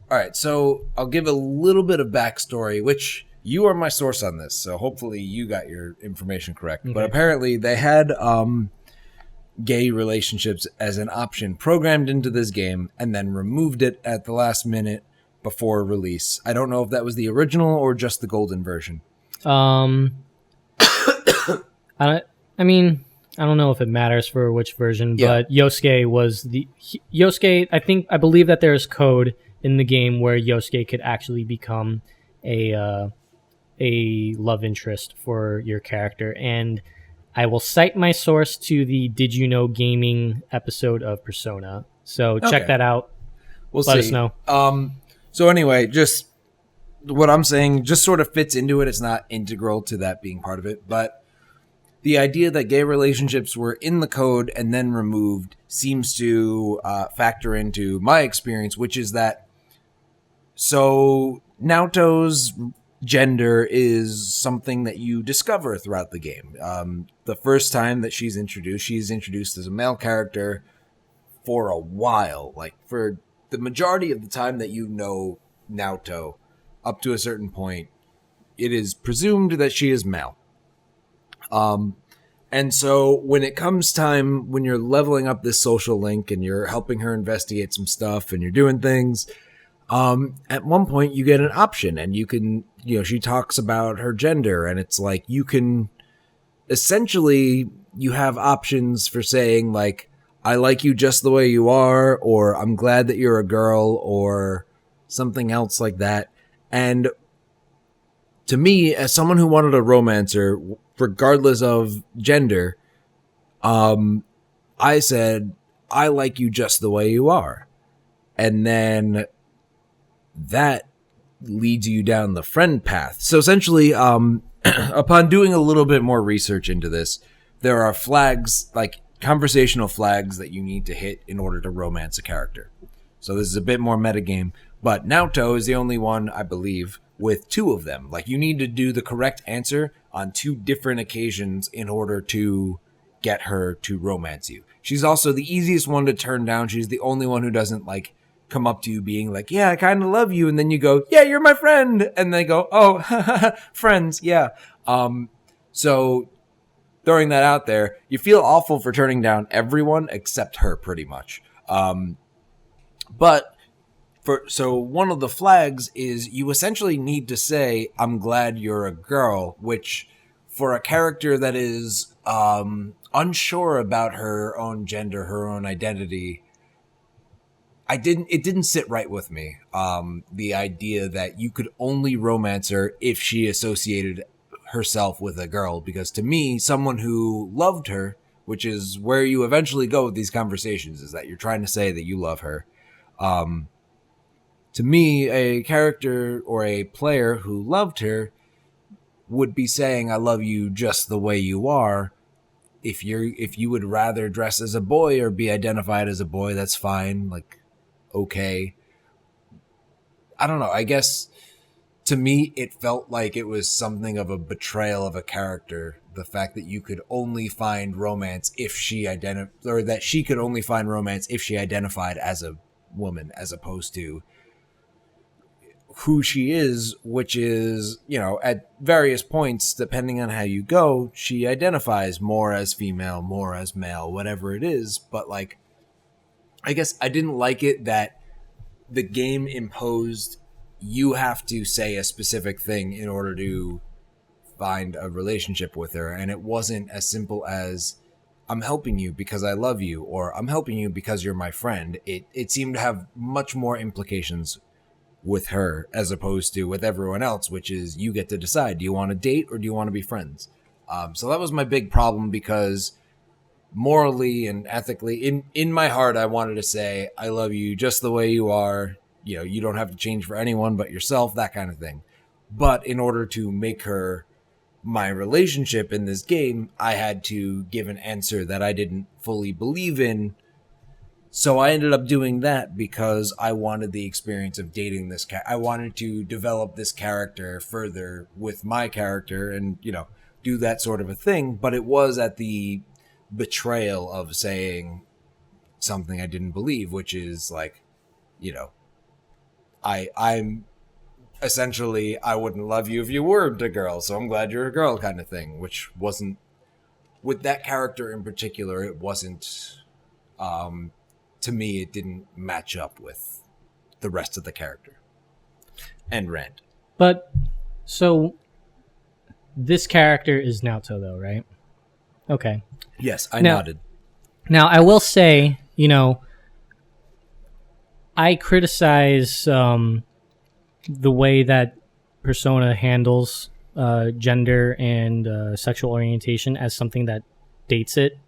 all right, so I'll give a little bit of backstory, which you are my source on this, so hopefully you got your information correct. Okay. But apparently they had gay relationships as an option programmed into this game and then removed it at the last minute before release. I don't know if that was the original or just the golden version. I mean, I don't know if it matters for which version, but Yosuke was I believe that there's code in the game where Yosuke could actually become a love interest for your character, and I will cite my source to the Did You Know Gaming episode of Persona. So check Okay. that out. We'll Let see. us know. So anyway, just what I'm saying just sort of fits into it. It's not integral to that being part of it, but the idea that gay relationships were in the code and then removed seems to factor into my experience, which is that so Naoto's gender is something that you discover throughout the game. The first time that she's introduced as a male character for a while, like for the majority of the time that you know Naoto, up to a certain point, it is presumed that she is male. And so when it comes time, when you're leveling up this social link and you're helping her investigate some stuff and you're doing things, at one point you get an option and you can, she talks about her gender and it's like you can essentially, you have options for saying like, I like you just the way you are, or I'm glad that you're a girl, or something else like that. And to me, as someone who wanted a romancer, regardless of gender, I said, I like you just the way you are. And then that leads you down the friend path. So essentially, upon doing a little bit more research into this, there are flags, like conversational flags that you need to hit in order to romance a character. So this is a bit more metagame, but Naoto is the only one, I believe, with 2 of them. Like, you need to do the correct answer on 2 different occasions in order to get her to romance you. She's also the easiest one to turn down. She's the only one who doesn't, like, come up to you being like, yeah, I kind of love you. And then you go, yeah, you're my friend. And they go, oh, friends, yeah. So throwing that out there, you feel awful for turning down everyone except her, pretty much. But so one of the flags is you essentially need to say, I'm glad you're a girl, which for a character that is unsure about her own gender, her own identity, it didn't sit right with me. The idea that you could only romance her if she associated herself with a girl, because to me, someone who loved her, which is where you eventually go with these conversations, is that you're trying to say that you love her. To me, a character or a player who loved her would be saying, I love you just the way you are. If you would rather dress as a boy or be identified as a boy, that's fine. Like, okay. I don't know. I guess to me, it felt like it was something of a betrayal of a character. The fact that you could only find romance if she or that she could only find romance if she identified as a woman, as opposed to who she is, which is, at various points, depending on how you go, she identifies more as female, more as male, whatever it is. But like, I guess I didn't like it that the game imposed you have to say a specific thing in order to find a relationship with her. And it wasn't as simple as, I'm helping you because I love you, or I'm helping you because you're my friend. It seemed to have much more implications with her as opposed to with everyone else, which is you get to decide, do you want to date or do you want to be friends? So that was my big problem, because morally and ethically, in my heart, I wanted to say, I love you just the way you are. You don't have to change for anyone but yourself, that kind of thing. But in order to make her my relationship in this game, I had to give an answer that I didn't fully believe in. So I ended up doing that because I wanted the experience of dating this I wanted to develop this character further with my character and, do that sort of a thing. But it was at the betrayal of saying something I didn't believe, which is like, I'm essentially, I wouldn't love you if you weren't a girl, so I'm glad you're a girl kind of thing, which wasn't, with that character in particular, it wasn't, to me, it didn't match up with the rest of the character. And Rand. But, so, this character is Naoto, though, right? Okay. Yes, I nodded. Now, I will say, I criticize the way that Persona handles gender and sexual orientation as something that dates it.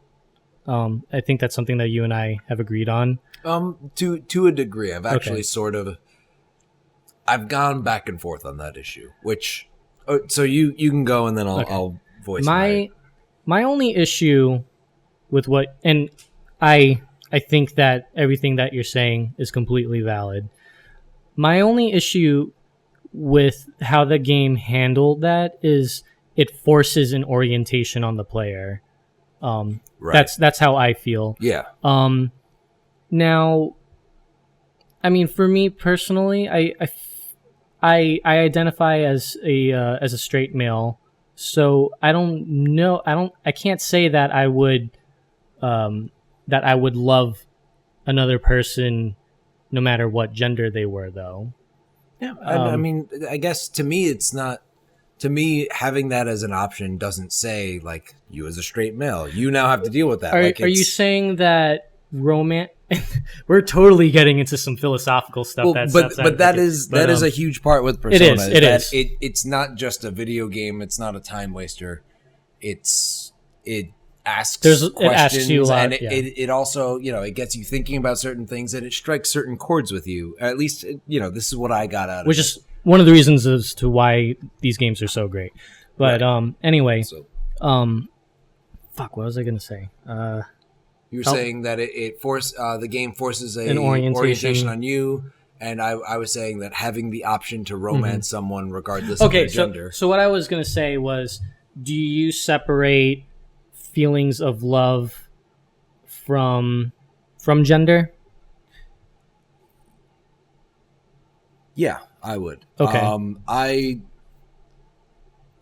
I think that's something that you and I have agreed on. To a degree, I've actually I've gone back and forth on that issue. Which, so you can go and then I'll voice my only issue with what, and I think that everything that you're saying is completely valid. My only issue with how the game handled that is it forces an orientation on the player. Right. That's how I feel. Yeah. Now, I mean, for me personally, I identify as a straight male, so I don't know. I can't say that I would love another person no matter what gender they were, though. Yeah. I mean, I guess to me, it's not. To me, having that as an option doesn't say, like, you as a straight male, you now have to deal with that. Are you saying that romance? We're totally getting into some philosophical stuff. Well, but that is a huge part with Persona. It is. It's not just a video game. It's not a time waster. It asks questions, it asks you a lot, and it also, it gets you thinking about certain things, and it strikes certain chords with you. At least, this is what I got out of it. Which is one of the reasons as to why these games are so great. But anyway, fuck, what was I gonna say? You were saying that the game forces an orientation on you, and I was saying that having the option to romance someone regardless of their gender. So what I was gonna say was, do you separate feelings of love from gender? Yeah, I would. Okay.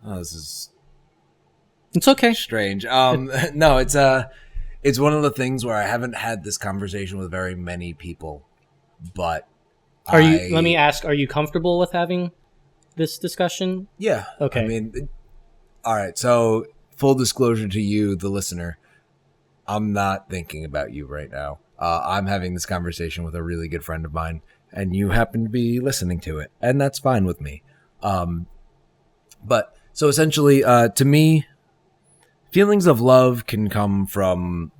This is. It's okay. Strange. No, it's one of the things where I haven't had this conversation with very many people, but let me ask, are you comfortable with having this discussion? Yeah. Okay. I mean, all right. So full disclosure to you, the listener, I'm not thinking about you right now. I'm having this conversation with a really good friend of mine, and you happen to be listening to it, and that's fine with me. But so essentially, to me, feelings of love can come from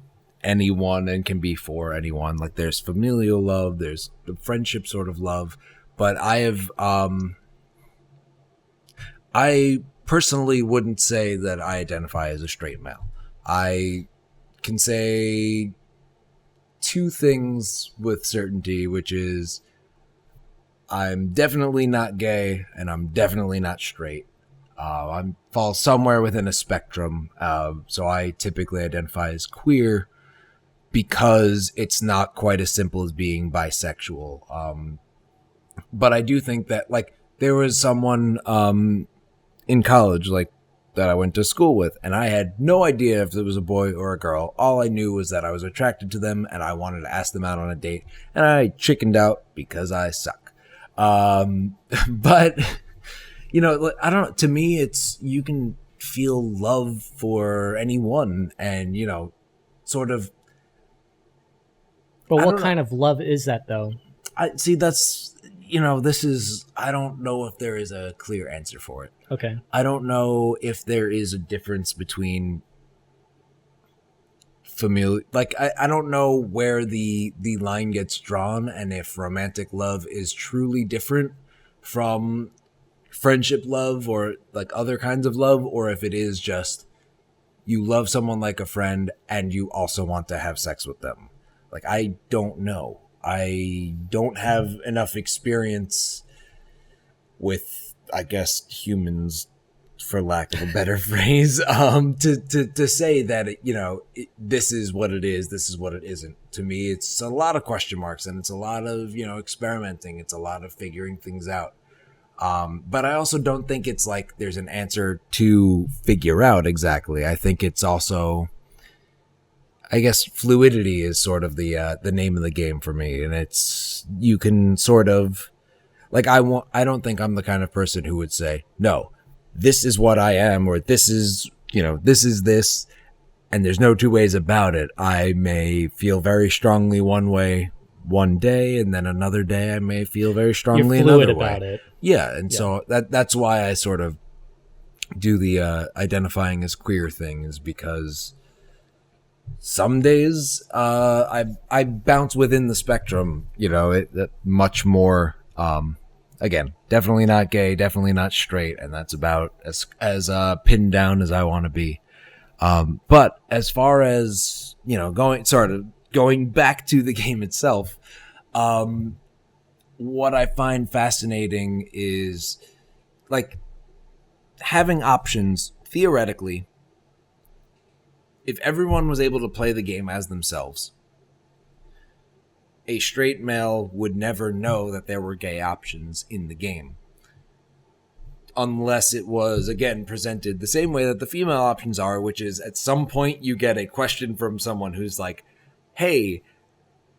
anyone and can be for anyone. Like, there's familial love, there's the friendship sort of love, but I personally wouldn't say that I identify as a straight male. I can say two things with certainty, which is I'm definitely not gay and I'm definitely not straight. I fall somewhere within a spectrum, so I typically identify as queer because it's not quite as simple as being bisexual. But I do think that, like, there was someone in college, like, that I went to school with, and I had no idea if it was a boy or a girl. All I knew was that I was attracted to them and I wanted to ask them out on a date, and I chickened out because I suck. But I don't know. To me, it's, you can feel love for anyone and, sort of. But what kind of love is that, though? I don't know if there is a clear answer for it. Okay. I don't know if there is a difference between familiar, like, I don't know where the line gets drawn, and if romantic love is truly different from friendship love or like other kinds of love, or if it is just you love someone like a friend and you also want to have sex with them. Like, I don't know. I don't have enough experience with, I guess, humans, for lack of a better phrase, to say that, this is what it is, this is what it isn't. To me, it's a lot of question marks, and it's a lot of, experimenting. It's a lot of figuring things out. But I also don't think it's like there's an answer to figure out exactly. I think it's also, I guess, fluidity is sort of the name of the game for me. And it's, you can sort of, like, I don't think I'm the kind of person who would say, no, this is what I am, or this is, this is this, and there's no two ways about it. I may feel very strongly one way one day, and then another day I may feel very strongly You're fluid another way. about it. Yeah, and so that's why I sort of do the identifying as queer thing is because some days I bounce within the spectrum, it much more again, definitely not gay, definitely not straight, and that's about as pinned down as I want to be. But as far as, going back to the game itself, what I find fascinating is like having options. Theoretically, if everyone was able to play the game as themselves, a straight male would never know that there were gay options in the game. Unless it was, again, presented the same way that the female options are, which is at some point you get a question from someone who's like, hey,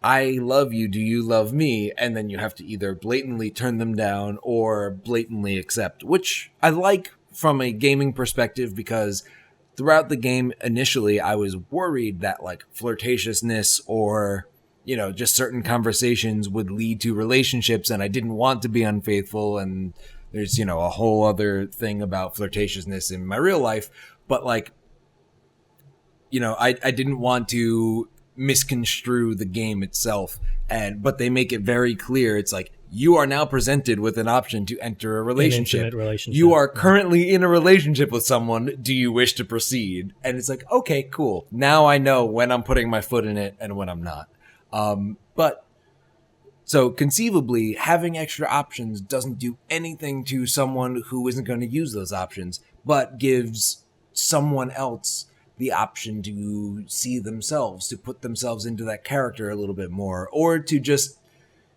I love you, do you love me? And then you have to either blatantly turn them down or blatantly accept, which I like from a gaming perspective, because throughout the game, initially, I was worried that like flirtatiousness or, just certain conversations would lead to relationships, and I didn't want to be unfaithful. And there's, a whole other thing about flirtatiousness in my real life. But like, I didn't want to misconstrue the game itself. But they make it very clear. It's like, you are now presented with an option to enter a relationship. An intimate relationship. You are currently in a relationship with someone. Do you wish to proceed? And it's like, okay, cool. Now I know when I'm putting my foot in it and when I'm not. But so conceivably, having extra options doesn't do anything to someone who isn't going to use those options, but gives someone else the option to see themselves, to put themselves into that character a little bit more, or to just,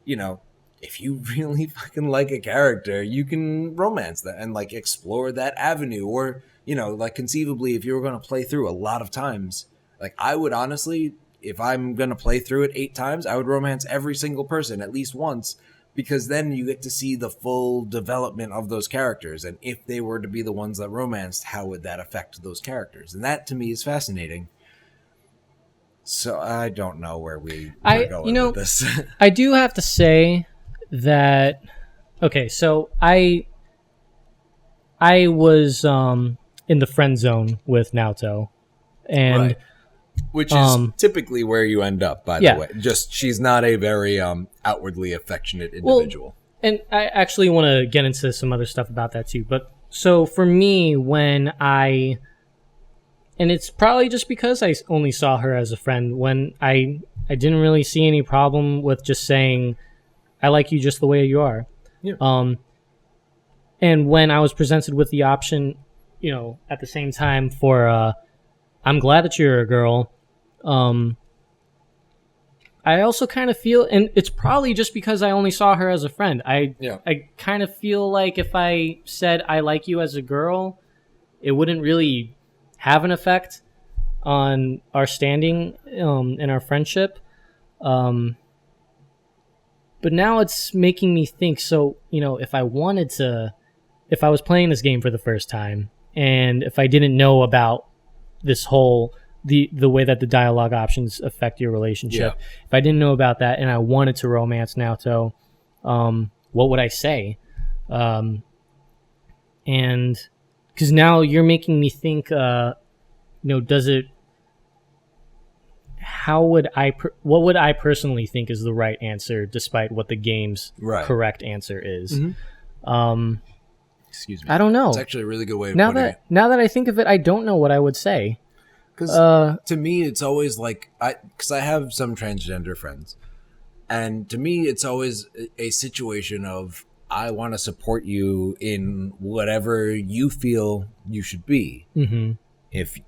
if you really fucking like a character, you can romance that and like explore that avenue. Or, like conceivably, if you were going to play through a lot of times, like I would honestly, if I'm going to play through it 8 times, I would romance every single person at least once, because then you get to see the full development of those characters. And if they were to be the ones that romanced, how would that affect those characters? And that to me is fascinating. So I don't know where we're going with this. I do have to say that, okay, so I was in the friend zone with Naoto, and right. Which is typically where you end up, by the way. Just she's not a very outwardly affectionate individual. Well, and I actually want to get into some other stuff about that too. But so for me, and it's probably just because I only saw her as a friend, when I didn't really see any problem with just saying, I like you just the way you are. Yeah. And when I was presented with the option, at the same time for, I'm glad that you're a girl. I also kind of feel, and it's probably just because I only saw her as a friend. I kind of feel like if I said I like you as a girl, it wouldn't really have an effect on our standing in our friendship. But now it's making me think, so, if I was playing this game for the first time, and if I didn't know about this whole, the way that the dialogue options affect your relationship, if I didn't know about that and I wanted to romance Naoto, what would I say? And because now you're making me think, what would I personally think is the right answer, despite what the game's correct answer is? Mm-hmm. Excuse me. I don't know. It's actually a really good way of putting it. Now that I think of it, I don't know what I would say. Because to me, it's always like, because I have some transgender friends, and to me, it's always a situation of, I want to support you in whatever you feel you should be. Mm-hmm. If,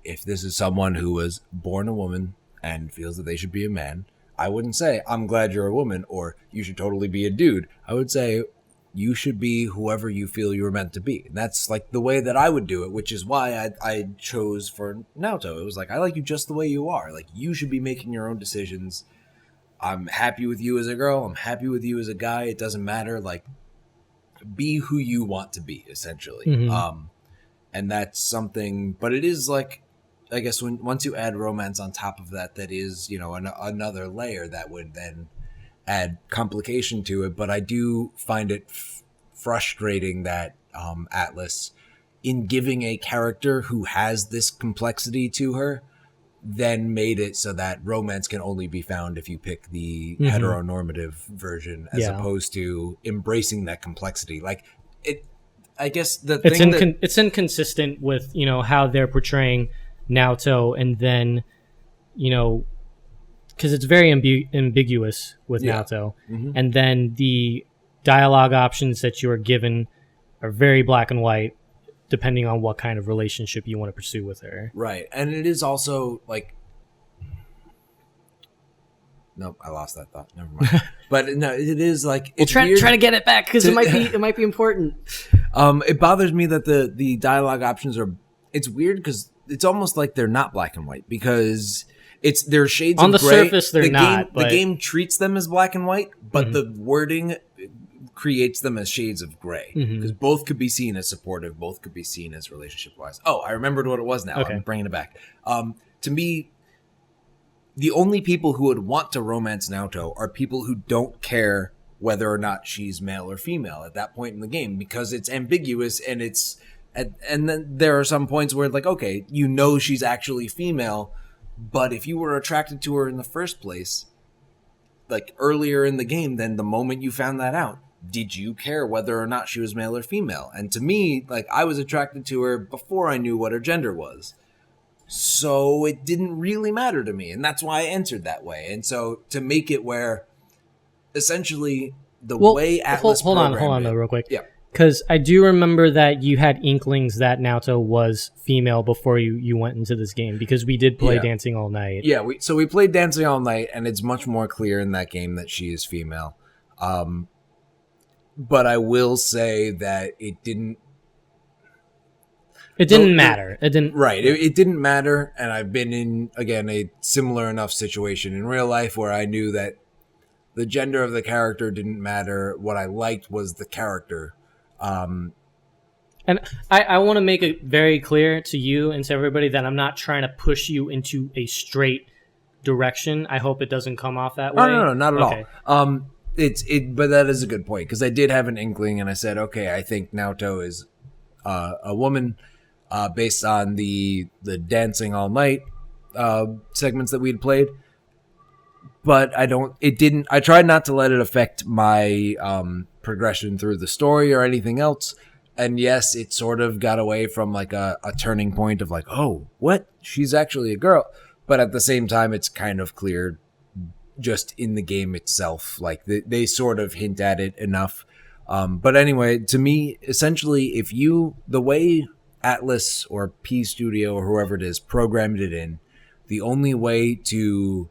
if this is someone who was born a woman and feels that they should be a man, I wouldn't say, I'm glad you're a woman, or you should totally be a dude. I would say, you should be whoever you feel you were meant to be. And that's like the way that I would do it, which is why I chose for Naoto. It was like, I like you just the way you are. Like, you should be making your own decisions. I'm happy with you as a girl. I'm happy with you as a guy. It doesn't matter. Like, be who you want to be, essentially. Mm-hmm. And that's something, but it is like, I guess once you add romance on top of that, that is, another layer that would then add complication to it. But I do find it frustrating that Atlas in giving a character who has this complexity to her, then made it so that romance can only be found if you pick the heteronormative version, as opposed to embracing that complexity. Like it, I guess it's inconsistent with, you know, how they're portraying Naoto, and then, you know, because it's very ambiguous with Naoto, and then the dialogue options that you are given are very black and white, depending on what kind of relationship you want to pursue with her. Right. And it is also like, nope, I lost that thought. Never mind. But no, it is like, it's try to get it back, because it might be important. It bothers me that the dialogue options are, it's weird because it's almost like they're not black and white, because they're shades on of the gray. surface they're not, the game treats them as black and white, but the wording creates them as shades of gray, because both could be seen as supportive, both could be seen as relationship wise. Oh, I remembered what it was now. Okay. I'm bringing it back. To me, the only people who would want to romance Naoto are people who don't care whether or not she's male or female at that point in the game, because it's ambiguous, and and then there are some points where, like, okay, you know she's actually female, but if you were attracted to her in the first place, like earlier in the game, then the moment you found that out, did you care whether or not she was male or female? And to me, like, I was attracted to her before I knew what her gender was. So it didn't really matter to me, and that's why I answered that way. And so to make it where essentially way Atlas hold on though, real quick. Yeah. Because I do remember that you had inklings that Naoto was female before you went into this game, because we did play Dancing All Night. Yeah, we played Dancing All Night, and it's much more clear in that game that she is female. But I will say that it didn't matter. It didn't. Right. It didn't matter. And I've been in, again, a similar enough situation in real life where I knew that the gender of the character didn't matter. What I liked was the character. And I want to make it very clear to you and to everybody that I'm not trying to push you into a straight direction. I hope it doesn't come off that way. No, not at all. But that is a good point, because I did have an inkling, and I said, okay, I think Naoto is a woman, based on the Dancing All Night segments that we'd played. But I tried not to let it affect my progression through the story or anything else. And yes, it sort of got away from like a turning point of like, oh, what? She's actually a girl. But at the same time, it's kind of clear just in the game itself. Like they sort of hint at it enough. But anyway, to me, essentially, the way Atlas or P Studio or whoever it is programmed it in, the only way to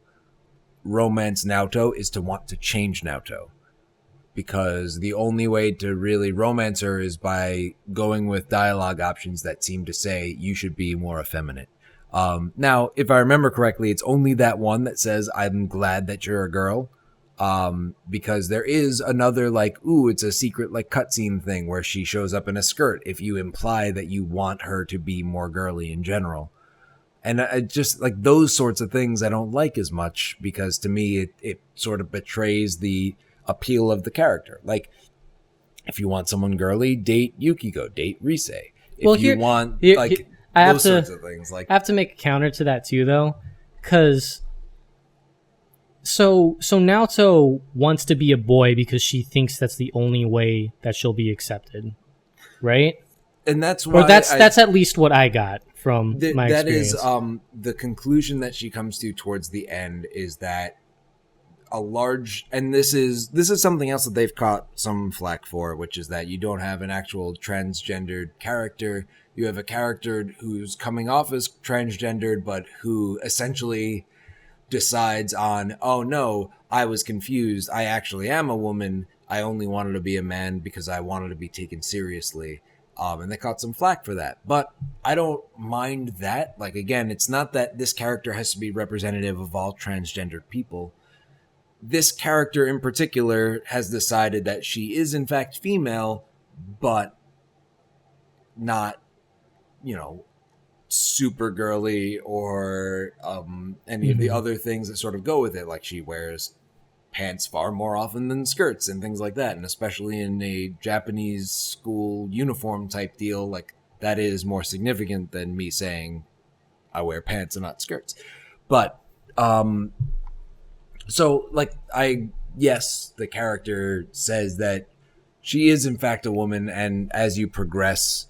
romance Naoto is to want to change Naoto. Because the only way to really romance her is by going with dialogue options that seem to say you should be more effeminate. Now, if I remember correctly, it's only that one that says, I'm glad that you're a girl. Because there is another, like, it's a secret, like, cutscene thing where she shows up in a skirt if you imply that you want her to be more girly in general. And I just, like, those sorts of things I don't like as much, because to me it sort of betrays the appeal of the character. Like, if you want someone girly, date Yukiko, date Rise. If you want those sorts of things, like, I have to make a counter to that too, though, because so Naoto wants to be a boy because she thinks that's the only way that she'll be accepted, right? And that's why that's at least what I got from my experience. That is the conclusion that she comes to towards the end, is that and this is something else that they've caught some flack for, which is that you don't have an actual transgendered character. You have a character who's coming off as transgendered, but who essentially decides on, oh no, I was confused. I actually am a woman. I only wanted to be a man because I wanted to be taken seriously. And they caught some flack for that. But I don't mind that. Like, again, it's not that this character has to be representative of all transgendered people. This character in particular has decided that she is in fact female, but not, super girly or any of the other things that sort of go with it. Like, she wears pants far more often than skirts and things like that. And especially in a Japanese school uniform type deal, like that is more significant than me saying I wear pants and not skirts. But, so like yes, the character says that she is in fact a woman. And as you progress,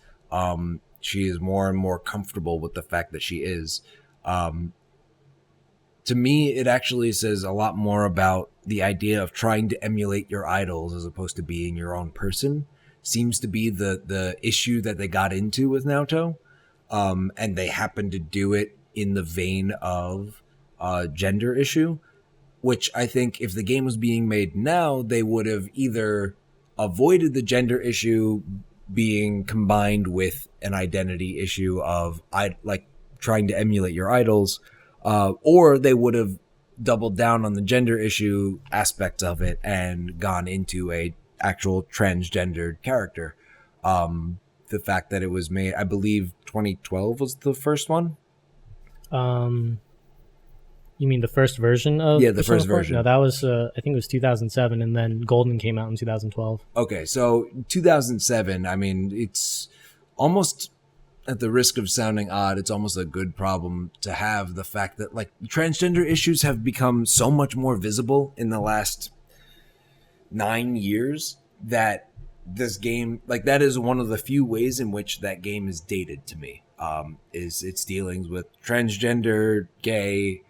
she is more and more comfortable with the fact that she is. To me, it actually says a lot more about the idea of trying to emulate your idols as opposed to being your own person. Seems to be the issue that they got into with Naoto. And they happened to do it in the vein of a gender issue, which I think if the game was being made now, they would have either avoided the gender issue being combined with an identity issue of like trying to emulate your idols, or they would have doubled down on the gender issue aspect of it and gone into a actual transgendered character. The fact that it was made, I believe 2012 was the first one. You mean the first version of? Yeah, the first version. No, that was I think it was 2007, and then Golden came out in 2012. Okay, so 2007. I mean, it's almost, at the risk of sounding odd, it's almost a good problem to have, the fact that like transgender issues have become so much more visible in the last 9 years that this game, like that is one of the few ways in which that game is dated to me. Is its dealings with transgender, gay,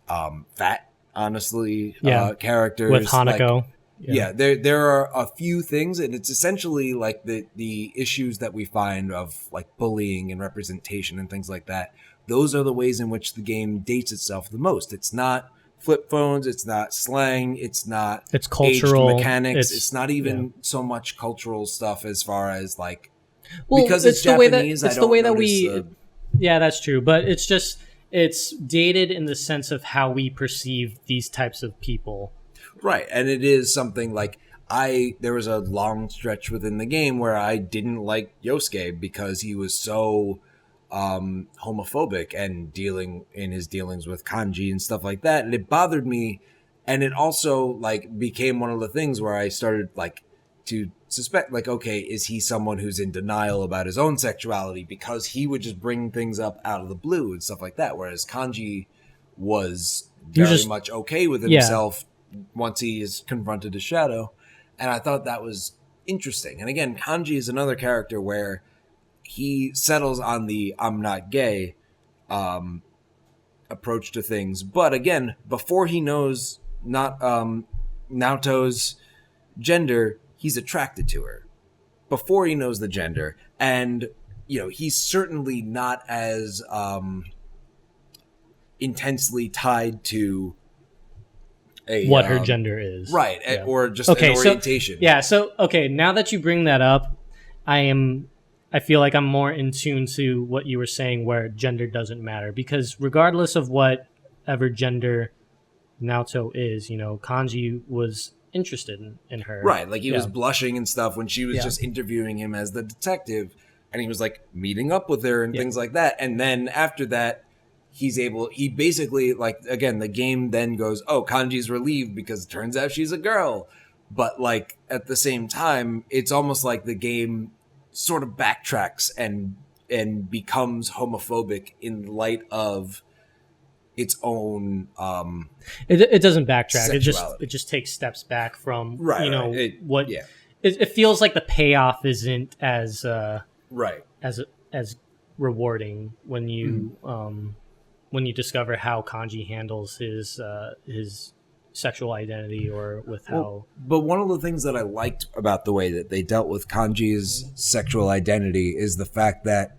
fat, honestly, characters with Hanako. Like, yeah, there are a few things, and it's essentially like the issues that we find of like bullying and representation and things like that. Those are the ways in which the game dates itself the most. It's not flip phones, it's not slang, it's cultural aged mechanics, it's not even so much cultural stuff as far as like, well, because it's Japanese, yeah, that's true, but it's dated in the sense of how we perceive these types of people. Right, and it is something like there was a long stretch within the game where I didn't like Yosuke because he was so homophobic and dealing in his dealings with kanji and stuff like that, and it bothered me. And it also like became one of the things where I started like to suspect, like, okay, is he someone who's in denial about his own sexuality because he would just bring things up out of the blue and stuff like that, whereas Kanji was very much okay with himself once he is confronted his shadow. And I thought that was interesting. And again, Kanji is another character where he settles on the I'm not gay approach to things. But again, before he knows Naoto's gender, he's attracted to her. Before he knows the gender. And, you know, he's certainly not as intensely tied to what her gender is. Right. Yeah. Or just an orientation. So now that you bring that up, I feel like I'm more in tune to what you were saying, where gender doesn't matter, because regardless of whatever gender Naoto is, you know, Kanji was interested in her. Right, like he was blushing and stuff when she was just interviewing him as the detective, and he was like meeting up with her and things like that. And then after that, he basically, like, again, the game then goes, oh, Kanji's relieved because it turns out she's a girl. But like at the same time, it's almost like the game sort of backtracks and becomes homophobic in light of its own it doesn't backtrack, it just takes steps back from it feels like the payoff isn't as as rewarding when you discover how Kanji handles his sexual identity, or with how... But one of the things that I liked about the way that they dealt with Kanji's sexual identity is the fact that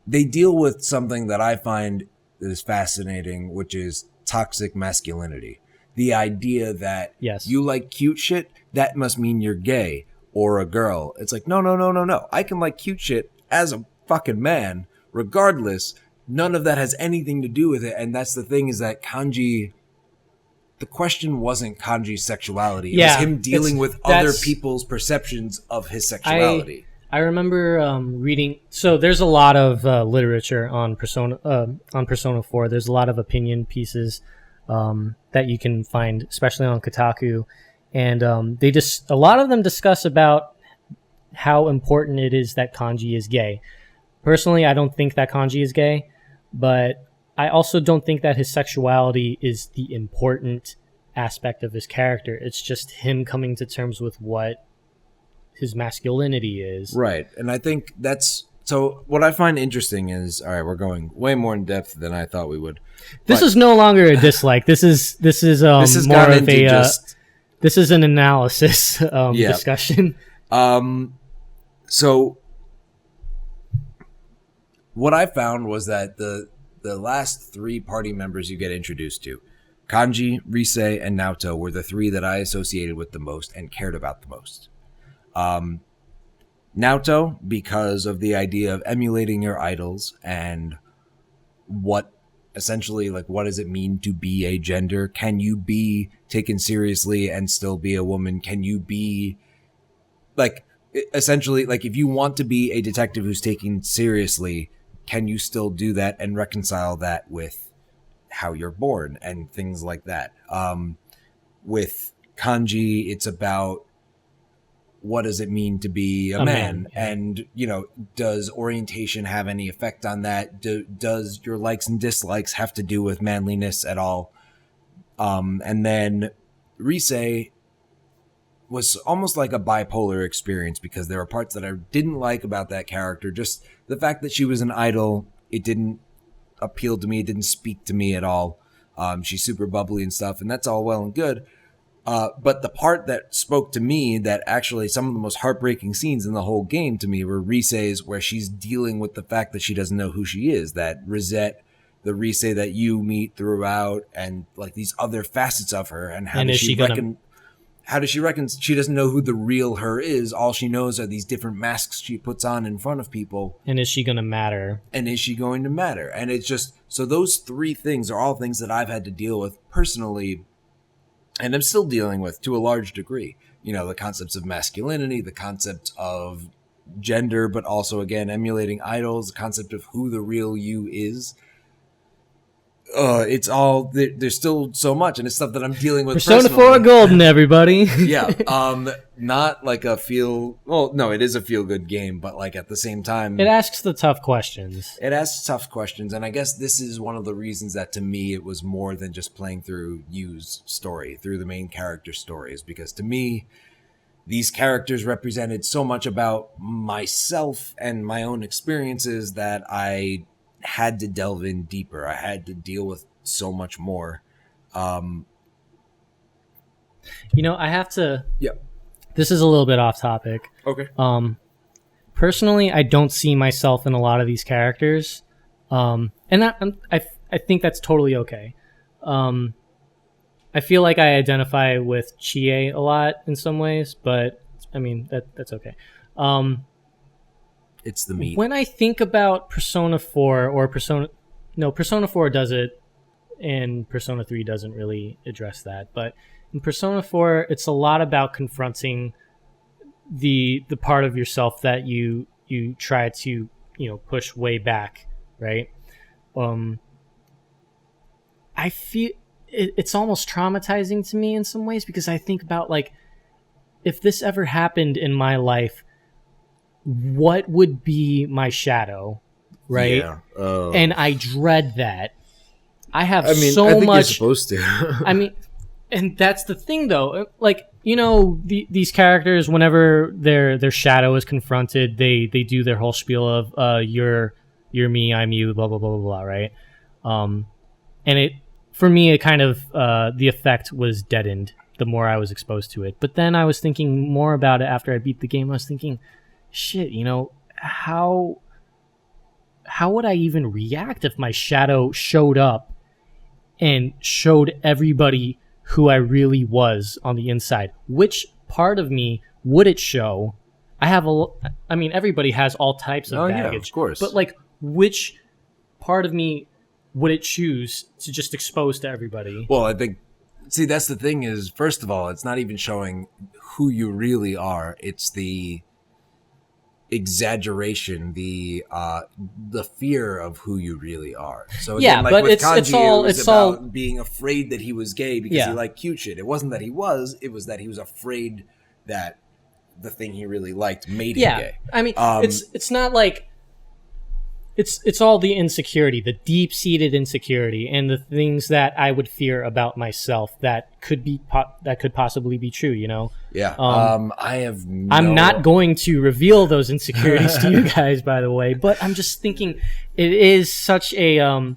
they deal with something that I find is fascinating, which is toxic masculinity. The idea that you like cute shit, that must mean you're gay or a girl. It's like, no. I can like cute shit as a fucking man, regardless. None of that has anything to do with it. And that's the thing, is that Kanji... The question wasn't Kanji's sexuality. It was him dealing with other people's perceptions of his sexuality. I remember reading... So there's a lot of literature on Persona 4. There's a lot of opinion pieces that you can find, especially on Kotaku, and a lot of them discuss about how important it is that Kanji is gay. Personally, I don't think that Kanji is gay, but I also don't think that his sexuality is the important aspect of his character. It's just him coming to terms with what his masculinity is. Right. And I think that's... So what I find interesting is... All right, we're going way more in depth than I thought we would. This is no longer a dislike. This is more of a... this is an analysis discussion. So what I found was that the last 3 party members you get introduced to, Kanji, Rise, and Naoto, were the 3 that I associated with the most and cared about the most. Naoto, because of the idea of emulating your idols and what essentially, like, what does it mean to be a gender? Can you be taken seriously and still be a woman? Can you be, like, essentially, like, if you want to be a detective who's taken seriously, can you still do that and reconcile that with how you're born and things like that? With Kanji, it's about what does it mean to be a man? And, you know, does orientation have any effect on that? Does your likes and dislikes have to do with manliness at all? And then Rise was almost like a bipolar experience because there were parts that I didn't like about that character. Just the fact that she was an idol, it didn't appeal to me. It didn't speak to me at all. She's super bubbly and stuff, and that's all well and good. But the part that spoke to me, that actually some of the most heartbreaking scenes in the whole game to me were Rise's, where she's dealing with the fact that she doesn't know who she is, that Rosette, the Rise that you meet throughout, and like these other facets of her, and how does she reckon? How does she reckon? She doesn't know who the real her is. All she knows are these different masks she puts on in front of people. And is she going to matter? And is she going to matter? And it's just, so those 3 things are all things that I've had to deal with personally, and I'm still dealing with to a large degree. You know, the concepts of masculinity, the concept of gender, but also, again, emulating idols, the concept of who the real you is. It's all, there's still so much, and it's stuff that I'm dealing with Persona personally. 4 Golden, everybody. Yeah, not like a no, it is a feel-good game, but like at the same time... It asks the tough questions. It asks tough questions, and I guess this is one of the reasons that, to me, it was more than just playing through Yu's story, through the main character stories, because to me, these characters represented so much about myself and my own experiences that I had to delve in deeper. I had to deal with so much more. You know, I have to... Yeah. This is a little bit off topic. Okay. Personally, I don't see myself in a lot of these characters. And I think that's totally okay. I feel like I identify with Chie a lot in some ways, but I mean, that's okay. It's the meat. When I think about Persona 4 or Persona 4 does it, and Persona 3 doesn't really address that. But in Persona 4, it's a lot about confronting the part of yourself that you try to, you know, push way back, right? I feel it's almost traumatizing to me in some ways, because I think about, like, if this ever happened in my life, what would be my shadow, right? Yeah. And I dread that. I think you're supposed to. I mean, and that's the thing, though. Like, you know, these characters, whenever their shadow is confronted, they do their whole spiel of you're me, I'm you, blah blah blah blah blah, right? And it, for me, it kind of the effect was deadened the more I was exposed to it. But then I was thinking more about it after I beat the game. I was thinking, shit, you know, how would I even react if my shadow showed up and showed everybody who I really was on the inside? Which part of me would it show? I mean, everybody has all types of baggage. Yeah, of course. But, like, which part of me would it choose to just expose to everybody? Well, I think, see, that's the thing is, first of all, it's not even showing who you really are. It's exaggeration, the fear of who you really are. So Yeah, again, like but with Kanji, it was about all being afraid that he was gay because he liked cute shit. It wasn't that he was; it was that he was afraid that the thing he really liked made him gay. I mean, it's not like it's all the insecurity, the deep-seated insecurity, and the things that I would fear about myself that could possibly be true. You know? Yeah. I have. I'm not going to reveal those insecurities to you guys, by the way. But I'm just thinking, it is such a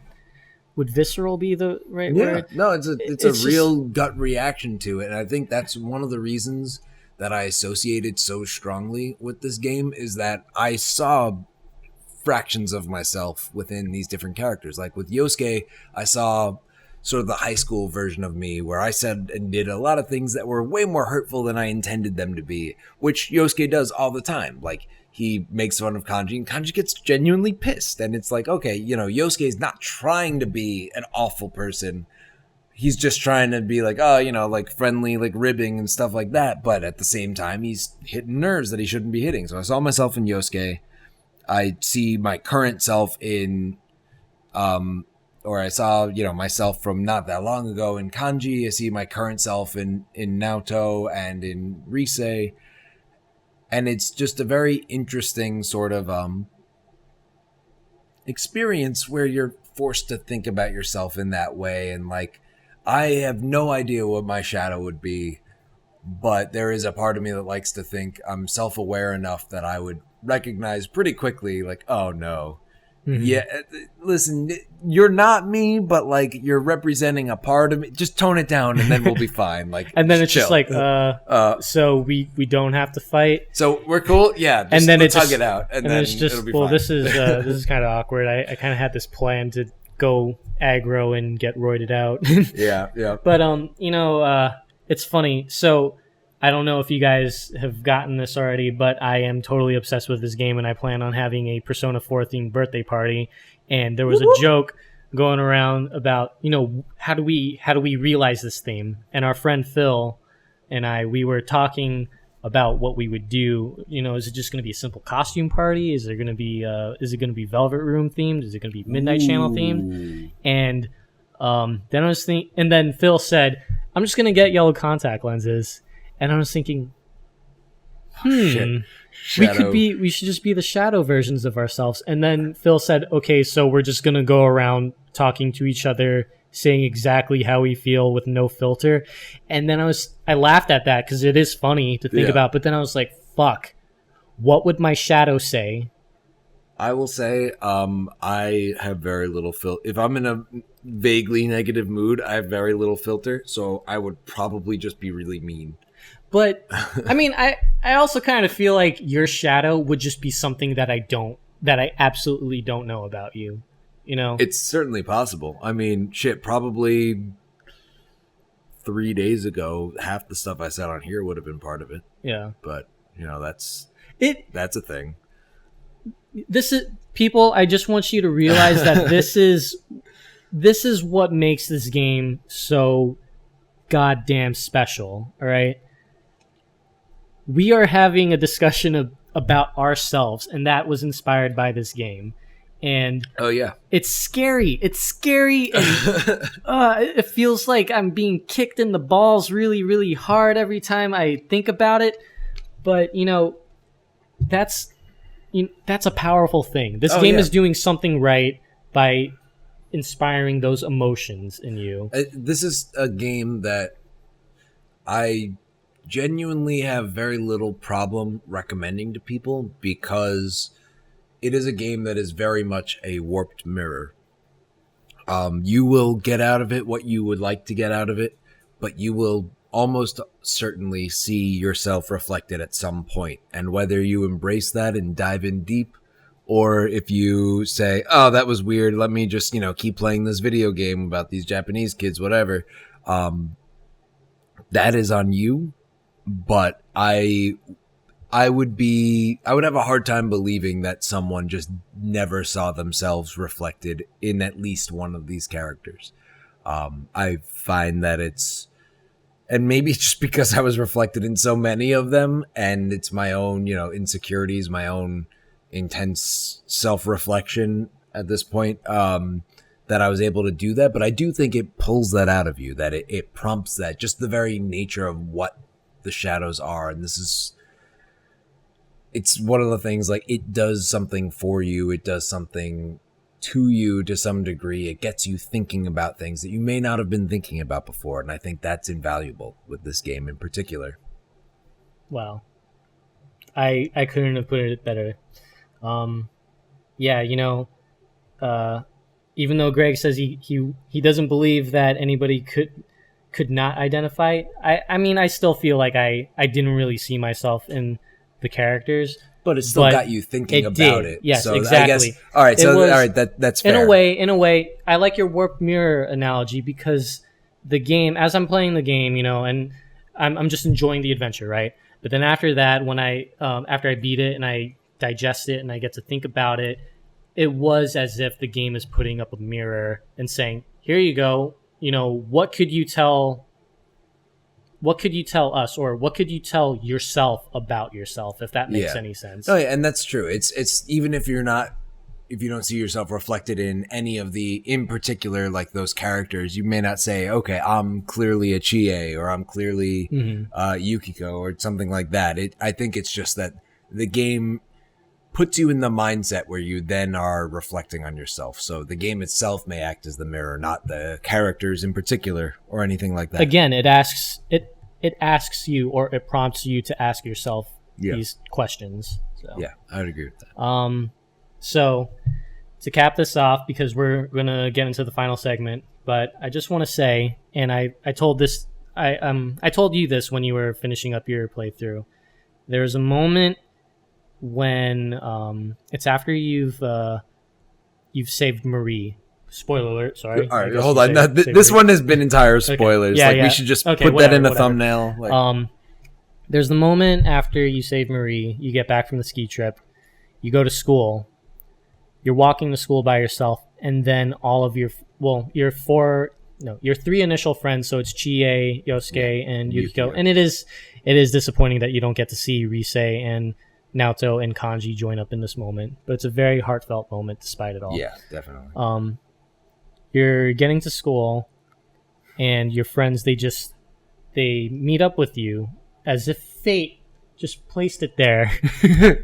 would visceral be the right word? No, it's a real gut reaction to it, and I think that's one of the reasons that I associated so strongly with this game is that I saw fractions of myself within these different characters. Like with Yosuke, I saw sort of the high school version of me where I said and did a lot of things that were way more hurtful than I intended them to be, which Yosuke does all the time. Like he makes fun of Kanji and Kanji gets genuinely pissed. And it's like, okay, you know, Yosuke's not trying to be an awful person. He's just trying to be like, oh, you know, like friendly, like ribbing and stuff like that. But at the same time, he's hitting nerves that he shouldn't be hitting. So I saw myself in Yosuke. I see my current self in, or I saw, you know, myself from not that long ago in Kanji. I see my current self in Naoto and in Rise. And it's just a very interesting sort of experience where you're forced to think about yourself in that way. And like, I have no idea what my shadow would be, but there is a part of me that likes to think I'm self-aware enough that I would recognize pretty quickly, like, oh no, yeah, listen, you're not me, but like you're representing a part of me. Just tone it down, and then we'll be fine. Like, and then it's chill. just like, so we don't have to fight, so we're cool, yeah. And then let's it's hug it out, and then it's just, it'll be well, fine. this is kind of awkward. I kind of had this plan to go aggro and get roided out. yeah. But you know, it's funny. So I don't know if you guys have gotten this already, but I am totally obsessed with this game, and I plan on having a Persona 4 themed birthday party. And there was a joke going around about, you know, how do we realize this theme? And our friend Phil and we were talking about what we would do. You know, is it just going to be a simple costume party? Is it going to be Velvet Room themed? Is it going to be Midnight Channel themed? And then I was thinking, and then Phil said, "I'm just going to get yellow contact lenses." And I was thinking, we should just be the shadow versions of ourselves. And then Phil said, okay, so we're just going to go around talking to each other, saying exactly how we feel with no filter. And then I laughed at that because it is funny to think about. But then I was like, fuck, what would my shadow say? I will say, I have very little filter. If I'm in a vaguely negative mood, I have very little filter. So I would probably just be really mean. But I mean, I also kind of feel like your shadow would just be something that I absolutely don't know about you. You know, it's certainly possible. I mean, shit, probably 3 days ago, half the stuff I said on here would have been part of it. Yeah, but you know, that's a thing. This is people. I just want you to realize that this is what makes this game so goddamn special. All right. We are having a discussion about ourselves, and that was inspired by this game. And oh yeah, it's scary. It's scary, and it feels like I'm being kicked in the balls really, really hard every time I think about it. But you know, that's a powerful thing. This game is doing something right by inspiring those emotions in you. This is a game that I genuinely have very little problem recommending to people because it is a game that is very much a warped mirror. You will get out of it what you would like to get out of it, but you will almost certainly see yourself reflected at some point. And whether you embrace that and dive in deep, or if you say, oh, that was weird, let me just, you know, keep playing this video game about these Japanese kids, whatever, that is on you. But I would have a hard time believing that someone just never saw themselves reflected in at least one of these characters. I find that it's And maybe just because I was reflected in so many of them, and it's my own, insecurities, my own intense self-reflection at this point, that I was able to do that. But I do think it pulls that out of you, that it prompts that, just the very nature of what the shadows are. And it's one of the things, like, it does something for you. It does something to you to some degree. It gets you thinking about things that you may not have been thinking about before. And I think that's invaluable with this game in particular. Wow. I couldn't have put it better. Yeah, even though Greg says he doesn't believe that anybody could not identify, I mean, I still feel like I didn't really see myself in the characters. But it still got you thinking about it. Yes, so exactly. I guess, all right, that's fair. In a way, I like your warped mirror analogy, because the game, as I'm playing the game, and I'm just enjoying the adventure, right? But then after that, when after I beat it and I digest it and I get to think about it, it was as if the game is putting up a mirror and saying, "Here you go. What could you tell? What could you tell us, or what could you tell yourself about yourself?" If that makes any sense. Oh, yeah, and that's true. It's even if you don't see yourself reflected in any of in particular, like those characters, you may not say, "Okay, I'm clearly a Chie," or "I'm clearly Yukiko," or something like that. I think it's just that the game puts you in the mindset where you then are reflecting on yourself. So the game itself may act as the mirror, not the characters in particular or anything like that. Again, it asks you, or it prompts you to ask yourself these questions. So. Yeah, I would agree with that. So to cap this off, because we're gonna get into the final segment, but I just want to say, and I told you this when you were finishing up your playthrough. There's a moment when it's after you've saved Marie. Spoiler alert, sorry. All right, hold on. This one has been entire spoilers. Okay. Yeah, we should just put that in a thumbnail. There's the moment after you save Marie, you get back from the ski trip, you go to school, you're walking to school by yourself, and then all of your three initial friends, so it's Chie, Yosuke, and Yukiko. And it is disappointing that you don't get to see Rise and Naoto and Kanji join up in this moment, but it's a very heartfelt moment despite it all. Yeah, definitely. You're getting to school, and your friends, they meet up with you as if fate just placed it there,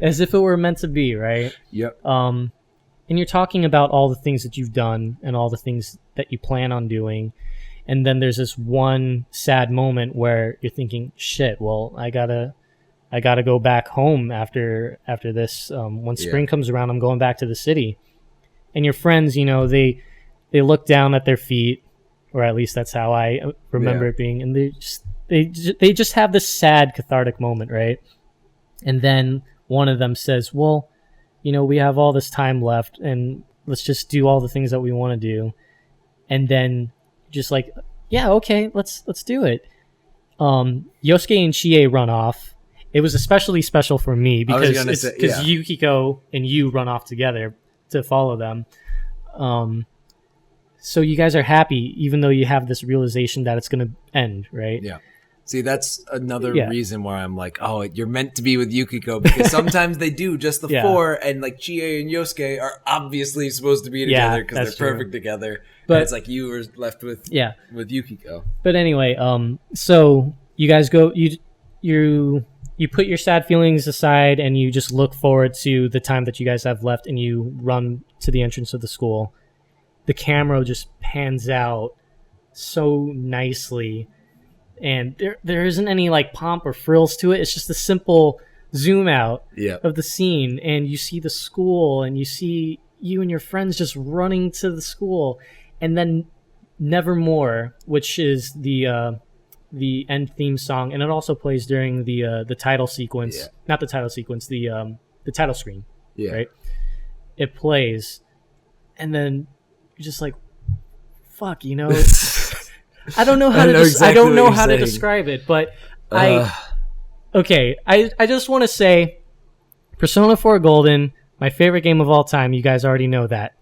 as if it were meant to be, right? Yep. And you're talking about all the things that you've done and all the things that you plan on doing, and then there's this one sad moment where you're thinking, "Shit, well, I gotta go back home after this. When spring comes around, I'm going back to the city." And your friends, they look down at their feet, or at least that's how I remember it being, and they just have this sad, cathartic moment, right? And then one of them says, "Well, we have all this time left, and let's just do all the things that we want to do." And then just like, "Yeah, okay, let's do it." Yosuke and Chie run off. It was especially special for me because Yukiko and you run off together to follow them. So you guys are happy, even though you have this realization that it's going to end, right? Yeah. See, that's another reason why I'm like, oh, you're meant to be with Yukiko, because sometimes they do just the four, and like Chie and Yosuke are obviously supposed to be together because they're perfect together. But it's like you were left with Yukiko. But anyway, so you guys go, you put your sad feelings aside, and you just look forward to the time that you guys have left, and you run to the entrance of the school. The camera just pans out so nicely, and there isn't any like pomp or frills to it. It's just a simple zoom out of the scene, and you see the school, and you see you and your friends just running to the school, and then Nevermore, which is the end theme song, and it also plays during the title sequence. Not the title sequence, the title screen. Right. It plays, and then you're just like, "Fuck," I don't know how I don't know how to describe it, but I just want to say, Persona 4 Golden, my favorite game of all time. You guys already know that.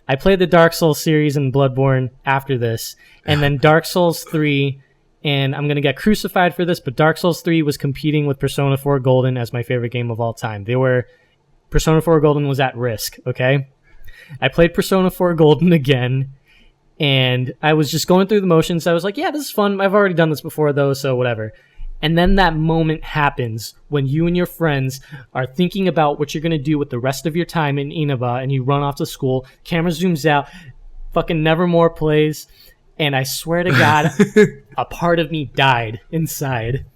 I played the Dark Souls series and Bloodborne after this, and then Dark Souls 3 and I'm going to get crucified for this, but Dark Souls 3 was competing with Persona 4 Golden as my favorite game of all time. Persona 4 Golden was at risk, okay? I played Persona 4 Golden again, and I was just going through the motions. I was like, yeah, this is fun. I've already done this before, though, so whatever. And then that moment happens when you and your friends are thinking about what you're going to do with the rest of your time in Inaba, and you run off to school, camera zooms out, fucking Nevermore plays, and I swear to God, a part of me died inside.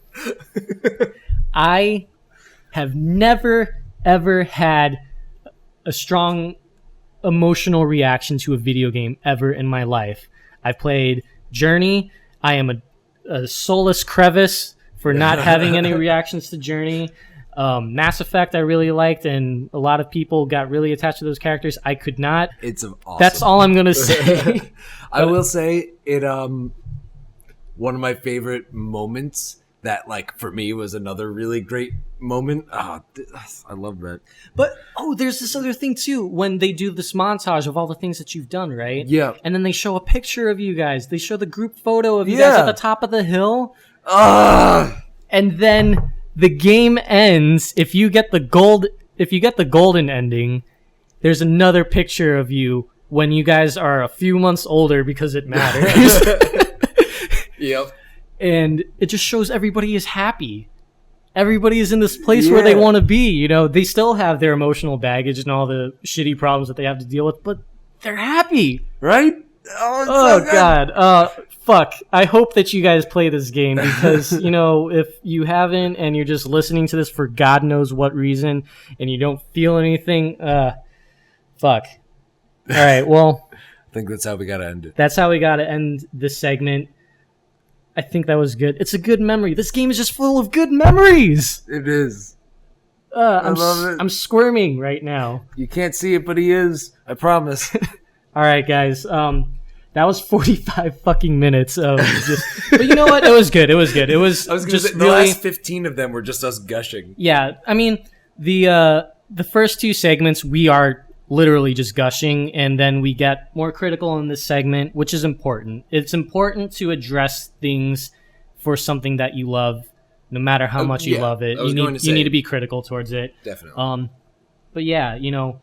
I have never, ever had a strong emotional reaction to a video game ever in my life. I've played Journey. I am a soulless crevice for not having any reactions to Journey. Mass Effect I really liked, and a lot of people got really attached to those characters. I could not. It's awesome. That's all I'm going to say. I will say it. One of my favorite moments that, like, for me was another really great moment. I love that. But, there's this other thing, too, when they do this montage of all the things that you've done, right? Yeah. And then they show a picture of you guys. They show the group photo of you guys at the top of the hill. And then the game ends. If you get the golden ending, there's another picture of you when you guys are a few months older because it matters. Yep. And it just shows everybody is happy. Everybody is in this place where they want to be. You know, they still have their emotional baggage and all the shitty problems that they have to deal with, but they're happy. Right? Oh, so God. Fuck. I hope that you guys play this game because, you know, if you haven't and you're just listening to this for God knows what reason and you don't feel anything, fuck. All right, well. I think that's how we got to end it. That's how we got to end this segment. I think that was good. It's a good memory. This game is just full of good memories. It is. I love it. I'm squirming right now. You can't see it, but he is. I promise. All right, guys. That was 45 fucking minutes of just. But you know what? It was good. It was good. It was. I was just say, the really, last 15 of them were just us gushing. Yeah, I mean the first two segments we are literally just gushing, and then we get more critical in this segment, which is important. It's important to address things for something that you love, no matter how much you love it. You need to be critical towards it. Definitely. But yeah, you know,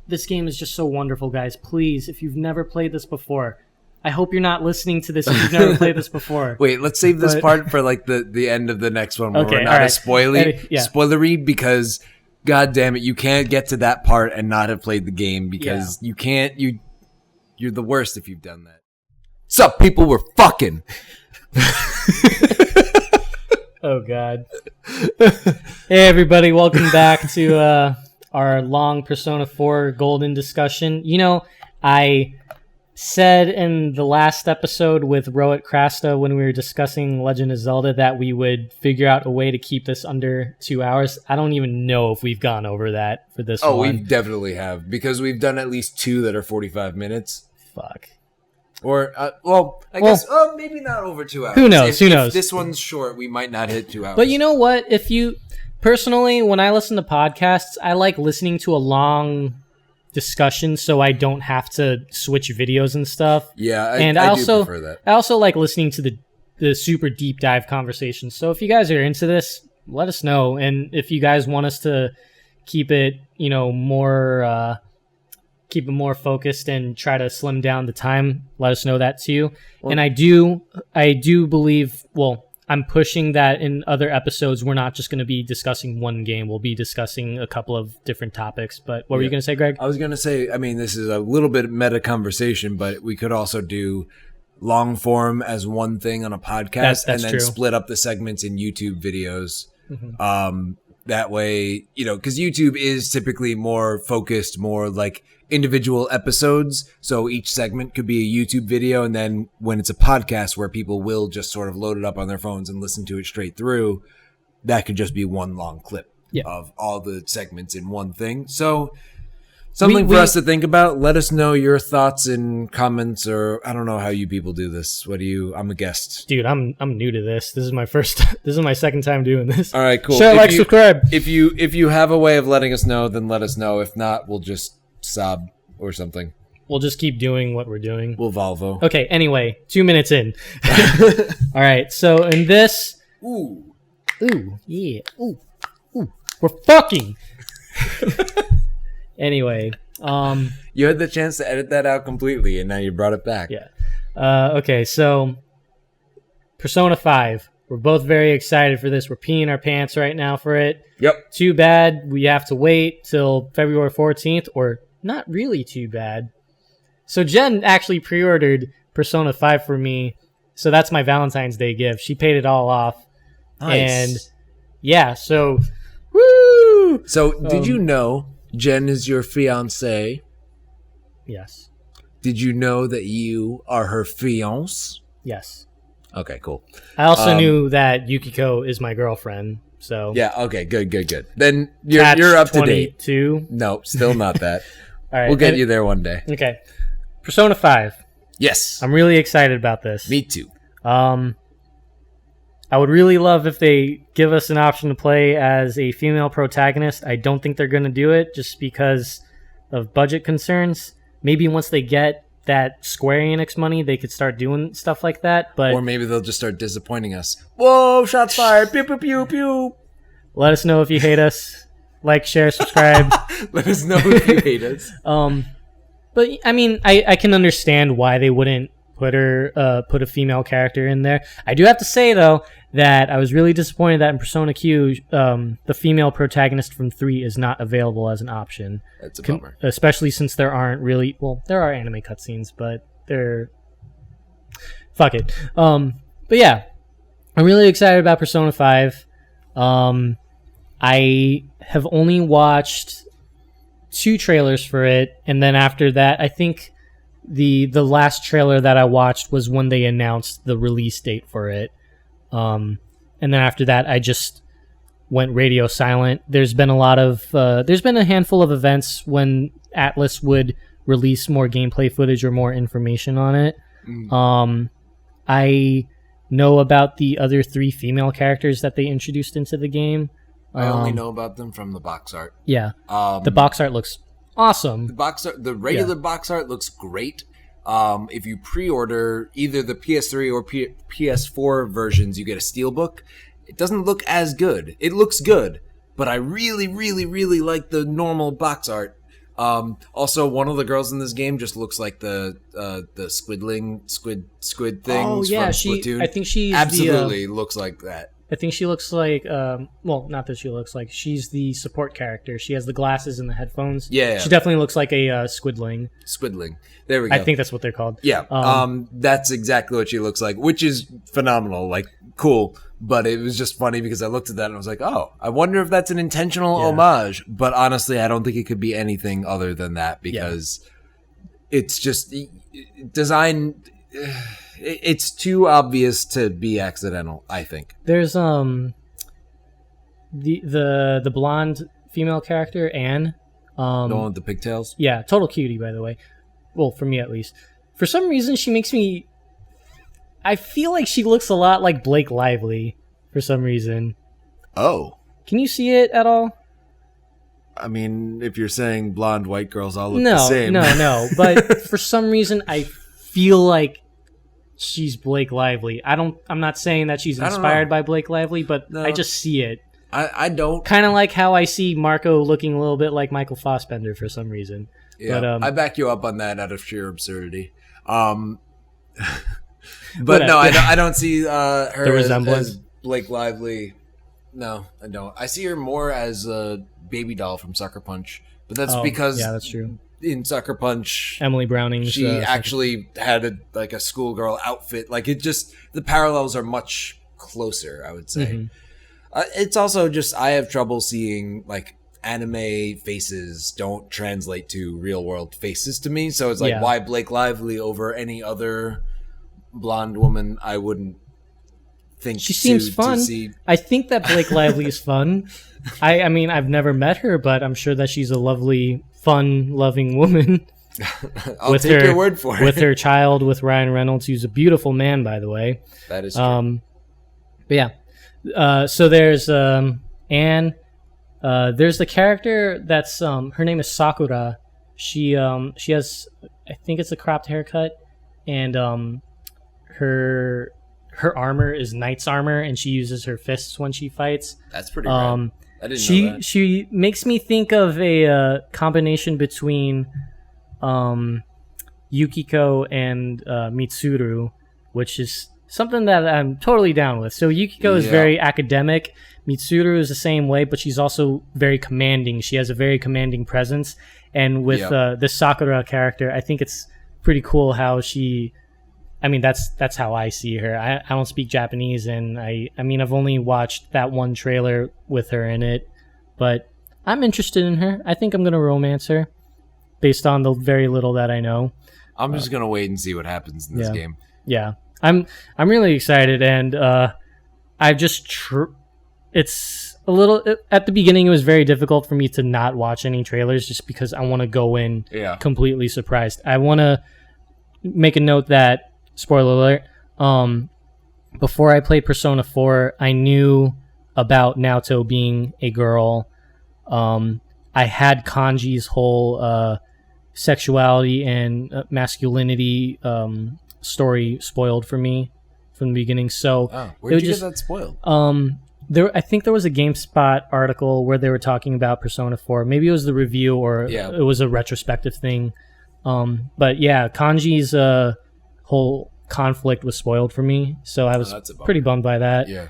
this game is just so wonderful, guys. Please, if you've never played this before, I hope you're not listening to this if you've never played this before. Wait, let's save this part for like the end of the next one where we're not as spoilery because God damn it, you can't get to that part and not have played the game because you can't. You're the worst if you've done that. Sup, people? We're fucking. Oh God. Hey everybody, welcome back to our long Persona 4 Golden discussion. You know, I said in the last episode with Rohit Krasta when we were discussing Legend of Zelda that we would figure out a way to keep this under 2 hours. I don't even know if we've gone over that for this one. Oh, we definitely have because we've done at least 2 that are 45 minutes. Fuck. Or, I guess, maybe not over 2 hours. Who knows? If this one's short, we might not hit 2 hours. But you know what? Personally, when I listen to podcasts, I like listening to a long discussion so I don't have to switch videos and stuff. Yeah, I do prefer that. I also like listening to the super deep dive conversations. So if you guys are into this, let us know. And if you guys want us to keep it, you know, more focused and try to slim down the time, let us know that too. Well, and I do believe, I'm pushing that in other episodes, we're not just going to be discussing one game. We'll be discussing a couple of different topics. But what were you going to say, Greg? I was going to say, I mean, this is a little bit meta conversation, but we could also do long form as one thing on a podcast and then split up the segments in YouTube videos. Mm-hmm. That way, you know, because YouTube is typically more focused, more like individual episodes. So each segment could be a YouTube video. And then when it's a podcast where people will just sort of load it up on their phones and listen to it straight through, that could just be one long clip of all the segments in one thing. So something for us to think about. Let us know your thoughts and comments, or I don't know how you people do this. I'm a guest. Dude, I'm new to this. This is my second time doing this. All right, cool. Share, subscribe. If you have a way of letting us know, then let us know. If not, we'll just sob or something. we'll just keep doing what we're doing. We'll Volvo. Okay, anyway, 2 minutes in. All right, so in this... Ooh. Ooh, yeah. Ooh, we're fucking. Anyway, You had the chance to edit that out completely, and now you brought it back. yeah. Okay, so Persona 5. We're both very excited for this. We're peeing our pants right now for it. Yep. Too bad we have to wait till February 14th, or not really too bad. So Jen actually pre-ordered Persona 5 for me, so that's my Valentine's Day gift. She paid it all off. Nice. And yeah, so woo! So, did you know Jen is your fiancée? Yes. Did you know that you are her fiance? Yes. Okay, cool. I also knew that Yukiko is my girlfriend, so... Yeah, okay, good. Then you're Catch up to date. 22. No, still not that. All right. We'll get you there one day. Okay. Persona 5. Yes. I'm really excited about this. Me too. I would really love if they give us an option to play as a female protagonist. I don't think they're going to do it just because of budget concerns. Maybe once they get that Square Enix money, they could start doing stuff like that. But Or maybe they'll just start disappointing us. Whoa, shots fired. Pew, pew, pew, pew. let us know if you hate us. Like, share, subscribe. Let us know if you hate us. But I mean, I can understand why they wouldn't put a female character in there. I do have to say though that I was really disappointed that in Persona Q, the female protagonist from 3 is not available as an option. That's a bummer. Especially since there aren't really, well, there are anime cutscenes, but they're fuck it. But yeah, I'm really excited about Persona 5. I have only watched 2 trailers for it, and then after that, I think the last trailer that I watched was when they announced the release date for it. And then after that, I just went radio silent. There's been a handful of events when Atlas would release more gameplay footage or more information on it. I know about the other 3 female characters that they introduced into the game. I only know about them from the box art. Yeah. The box art looks awesome. The regular box art looks great. If you pre-order either the PS3 or PS4 versions, you get a steelbook. It doesn't look as good. It looks good, but I really, really, really like the normal box art. Also, one of the girls in this game just looks like the squid thing Oh yeah, from Splatoon. I think she's absolutely looks like that. I think she looks like, well, not that she looks like, she's the support character. She has the glasses and the headphones. Yeah. She definitely looks like a squidling. Squidling. There we go. I think that's what they're called. Yeah. That's exactly what she looks like, which is phenomenal. Like, cool. But it was just funny because I looked at that and I was like, oh, I wonder if that's an intentional homage. But honestly, I don't think it could be anything other than that because it's just design. It's too obvious to be accidental, I think. There's the blonde female character, Anne. The one with the pigtails? Yeah, total cutie, by the way. Well, for me at least. For some reason, she makes me... I feel like she looks a lot like Blake Lively, for some reason. Oh. Can you see it at all? I mean, if you're saying blonde white girls all look the same. No. But for some reason, I feel like she's Blake Lively. I'm not saying that she's inspired by Blake Lively, but I just see it. I don't. Kind of like how I see Marco looking a little bit like Michael Fassbender for some reason. Yeah, but, I back you up on that out of sheer absurdity. But no, I don't see her the resemblance. as Blake Lively. No, I don't. I see her more as a baby doll from Sucker Punch, but that's because that's true. In Sucker Punch, Emily Browning, she actually had a schoolgirl outfit. Like it just the parallels are much closer, I would say. Mm-hmm. It's also just I have trouble seeing like anime faces don't translate to real world faces to me. So it's like why Blake Lively over any other blonde woman? I wouldn't think she seems fun. I think that Blake Lively is fun. I mean, I've never met her, but I'm sure that she's a lovely, fun-loving woman. I'll take your word for it. With her child, with Ryan Reynolds, who's a beautiful man, by the way. That is true. But yeah. So there's Anne. There's the character that's her name is Sakura, She has, I think it's a cropped haircut, and her her armor is knight's armor, and she uses her fists when she fights. That's pretty rad. I didn't know that. She makes me think of a combination between Yukiko and Mitsuru, which is something that I'm totally down with. So Yukiko is very academic. Mitsuru is the same way, but she's also very commanding. She has a very commanding presence. And with the Sakura character, I think it's pretty cool how she... I mean, that's how I see her. I don't speak Japanese, and I mean, I've only watched that one trailer with her in it, but I'm interested in her. I think I'm going to romance her based on the very little that I know. I'm just going to wait and see what happens in this game. Yeah. I'm really excited, and I've just it's a little at the beginning it was very difficult for me to not watch any trailers just because I want to go in completely surprised. I want to make a note that, spoiler alert, before I played Persona 4, I knew about Naoto being a girl. I had Kanji's whole sexuality and masculinity story spoiled for me from the beginning. So where did you get that spoiled? I think there was a GameSpot article where they were talking about Persona 4. Maybe it was the review or it was a retrospective thing. But yeah, Kanji's whole conflict was spoiled for me, so I was pretty bummed by that. Yeah.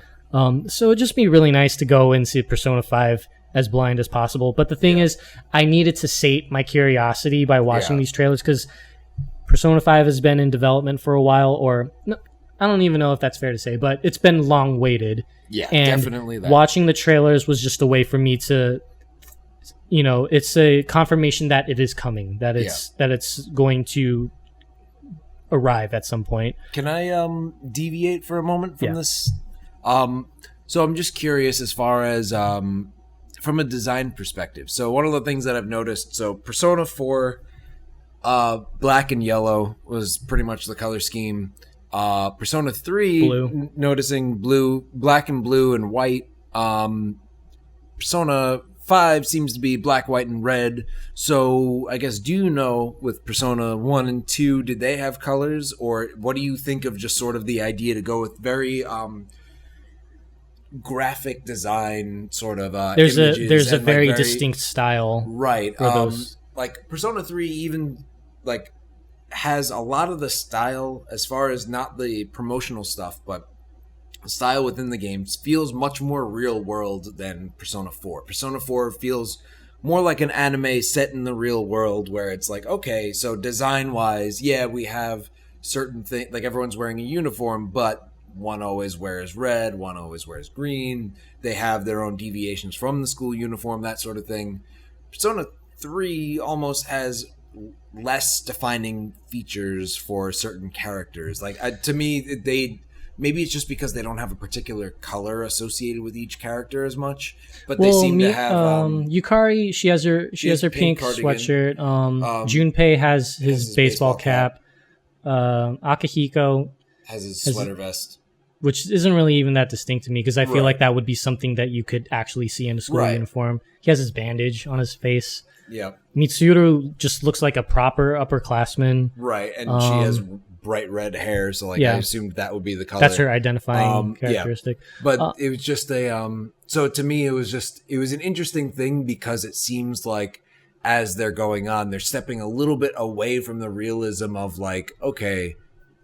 So it'd just be really nice to go and see Persona 5 as blind as possible. But the thing is, I needed to sate my curiosity by watching these trailers, because Persona 5 has been in development for a while, or no, I don't even know if that's fair to say, but it's been long waited. Yeah, and definitely that. Watching the trailers was just a way for me to, it's a confirmation that it is coming, that it's going to arrive at some point. Can I deviate for a moment from this? So I'm just curious as far as from a design perspective. So one of the things that I've noticed, so Persona 4, black and yellow was pretty much the color scheme. Persona 3, noticing black and blue and white. Persona 5 seems to be black, white, and red. So I guess, do you know, with Persona 1 and 2, did they have colors? Or what do you think of just sort of the idea to go with very graphic design sort of there's images a very distinct style. Right. For those. Like Persona 3 even like has a lot of the style as far as not the promotional stuff, but style within the games feels much more real world than Persona 4. Persona 4 feels more like an anime set in the real world, where it's like, okay, so design wise, we have certain things, like everyone's wearing a uniform, but one always wears red, one always wears green. They have their own deviations from the school uniform, that sort of thing. Persona 3 almost has less defining features for certain characters. Like to me, maybe it's just because they don't have a particular color associated with each character as much, but they seem to have Yukari, she has her pink sweatshirt. Junpei has his baseball cap. Akihiko has his sweater vest, which isn't really even that distinct to me, because I feel like that would be something that you could actually see in a school uniform. He has his bandage on his face. Yeah. Mitsuru just looks like a proper upperclassman. Right, and she has bright red hair, so I assumed that would be the color. That's her identifying characteristic. But it was just so to me it was an interesting thing, because it seems like as they're going on, they're stepping a little bit away from the realism of like, okay,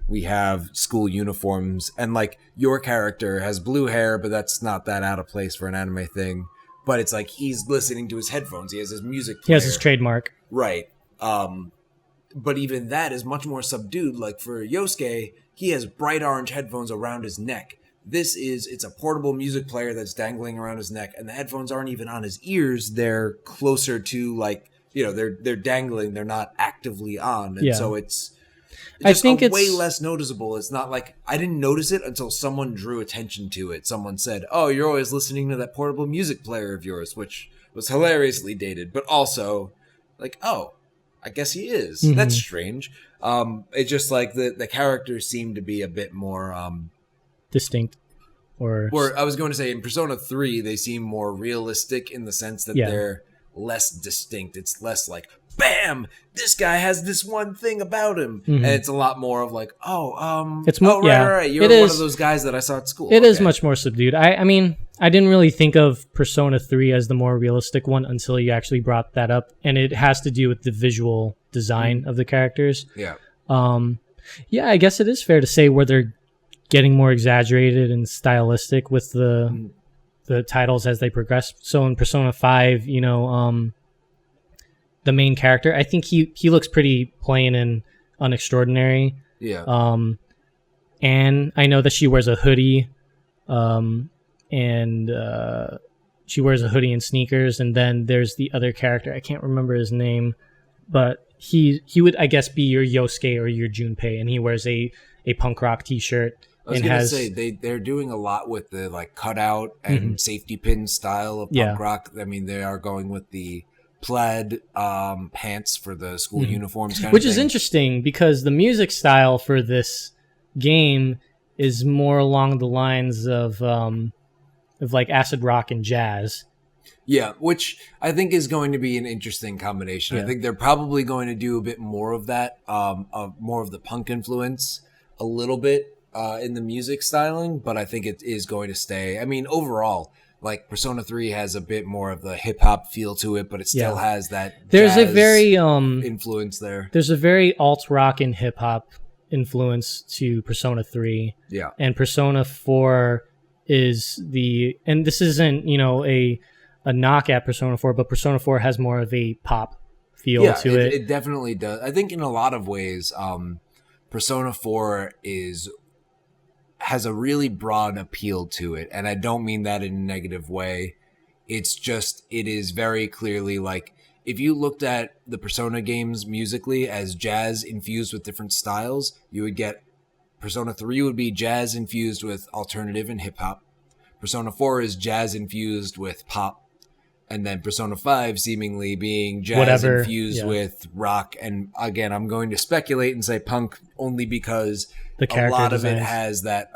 we have school uniforms, and like your character has blue hair, but that's not that out of place for an anime thing. But it's like he's listening to his headphones. He has his music player. He has his trademark. Right. But even that is much more subdued. Like for Yosuke, he has bright orange headphones around his neck. It's a portable music player that's dangling around his neck, and the headphones aren't even on his ears. They're closer to like, they're dangling. They're not actively on. And so it's way less noticeable. It's not like I didn't notice it until someone drew attention to it. Someone said, "Oh, you're always listening to that portable music player of yours," which was hilariously dated, but also like, oh, I guess he is. Mm-hmm. That's strange. It's just like the characters seem to be a bit more distinct. Or I was going to say in Persona 3, they seem more realistic in the sense that they're less distinct. It's less like bam, this guy has this one thing about him. And it's a lot more of like, it's more, right. You're one of those guys that I saw at school. It is much more subdued. I mean, I didn't really think of Persona 3 as the more realistic one until you actually brought that up. And it has to do with the visual design of the characters. Yeah. Yeah, I guess it is fair to say where they're getting more exaggerated and stylistic with the titles as they progress. So in Persona 5, you know, the main character, I think he looks pretty plain and unextraordinary. Yeah. And I know that she wears a hoodie, and she wears a hoodie and sneakers. And then there's the other character, I can't remember his name, but he would, I guess, be your Yosuke or your Junpei, and he wears a punk rock t-shirt. I was going to say, they're doing a lot with the like cutout and safety pin style of punk rock. I mean, they are going with the plaid pants for the school uniforms kind Which of thing. is interesting because the music style for this game is more along the lines of like acid rock and jazz. Yeah, which I think is going to be an interesting combination. I think they're probably going to do a bit more of that, more of the punk influence a little bit in the music styling, but I think it is going to stay. I mean, overall, like Persona 3 has a bit more of the hip hop feel to it, but it still has that there's jazz a very influence there. There's a very alt rock and hip hop influence to Persona 3. Yeah. And Persona 4 is and this isn't, you know, a knock at Persona 4, but Persona 4 has more of a pop feel to it. It definitely does. I think in a lot of ways, Persona 4 has a really broad appeal to it, and I don't mean that in a negative way. It's just, it is very clearly like, if you looked at the Persona games musically as jazz infused with different styles, you would get Persona 3 would be jazz infused with alternative and hip hop. Persona 4 is jazz infused with pop. And then Persona 5 seemingly being jazz infused with rock. And again, I'm going to speculate and say punk only because a lot of it has that,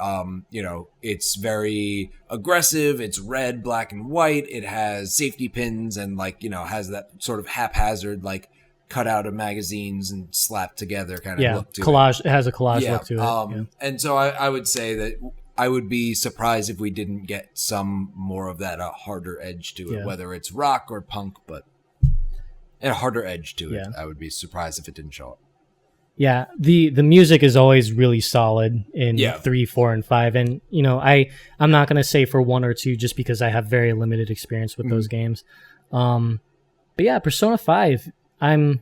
you know, it's very aggressive. It's red, black, and white. It has safety pins and, like, you know, has that sort of haphazard, like, cut out of magazines and slapped together kind of look to collage. it. It has a collage look to it. And so I would say that I would be surprised if we didn't get some more of that harder edge to it, whether it's rock or punk, but a harder edge to it. I would be surprised if it didn't show up. Yeah, the music is always really solid in 3, 4, and 5, and you know I'm not gonna say for 1 or 2 just because I have very limited experience with those games. But yeah, Persona 5, I'm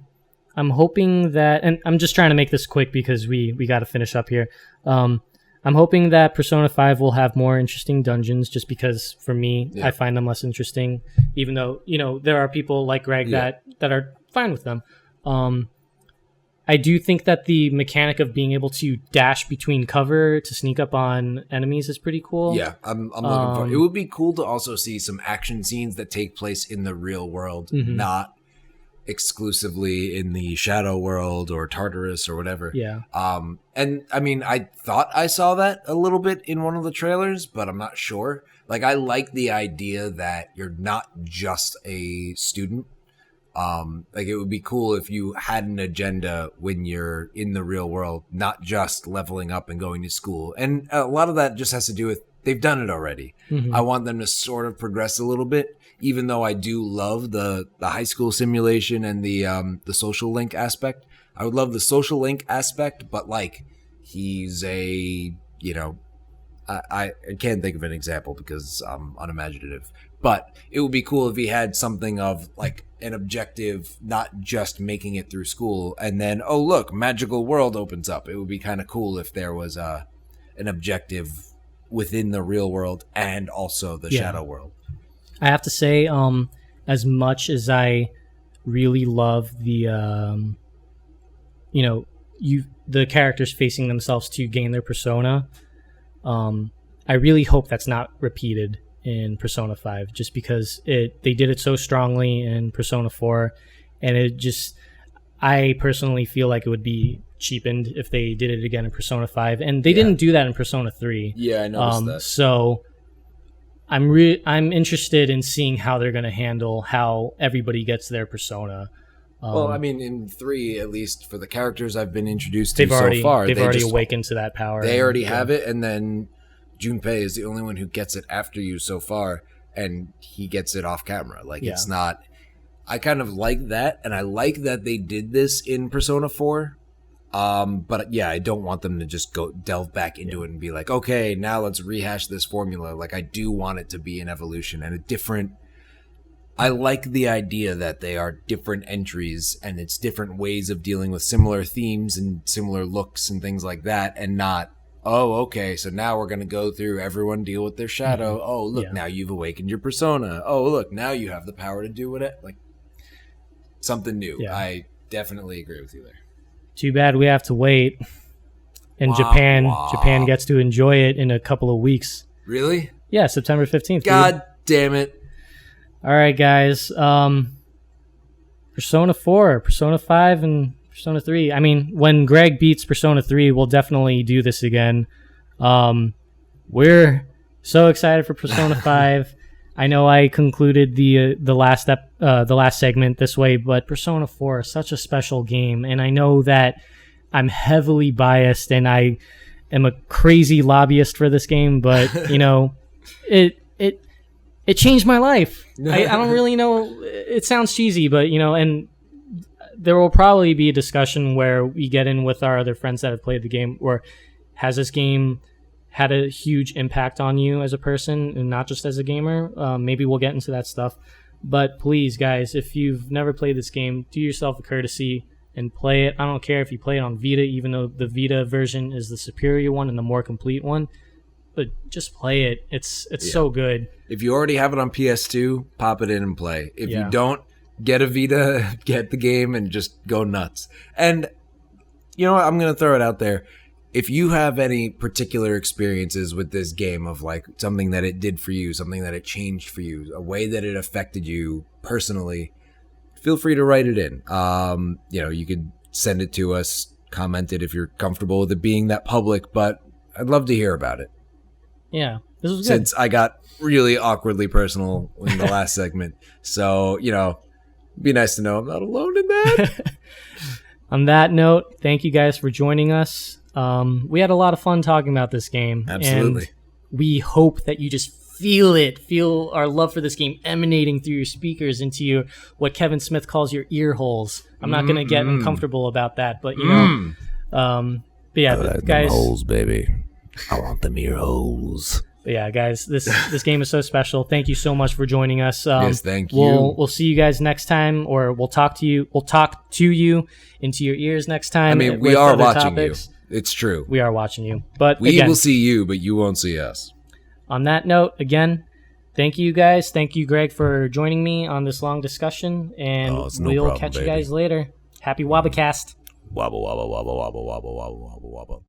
hoping that, and I'm just trying to make this quick because we got to finish up here. I'm hoping that Persona 5 will have more interesting dungeons just because, for me, I find them less interesting, even though, you know, there are people like Greg that are fine with them. I do think that the mechanic of being able to dash between cover to sneak up on enemies is pretty cool. Yeah, I'm looking for it. It would be cool to also see some action scenes that take place in the real world, not exclusively in the Shadow World or Tartarus or whatever. Yeah. And I mean, I thought I saw that a little bit in one of the trailers, but I'm not sure. Like, I like the idea that you're not just a student. Like, it would be cool if you had an agenda when you're in the real world, not just leveling up and going to school. And a lot of that just has to do with they've done it already. I want them to sort of progress a little bit, even though I do love the high school simulation and the social link aspect. I would love the social link aspect, but like, he's a, you know, I can't think of an example because I'm unimaginative, but it would be cool if he had something of like an objective, not just making it through school and then, oh look, magical world opens up. It would be kind of cool if there was an objective within the real world and also the shadow world. I have to say, as much as I really love the, you know, the characters facing themselves to gain their persona, I really hope that's not repeated in Persona 5, just because they did it so strongly in Persona 4, and it just, I personally feel like it would be cheapened if they did it again in Persona 5, and they didn't do that in Persona 3. Yeah, I noticed that. So I'm interested in seeing how they're going to handle how everybody gets their persona. Well, I mean, in 3, at least for the characters I've been introduced to they've already so far, they've they already just, awakened to that power. they already have it, and then Junpei is the only one who gets it after you so far, and he gets it off camera. Like, it's not... I kind of like that, and I like that they did this in Persona 4. But yeah, I don't want them to just go delve back into it and be like, okay, now let's rehash this formula. Like, I do want it to be an evolution and a different... I like the idea that they are different entries and it's different ways of dealing with similar themes and similar looks and things like that, and not, oh, okay, so now we're going to go through everyone deal with their shadow. Mm-hmm. Oh, look, now you've awakened your persona. Oh, look, now you have the power to do what like something new. Yeah. I definitely agree with you there. Too bad we have to wait. And Japan gets to enjoy it in a couple of weeks. Really? Yeah, September 15th. God damn it. All right, guys. Persona 4, Persona 5, and Persona 3. I mean, when Greg beats Persona 3, we'll definitely do this again. We're so excited for Persona 5. I know I concluded the last segment this way, but Persona 4 is such a special game, and I know that I'm heavily biased and I am a crazy lobbyist for this game, but you know, it changed my life. I don't really know. It sounds cheesy, but you know, and there will probably be a discussion where we get in with our other friends that have played the game, or has this game had a huge impact on you as a person and not just as a gamer? Maybe we'll get into that stuff. But please, guys, if you've never played this game, do yourself a courtesy and play it. I don't care if you play it on Vita, even though the Vita version is the superior one and the more complete one. But just play it. It's so good. If you already have it on PS2, pop it in and play. If you don't, get a Vita, get the game, and just go nuts. And you know what? I'm going to throw it out there. If you have any particular experiences with this game of like something that it did for you, something that it changed for you, a way that it affected you personally, feel free to write it in. You know, you could send it to us, comment it if you're comfortable with it being that public, but I'd love to hear about it. Yeah, this was good. Since I got really awkwardly personal in the last segment. So, you know, it'd be nice to know I'm not alone in that. On that note, thank you guys for joining us. We had a lot of fun talking about this game. Absolutely. And we hope that you just feel our love for this game emanating through your speakers into your, what Kevin Smith calls your ear holes. I'm not going to get uncomfortable about that, but you know, but yeah, like guys, holes, baby. I want them ear holes. But yeah, guys, this game is so special. Thank you so much for joining us. Yes, thank you. We'll see you guys next time, or we'll talk to you into your ears next time. I mean, we are watching you. It's true. We are watching you. But we will see you, but you won't see us. On that note, again, thank you guys. Thank you, Greg, for joining me on this long discussion. And we'll catch you guys later. Happy WobbaCast. Wobba, wobba, wobba, wobba, wobba, wobba, wobba, wobba.